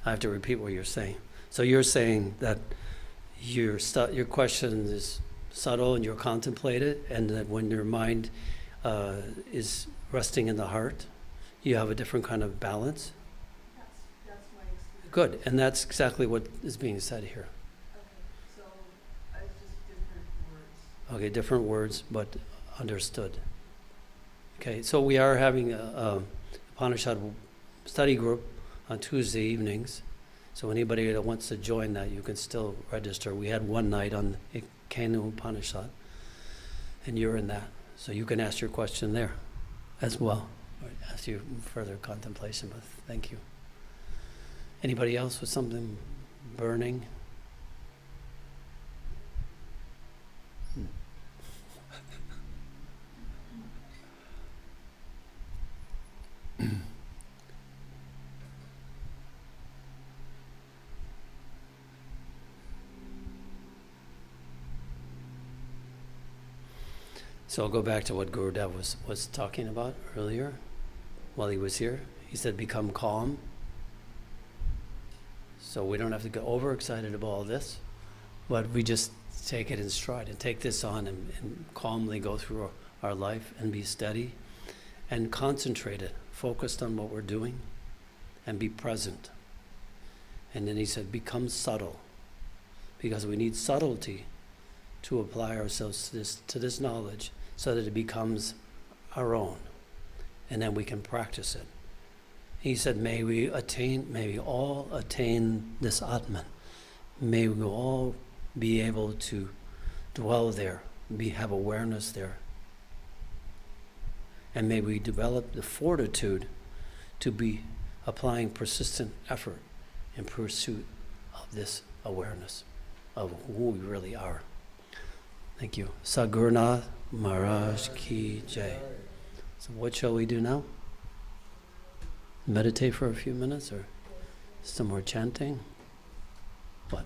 I have to repeat what you're saying. So you're saying that your question is subtle and you're contemplated, and that when your mind is resting in the heart, you have a different kind of balance? That's my experience. Good, and that's exactly what is being said here. Okay, so it's just different words. Okay, different words, but understood. Okay, so we are having a Upanishad study group on Tuesday evenings. So anybody that wants to join that, you can still register. We had one night on Kanu Upanishad, and you're in that. So you can ask your question there as well, or ask you further contemplation, but thank you. Anybody else with something burning? So I'll go back to what Gurudev was talking about earlier while he was here. He said, become calm. So we don't have to get overexcited about all this, but we just take it in stride and take this on and calmly go through our life and be steady and concentrated, focused on what we're doing, and be present. And then he said, become subtle, because we need subtlety to apply ourselves to this knowledge so that it becomes our own, and then we can practice it. He said, may we all attain this Atman. May we all be able to dwell there, have awareness there. And may we develop the fortitude to be applying persistent effort in pursuit of this awareness of who we really are. Thank you. Sagurnath Maharaj Ki Jai. So what shall we do now? Meditate for a few minutes or some more chanting? What?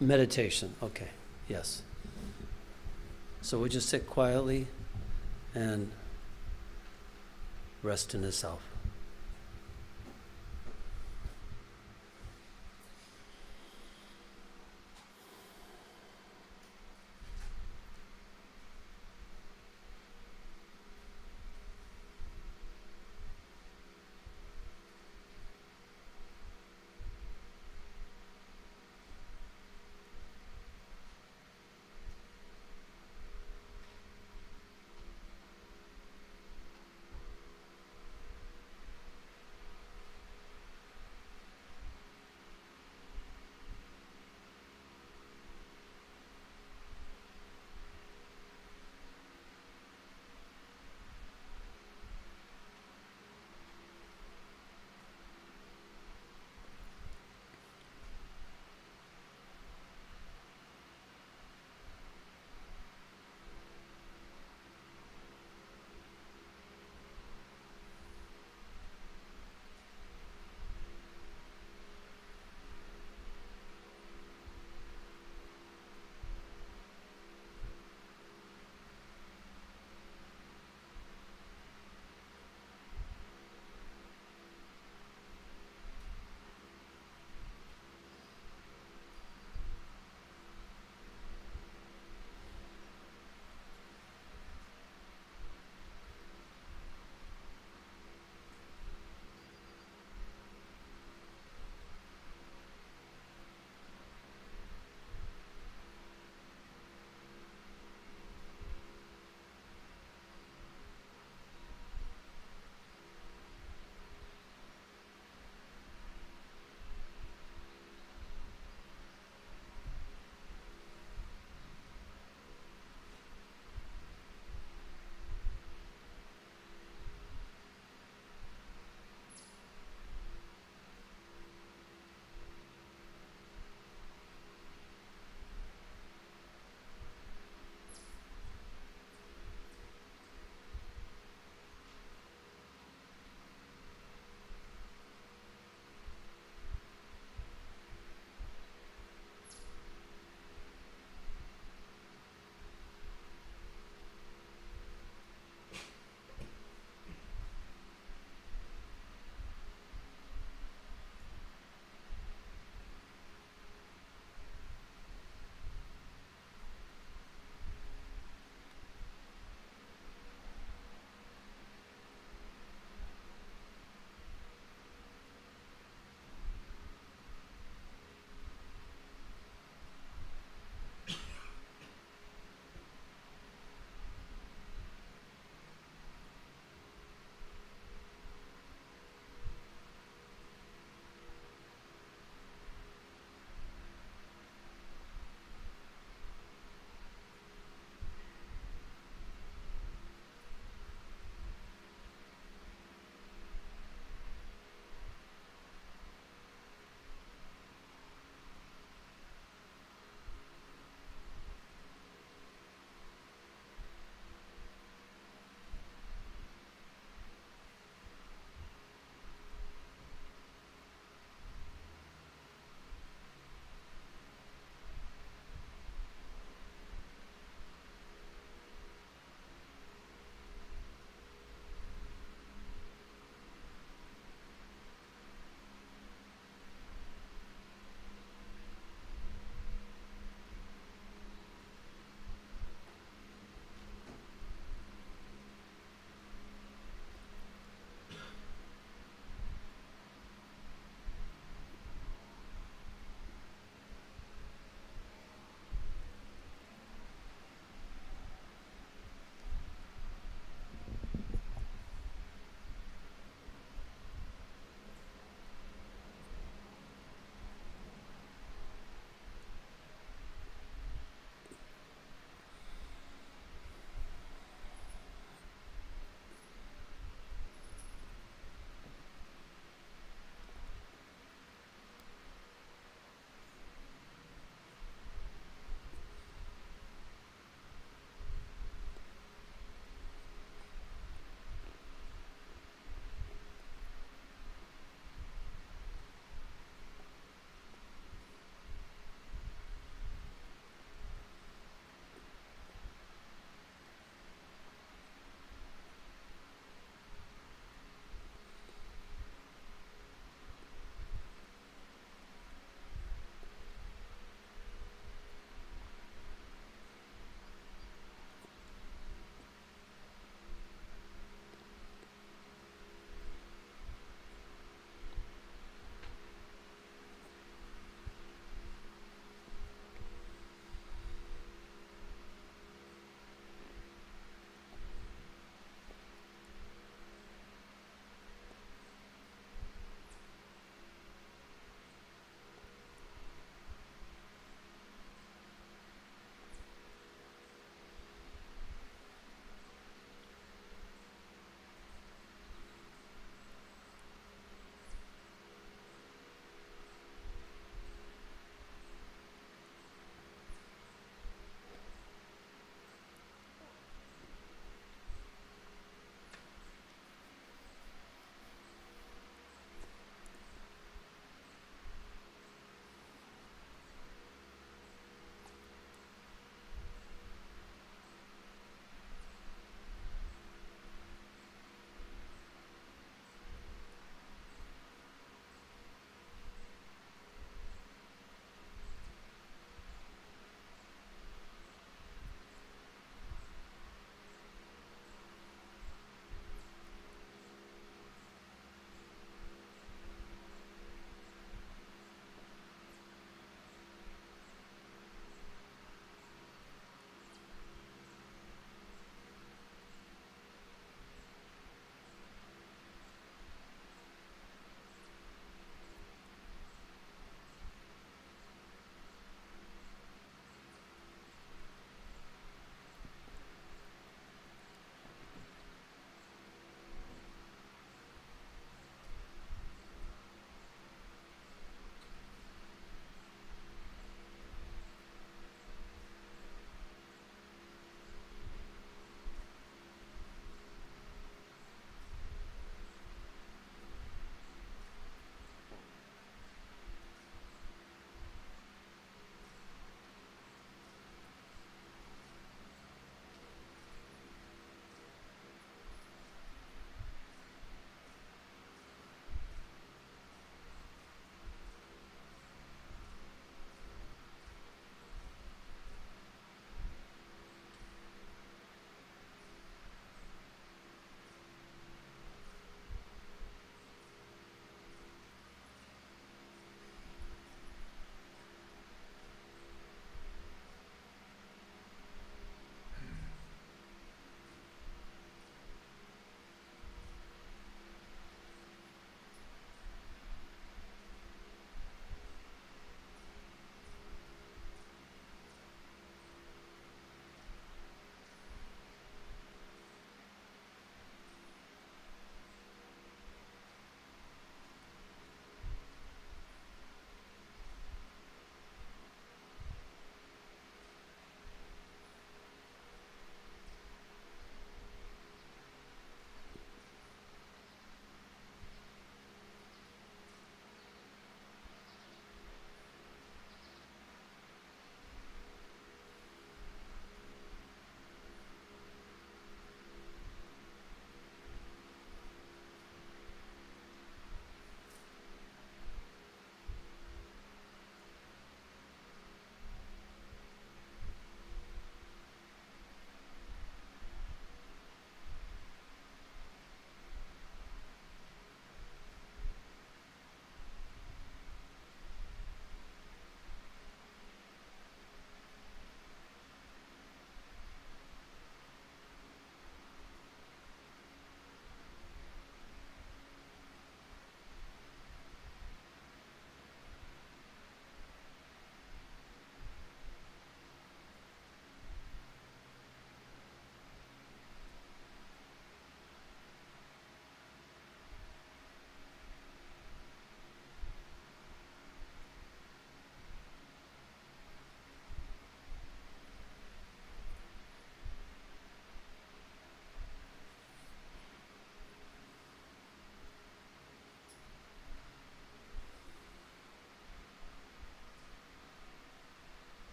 Meditation. Okay. Yes. So we'll just sit quietly and rest in the self.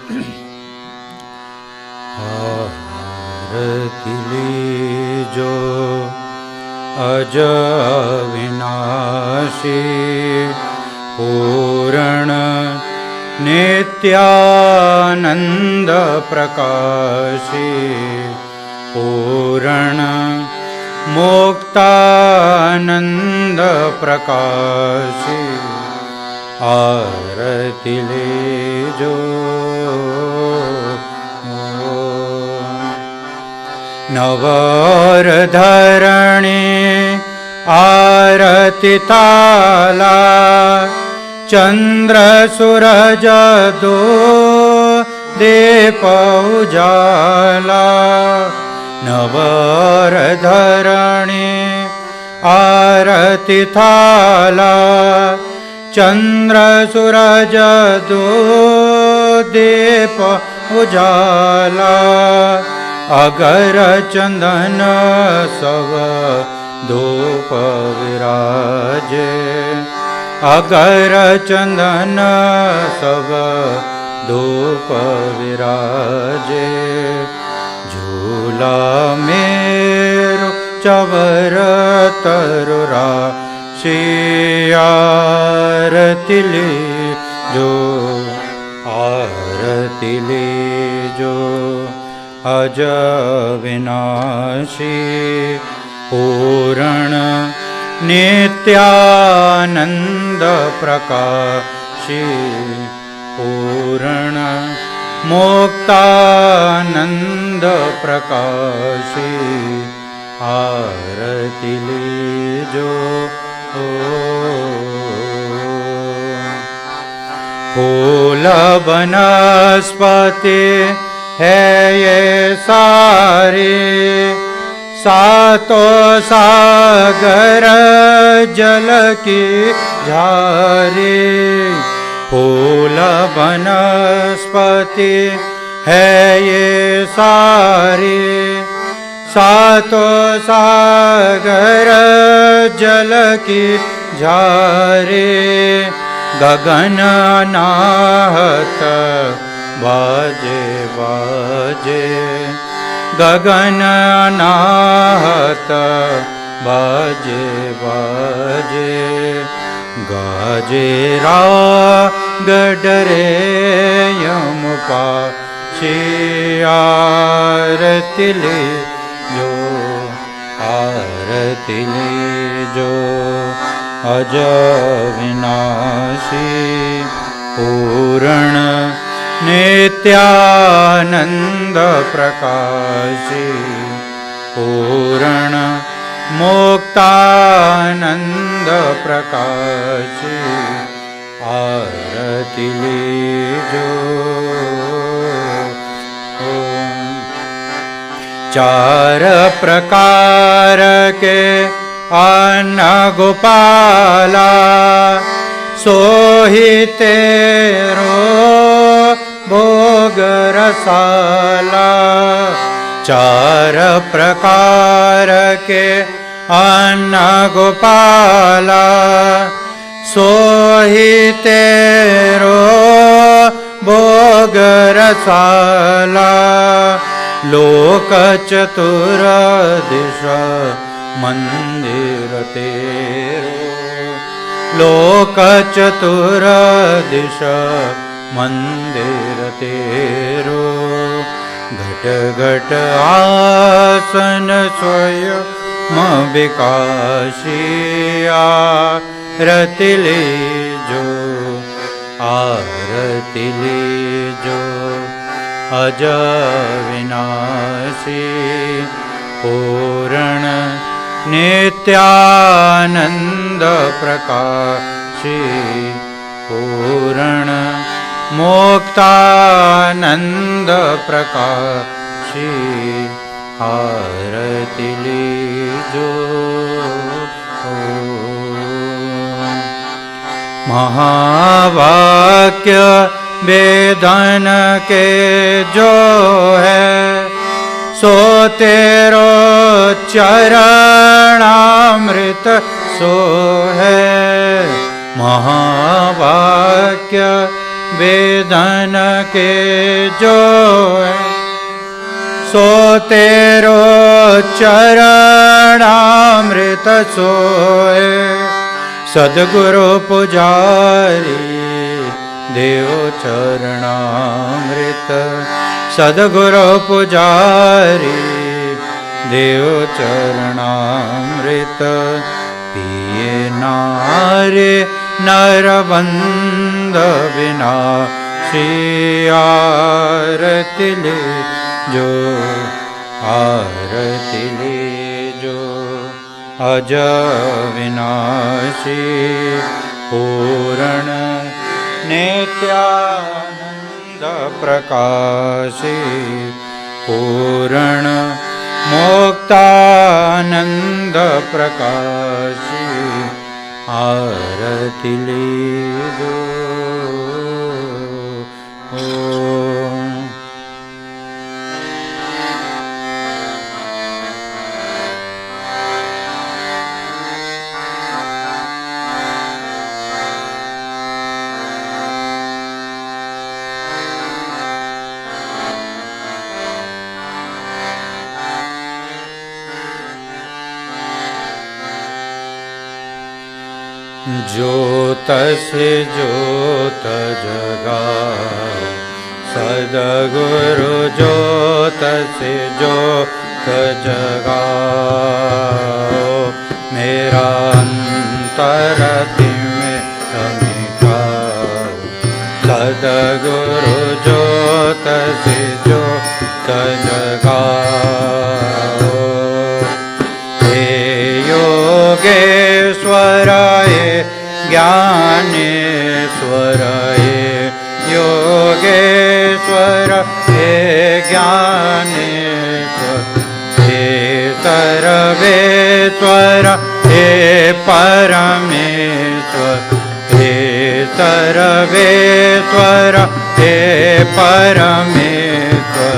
આરતી લીજો અજ વિનાશી પૂર્ણ નિત્યાનંદ પ્રકાશી પૂર્ણ મુક્તાનંદ પ્રકાશી આરતી લેજો નવર ધરણી આરતી તાલા ચંદ્ર સૂરજ દો દીપ ઉજાલા નવર ધરણી આરતી થાલા ચંદ્ર સૂરજ દો દીપ ઉજાલા અગર ચંદન સવ ધૂપ વિરાજે અગર ચંદન સવ ધૂપ વિરાજે ઝૂલા મેરુ ચવર તરુરા આરતી લેજો આરતી લેજો અજ વિનાશી પૂર્ણ નિત્યાનંદ પ્રકાશી પૂર્ણ મુક્તાનંદ પ્રકાશી આરતી લેજો ફૂલ વનસ્પતિ है ये सारे सातो सागर जल की झारे फूल वनस्पति है ये सारे सातो सागर जल की झारे गगन नाहत बाजे बाजे गगन नाहत बाजे बाजे गाजे गडरे यम पाछे आरती लेजो आरती लेजो अज विनाशी पूर्ण नित्यानंद प्रकाशी पूर्ण मुक्तानंद प्रकाशी आरती लेजो चार प्रकार के अन्न गोपाला सोहि तेरो भोग रसाला चार प्रकार के अन्न गोपाला सोहि तेरो भोग रसाला लोक चतुर दिशा मंदिर तेरो लोक चतुर दिशा मंदिर तेरो घट घट आसन स्वयं विकासी आरती लेजो आरती लेजो अज विनाशी पूर्ण नित्यानंद प्रकाशी पूर्ण मुक्तानंद प्रकाशी आरती लेजो महावाक्य वेदन के जो है सो तेरो चरणामृत सो है महावाक्य वेदन के जो है, सो तेरो चरणामृत सोए। सदगुरु पुजारी देव चरणामृत, सदगुरु पुजारी देव चरणामृत। पिए नारे नरबंद बिना, आरती ले जो, आरती ले जो। अज विनाशी पूर्ण नित्यानंद प्रकाशी, पूर्ण मुक्तानंद प्रकाशी, आरती लीजो। ज्योत से ज्योत जगाओ, सद्गुरु ज्योत से ज्योत जगाओ। मेरा अंतर में मिटाओ, सद्गुरु ज्योत से ज्योत जगाओ। हे योगेश्वर ज्ञानेश्वर, योगेश्वर हे ज्ञानेश्वर, हे सर्वेश्वर हे परमेश्वर, हे सर्वेश्वर हे परमेश्वर।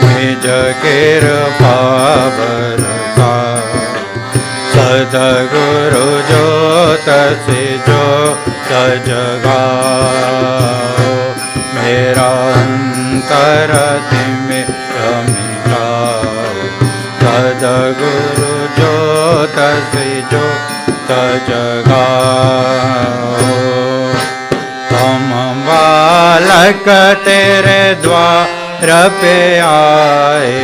निज कृपा बरसा, सद्गुरु ज्योत से ज्योत जगाओ। मेरा अंतर में मिटाओ, सद्गुरु ज्योत से ज्योत जगाओ। हम बालक तेरे द्वार पे आए,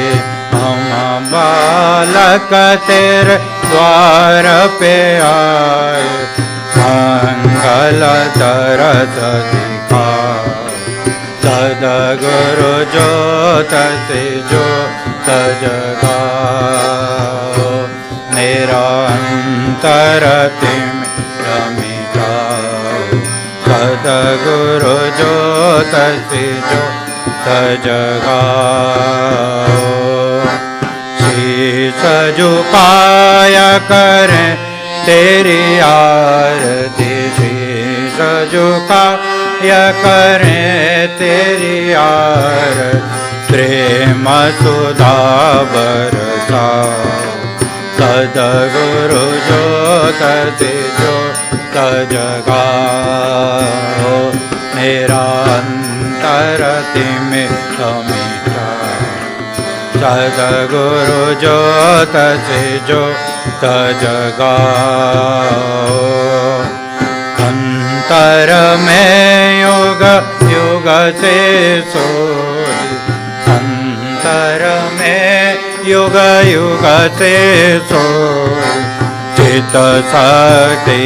हम बालक तेरे द्वार पे आए। मंगल तरस दिखाओ, सद्गुरु ज्योत से ज्योत जगाओ। मेरा अंतर में मिटाओ, सद्गुरु ज्योत से ज्योत जगाओ। शीश झुकाया करें तेरी आरती, शीश झुकाया करें तेरी आरती। प्रेम सुधा बरसाओ, सद्गुरु ज्योत से ज्योत जगाओ। मेरा अंतर में मिटाओ, सद्गुरु ज्योत से ज्योत जगाओ। अंतर में योग युग से सोई, अंतर में युग युग से सोई। चित शक्ति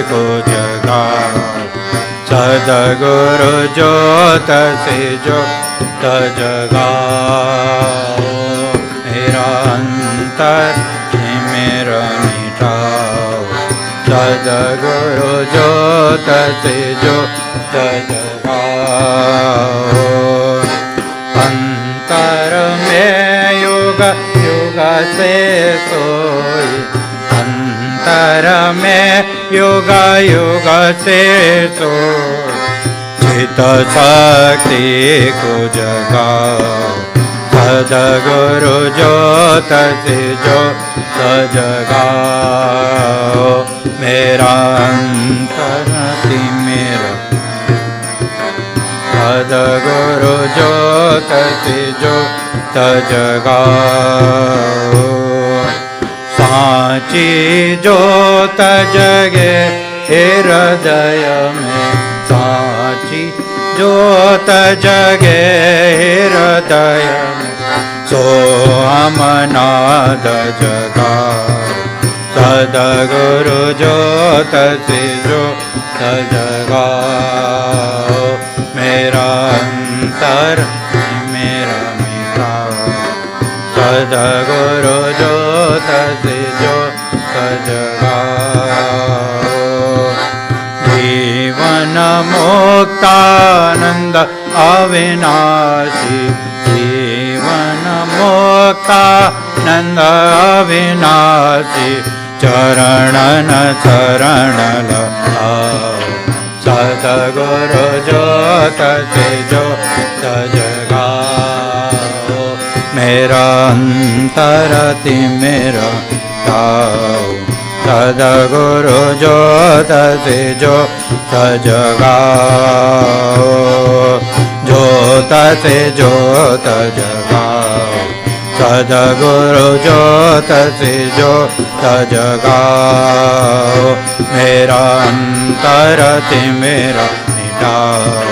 को जगाओ, सद्गुरु ज्योत से ज्योत जगाओ। मेरा अंतर मेरा मिटाओ, सद्गुरु ज्योत से ज्योत जगाओ। अंतर में युग युग से सोई, अंतर में युग युग से सोई। चित शक्ति को जगाओ, सद्गुरु ज्योत से ज्योत जगाओ। मेरा अंतर मेरा सद्गुरु ज्योत से ज्योत जगाओ साची ज्योत जगे हृदय में साची ज्योत जगे हृदय में सोमनाद जगाओ सद्गुरु ज्योत से ज्योत जगाओ मेरा अंतर मेरा मिटाओ सद्गुरु ज्योत से ज्योत जगाओ जीवन मुक्तानंद अविनाशी जीवन मुक्तानंद अविनाशी चरणन शरण लगाओ सद्गुरु ज्योत से ज्योत जगाओ मेरा अंतर मेरा गाओ सद्गुरु ज्योत से ज्योत जगाओ ज्योत से ज्योत जगाओ सद्गुरु ज्योत से ज्योत जगाओ मेरा अंतर मेरा मिटाओ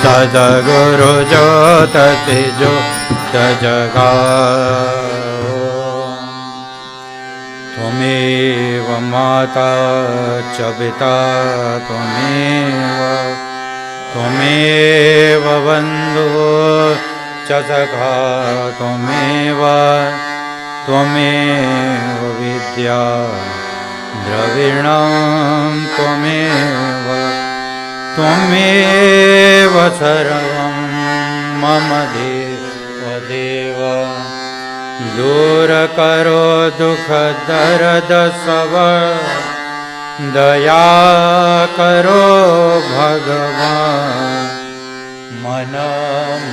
सद्गुरु ज्योत से ज्योत जगाओ त्वमेव माता च पिता त्वमेव बन्धुः च सखा त्वमेव विद्या द्रविणं त्वमेव सर्वं मम देव दूर करो दुख दर्द सब दया करो भगवान मन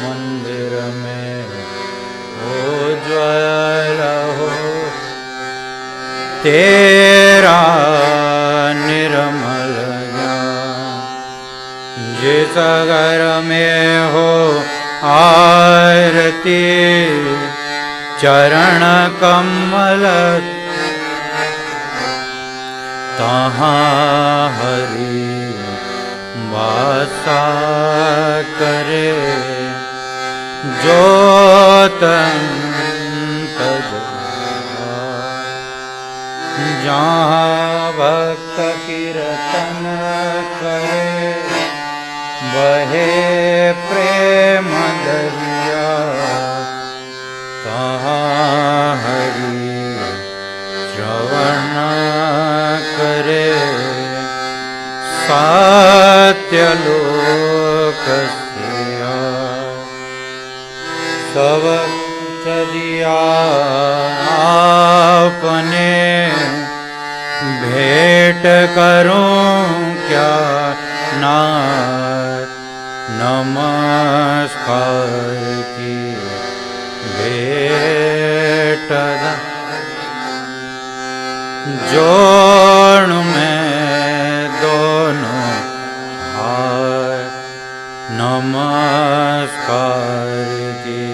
मंदिर में उज्ज्वल हो तेरा निर्मल ज्ञान जिस घर में हो आरती चरण कमल तहाँ हरि वासा करे ज्योत जहाँ भक्त कीर्तन करे बहे प्रेम दरिया तहाँ हरि श्रवण करे सत्यलोक सिया सब चलिया आपने भेंट करूं क्या नाथ नमस्कार की भेंट जोड़ में दोनों हाथ नमस्कार की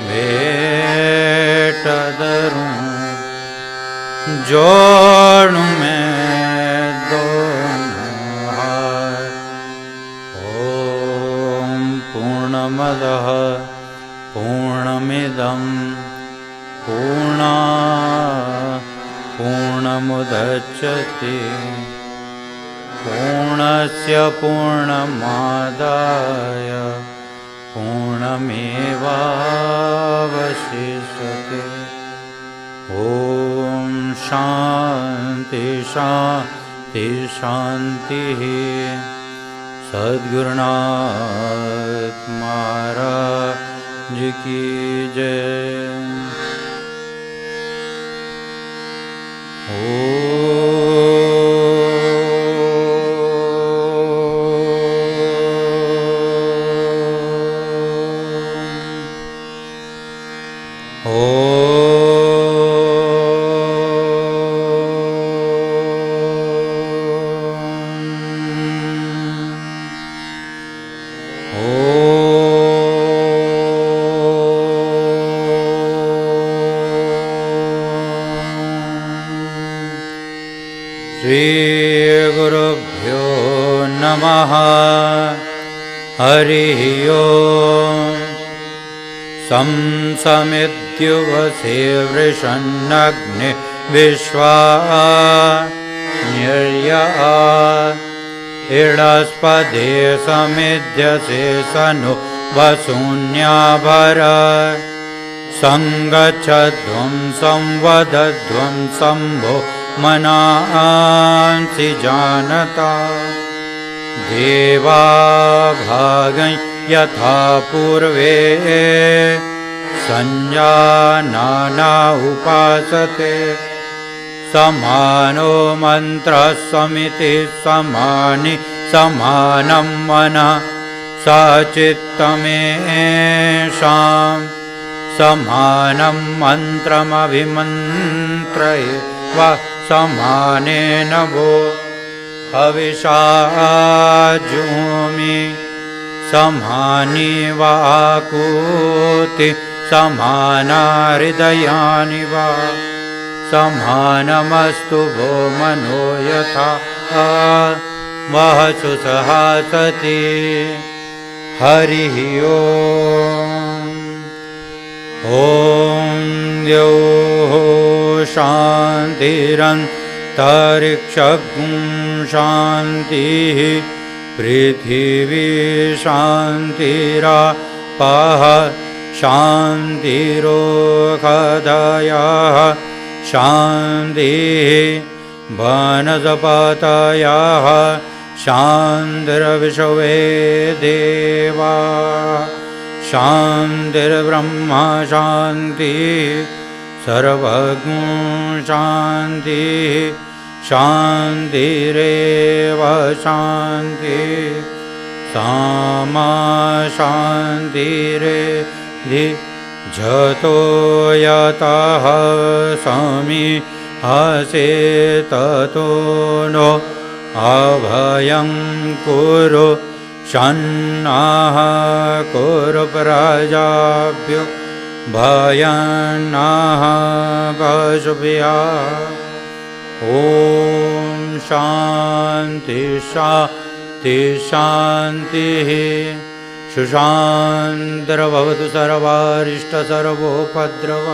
भेंट धरूं जोड़ में दोनों हाथ ओम पूर्णमदः पूर्णमिदं पूर्णमुदच्यते पूर्णस्य पूर्णमादाय पूर्णमेवावशिष्यते ॐ शान्ति शान्ति शान्तिः सद्गुरुनाथ महाराज की जय। श्रीगुरुभ्यो नमः। हरिः ओम्। संसमित्युवसे वृषन्नग्ने विश्वा निर्या इडस्पदे समिध्यसे सनु वसून्याभर संगच्छध्वं संवदध्वं शम्भो मनांसि जानता देवा भागं यथा पूर्वे संजानाना उपासते समानो मंत्रः समिति समानि समानं मनः सचित्तमेषां समानं मन्त्रमभिमन्त्रये वा समानेन वो हविषा जूमि समानि वाकूति समाना हृदयानि वा समानमस्तु वो मनो यथा वहसु सहासति। हरिः ओम्। ॐ द्यौः शान्तिरन्तरिक्षं शान्तिः पृथिवी शान्तिरापः शान्तिरोषधयः शान्तिः वनस्पतयः शान्तिर्विश्वे देवाः शान्तिर्ब्रह्म शान्तिः सर्वज्ञ शान्तिः शान्तिरेव शान्तिः सामा शान्तिरेधि जतो यतः समी हसे ततो नो अभयं कुरु शन्नः कुरु प्रजाभ्यो भयन्नः पशुभ्यः। ॐ शान्ति शान्ति शान्तिः। सुशान्तिर्भवतु सर्वारिष्टसर्वोपद्रव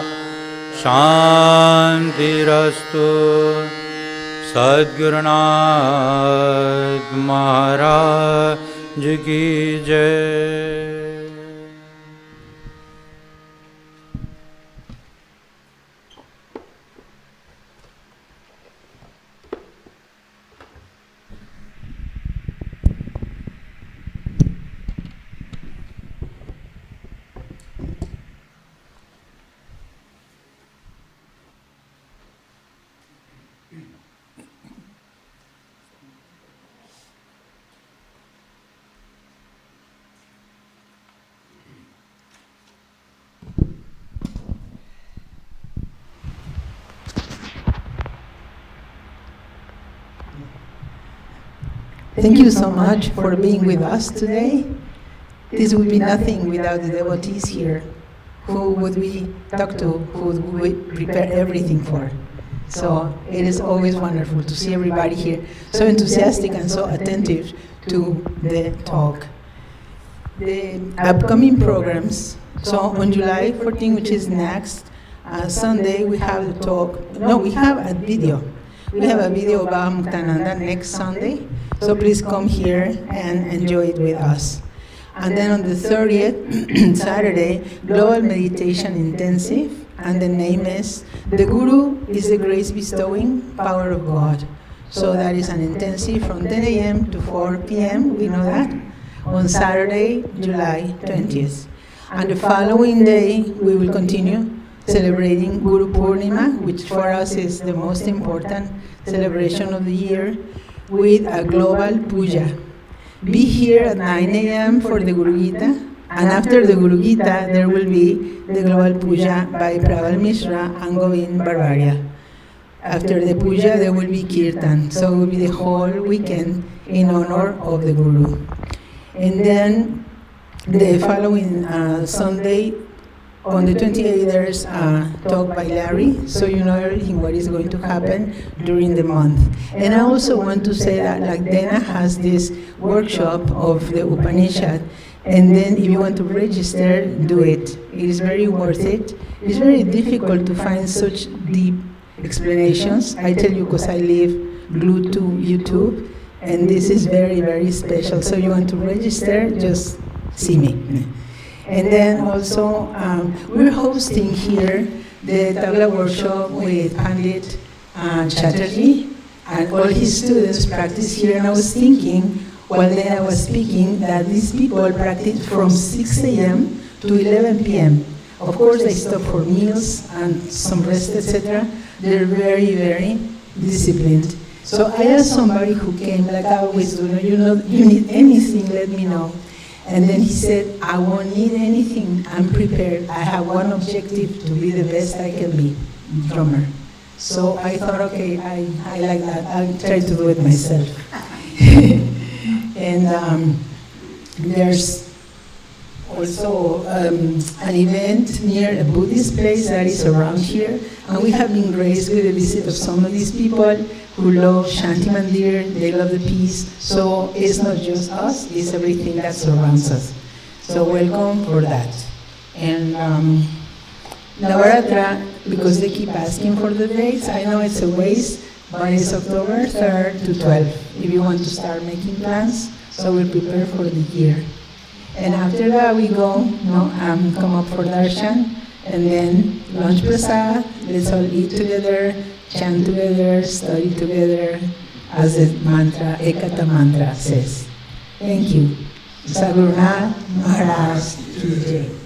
शान्तिरस्तु। सद्गुरुनाथ महाराज की जय। Thank you so much for being with us today. This would be nothing without the devotees here. Who would we talk to? Who would we prepare everything for? So it is always wonderful to see everybody here, so enthusiastic and so attentive to the talk. The upcoming programs, so on July 14, which is next Sunday, we have the talk. No, we have a video. We have a video about Muktananda next Sunday. So please come here and enjoy it with us. And then on the 30th, Saturday, Global Meditation Intensive, and the name is The Guru is the Grace Bestowing Power of God. So that is an intensive from 10 a.m. to 4 p.m., we know that, on Saturday, July 20th. And the following day, we will continue celebrating Guru Purnima, which for us is the most important celebration of the year, with a global puja. Be here at 9 a.m. for the Guru Gita, and after the Guru Gita, there will be the global puja by Praval Mishra and Govind Barbaria. After the puja, there will be kirtan, so it will be the whole weekend in honor of the Guru. And then The following Sunday, on the 28th, there's a talk by Larry, so you know everything what is going to happen during the month. And I also want to say that like Dana has this workshop of the Upanishad, and then if you want to register, do it. It is very worth it. It's very difficult to find such deep explanations. I tell you because I live glued to YouTube, and this is very, very special. So you want to register, just see me. And then also, we're hosting here the Tabla workshop with Pandit Chatterjee, and all his students practice here. And I was thinking, while then I was speaking, that these people practice from 6 a.m. to 11 p.m. Of course, they stop for meals and some rest, etc. They're very, very disciplined. So I asked somebody who came, like I always do, you need anything, let me know. And then he said, I won't need anything, I'm prepared. I have one objective, to be the best I can be, drummer. So I thought, okay, I like that, I'll try to do it myself. And there's also an event near a Buddhist place that is around here, and we have been graced with the visit of some of these people who love Shanti Mandir, they love the peace, so it's not just us, it's everything that surrounds us. So welcome for that. And Navaratra, because they keep asking for the dates, I know it's a waste, but it's October 3rd to 12th, if you want to start making plans, so we'll prepare for the year. And after that we go, come up for darshan, and then lunch prasad, let's all eat together, chant together, study together, as the mantra, Ekata mantra says. Thank you. Sadhguru Nath Maharaj Ki Jai.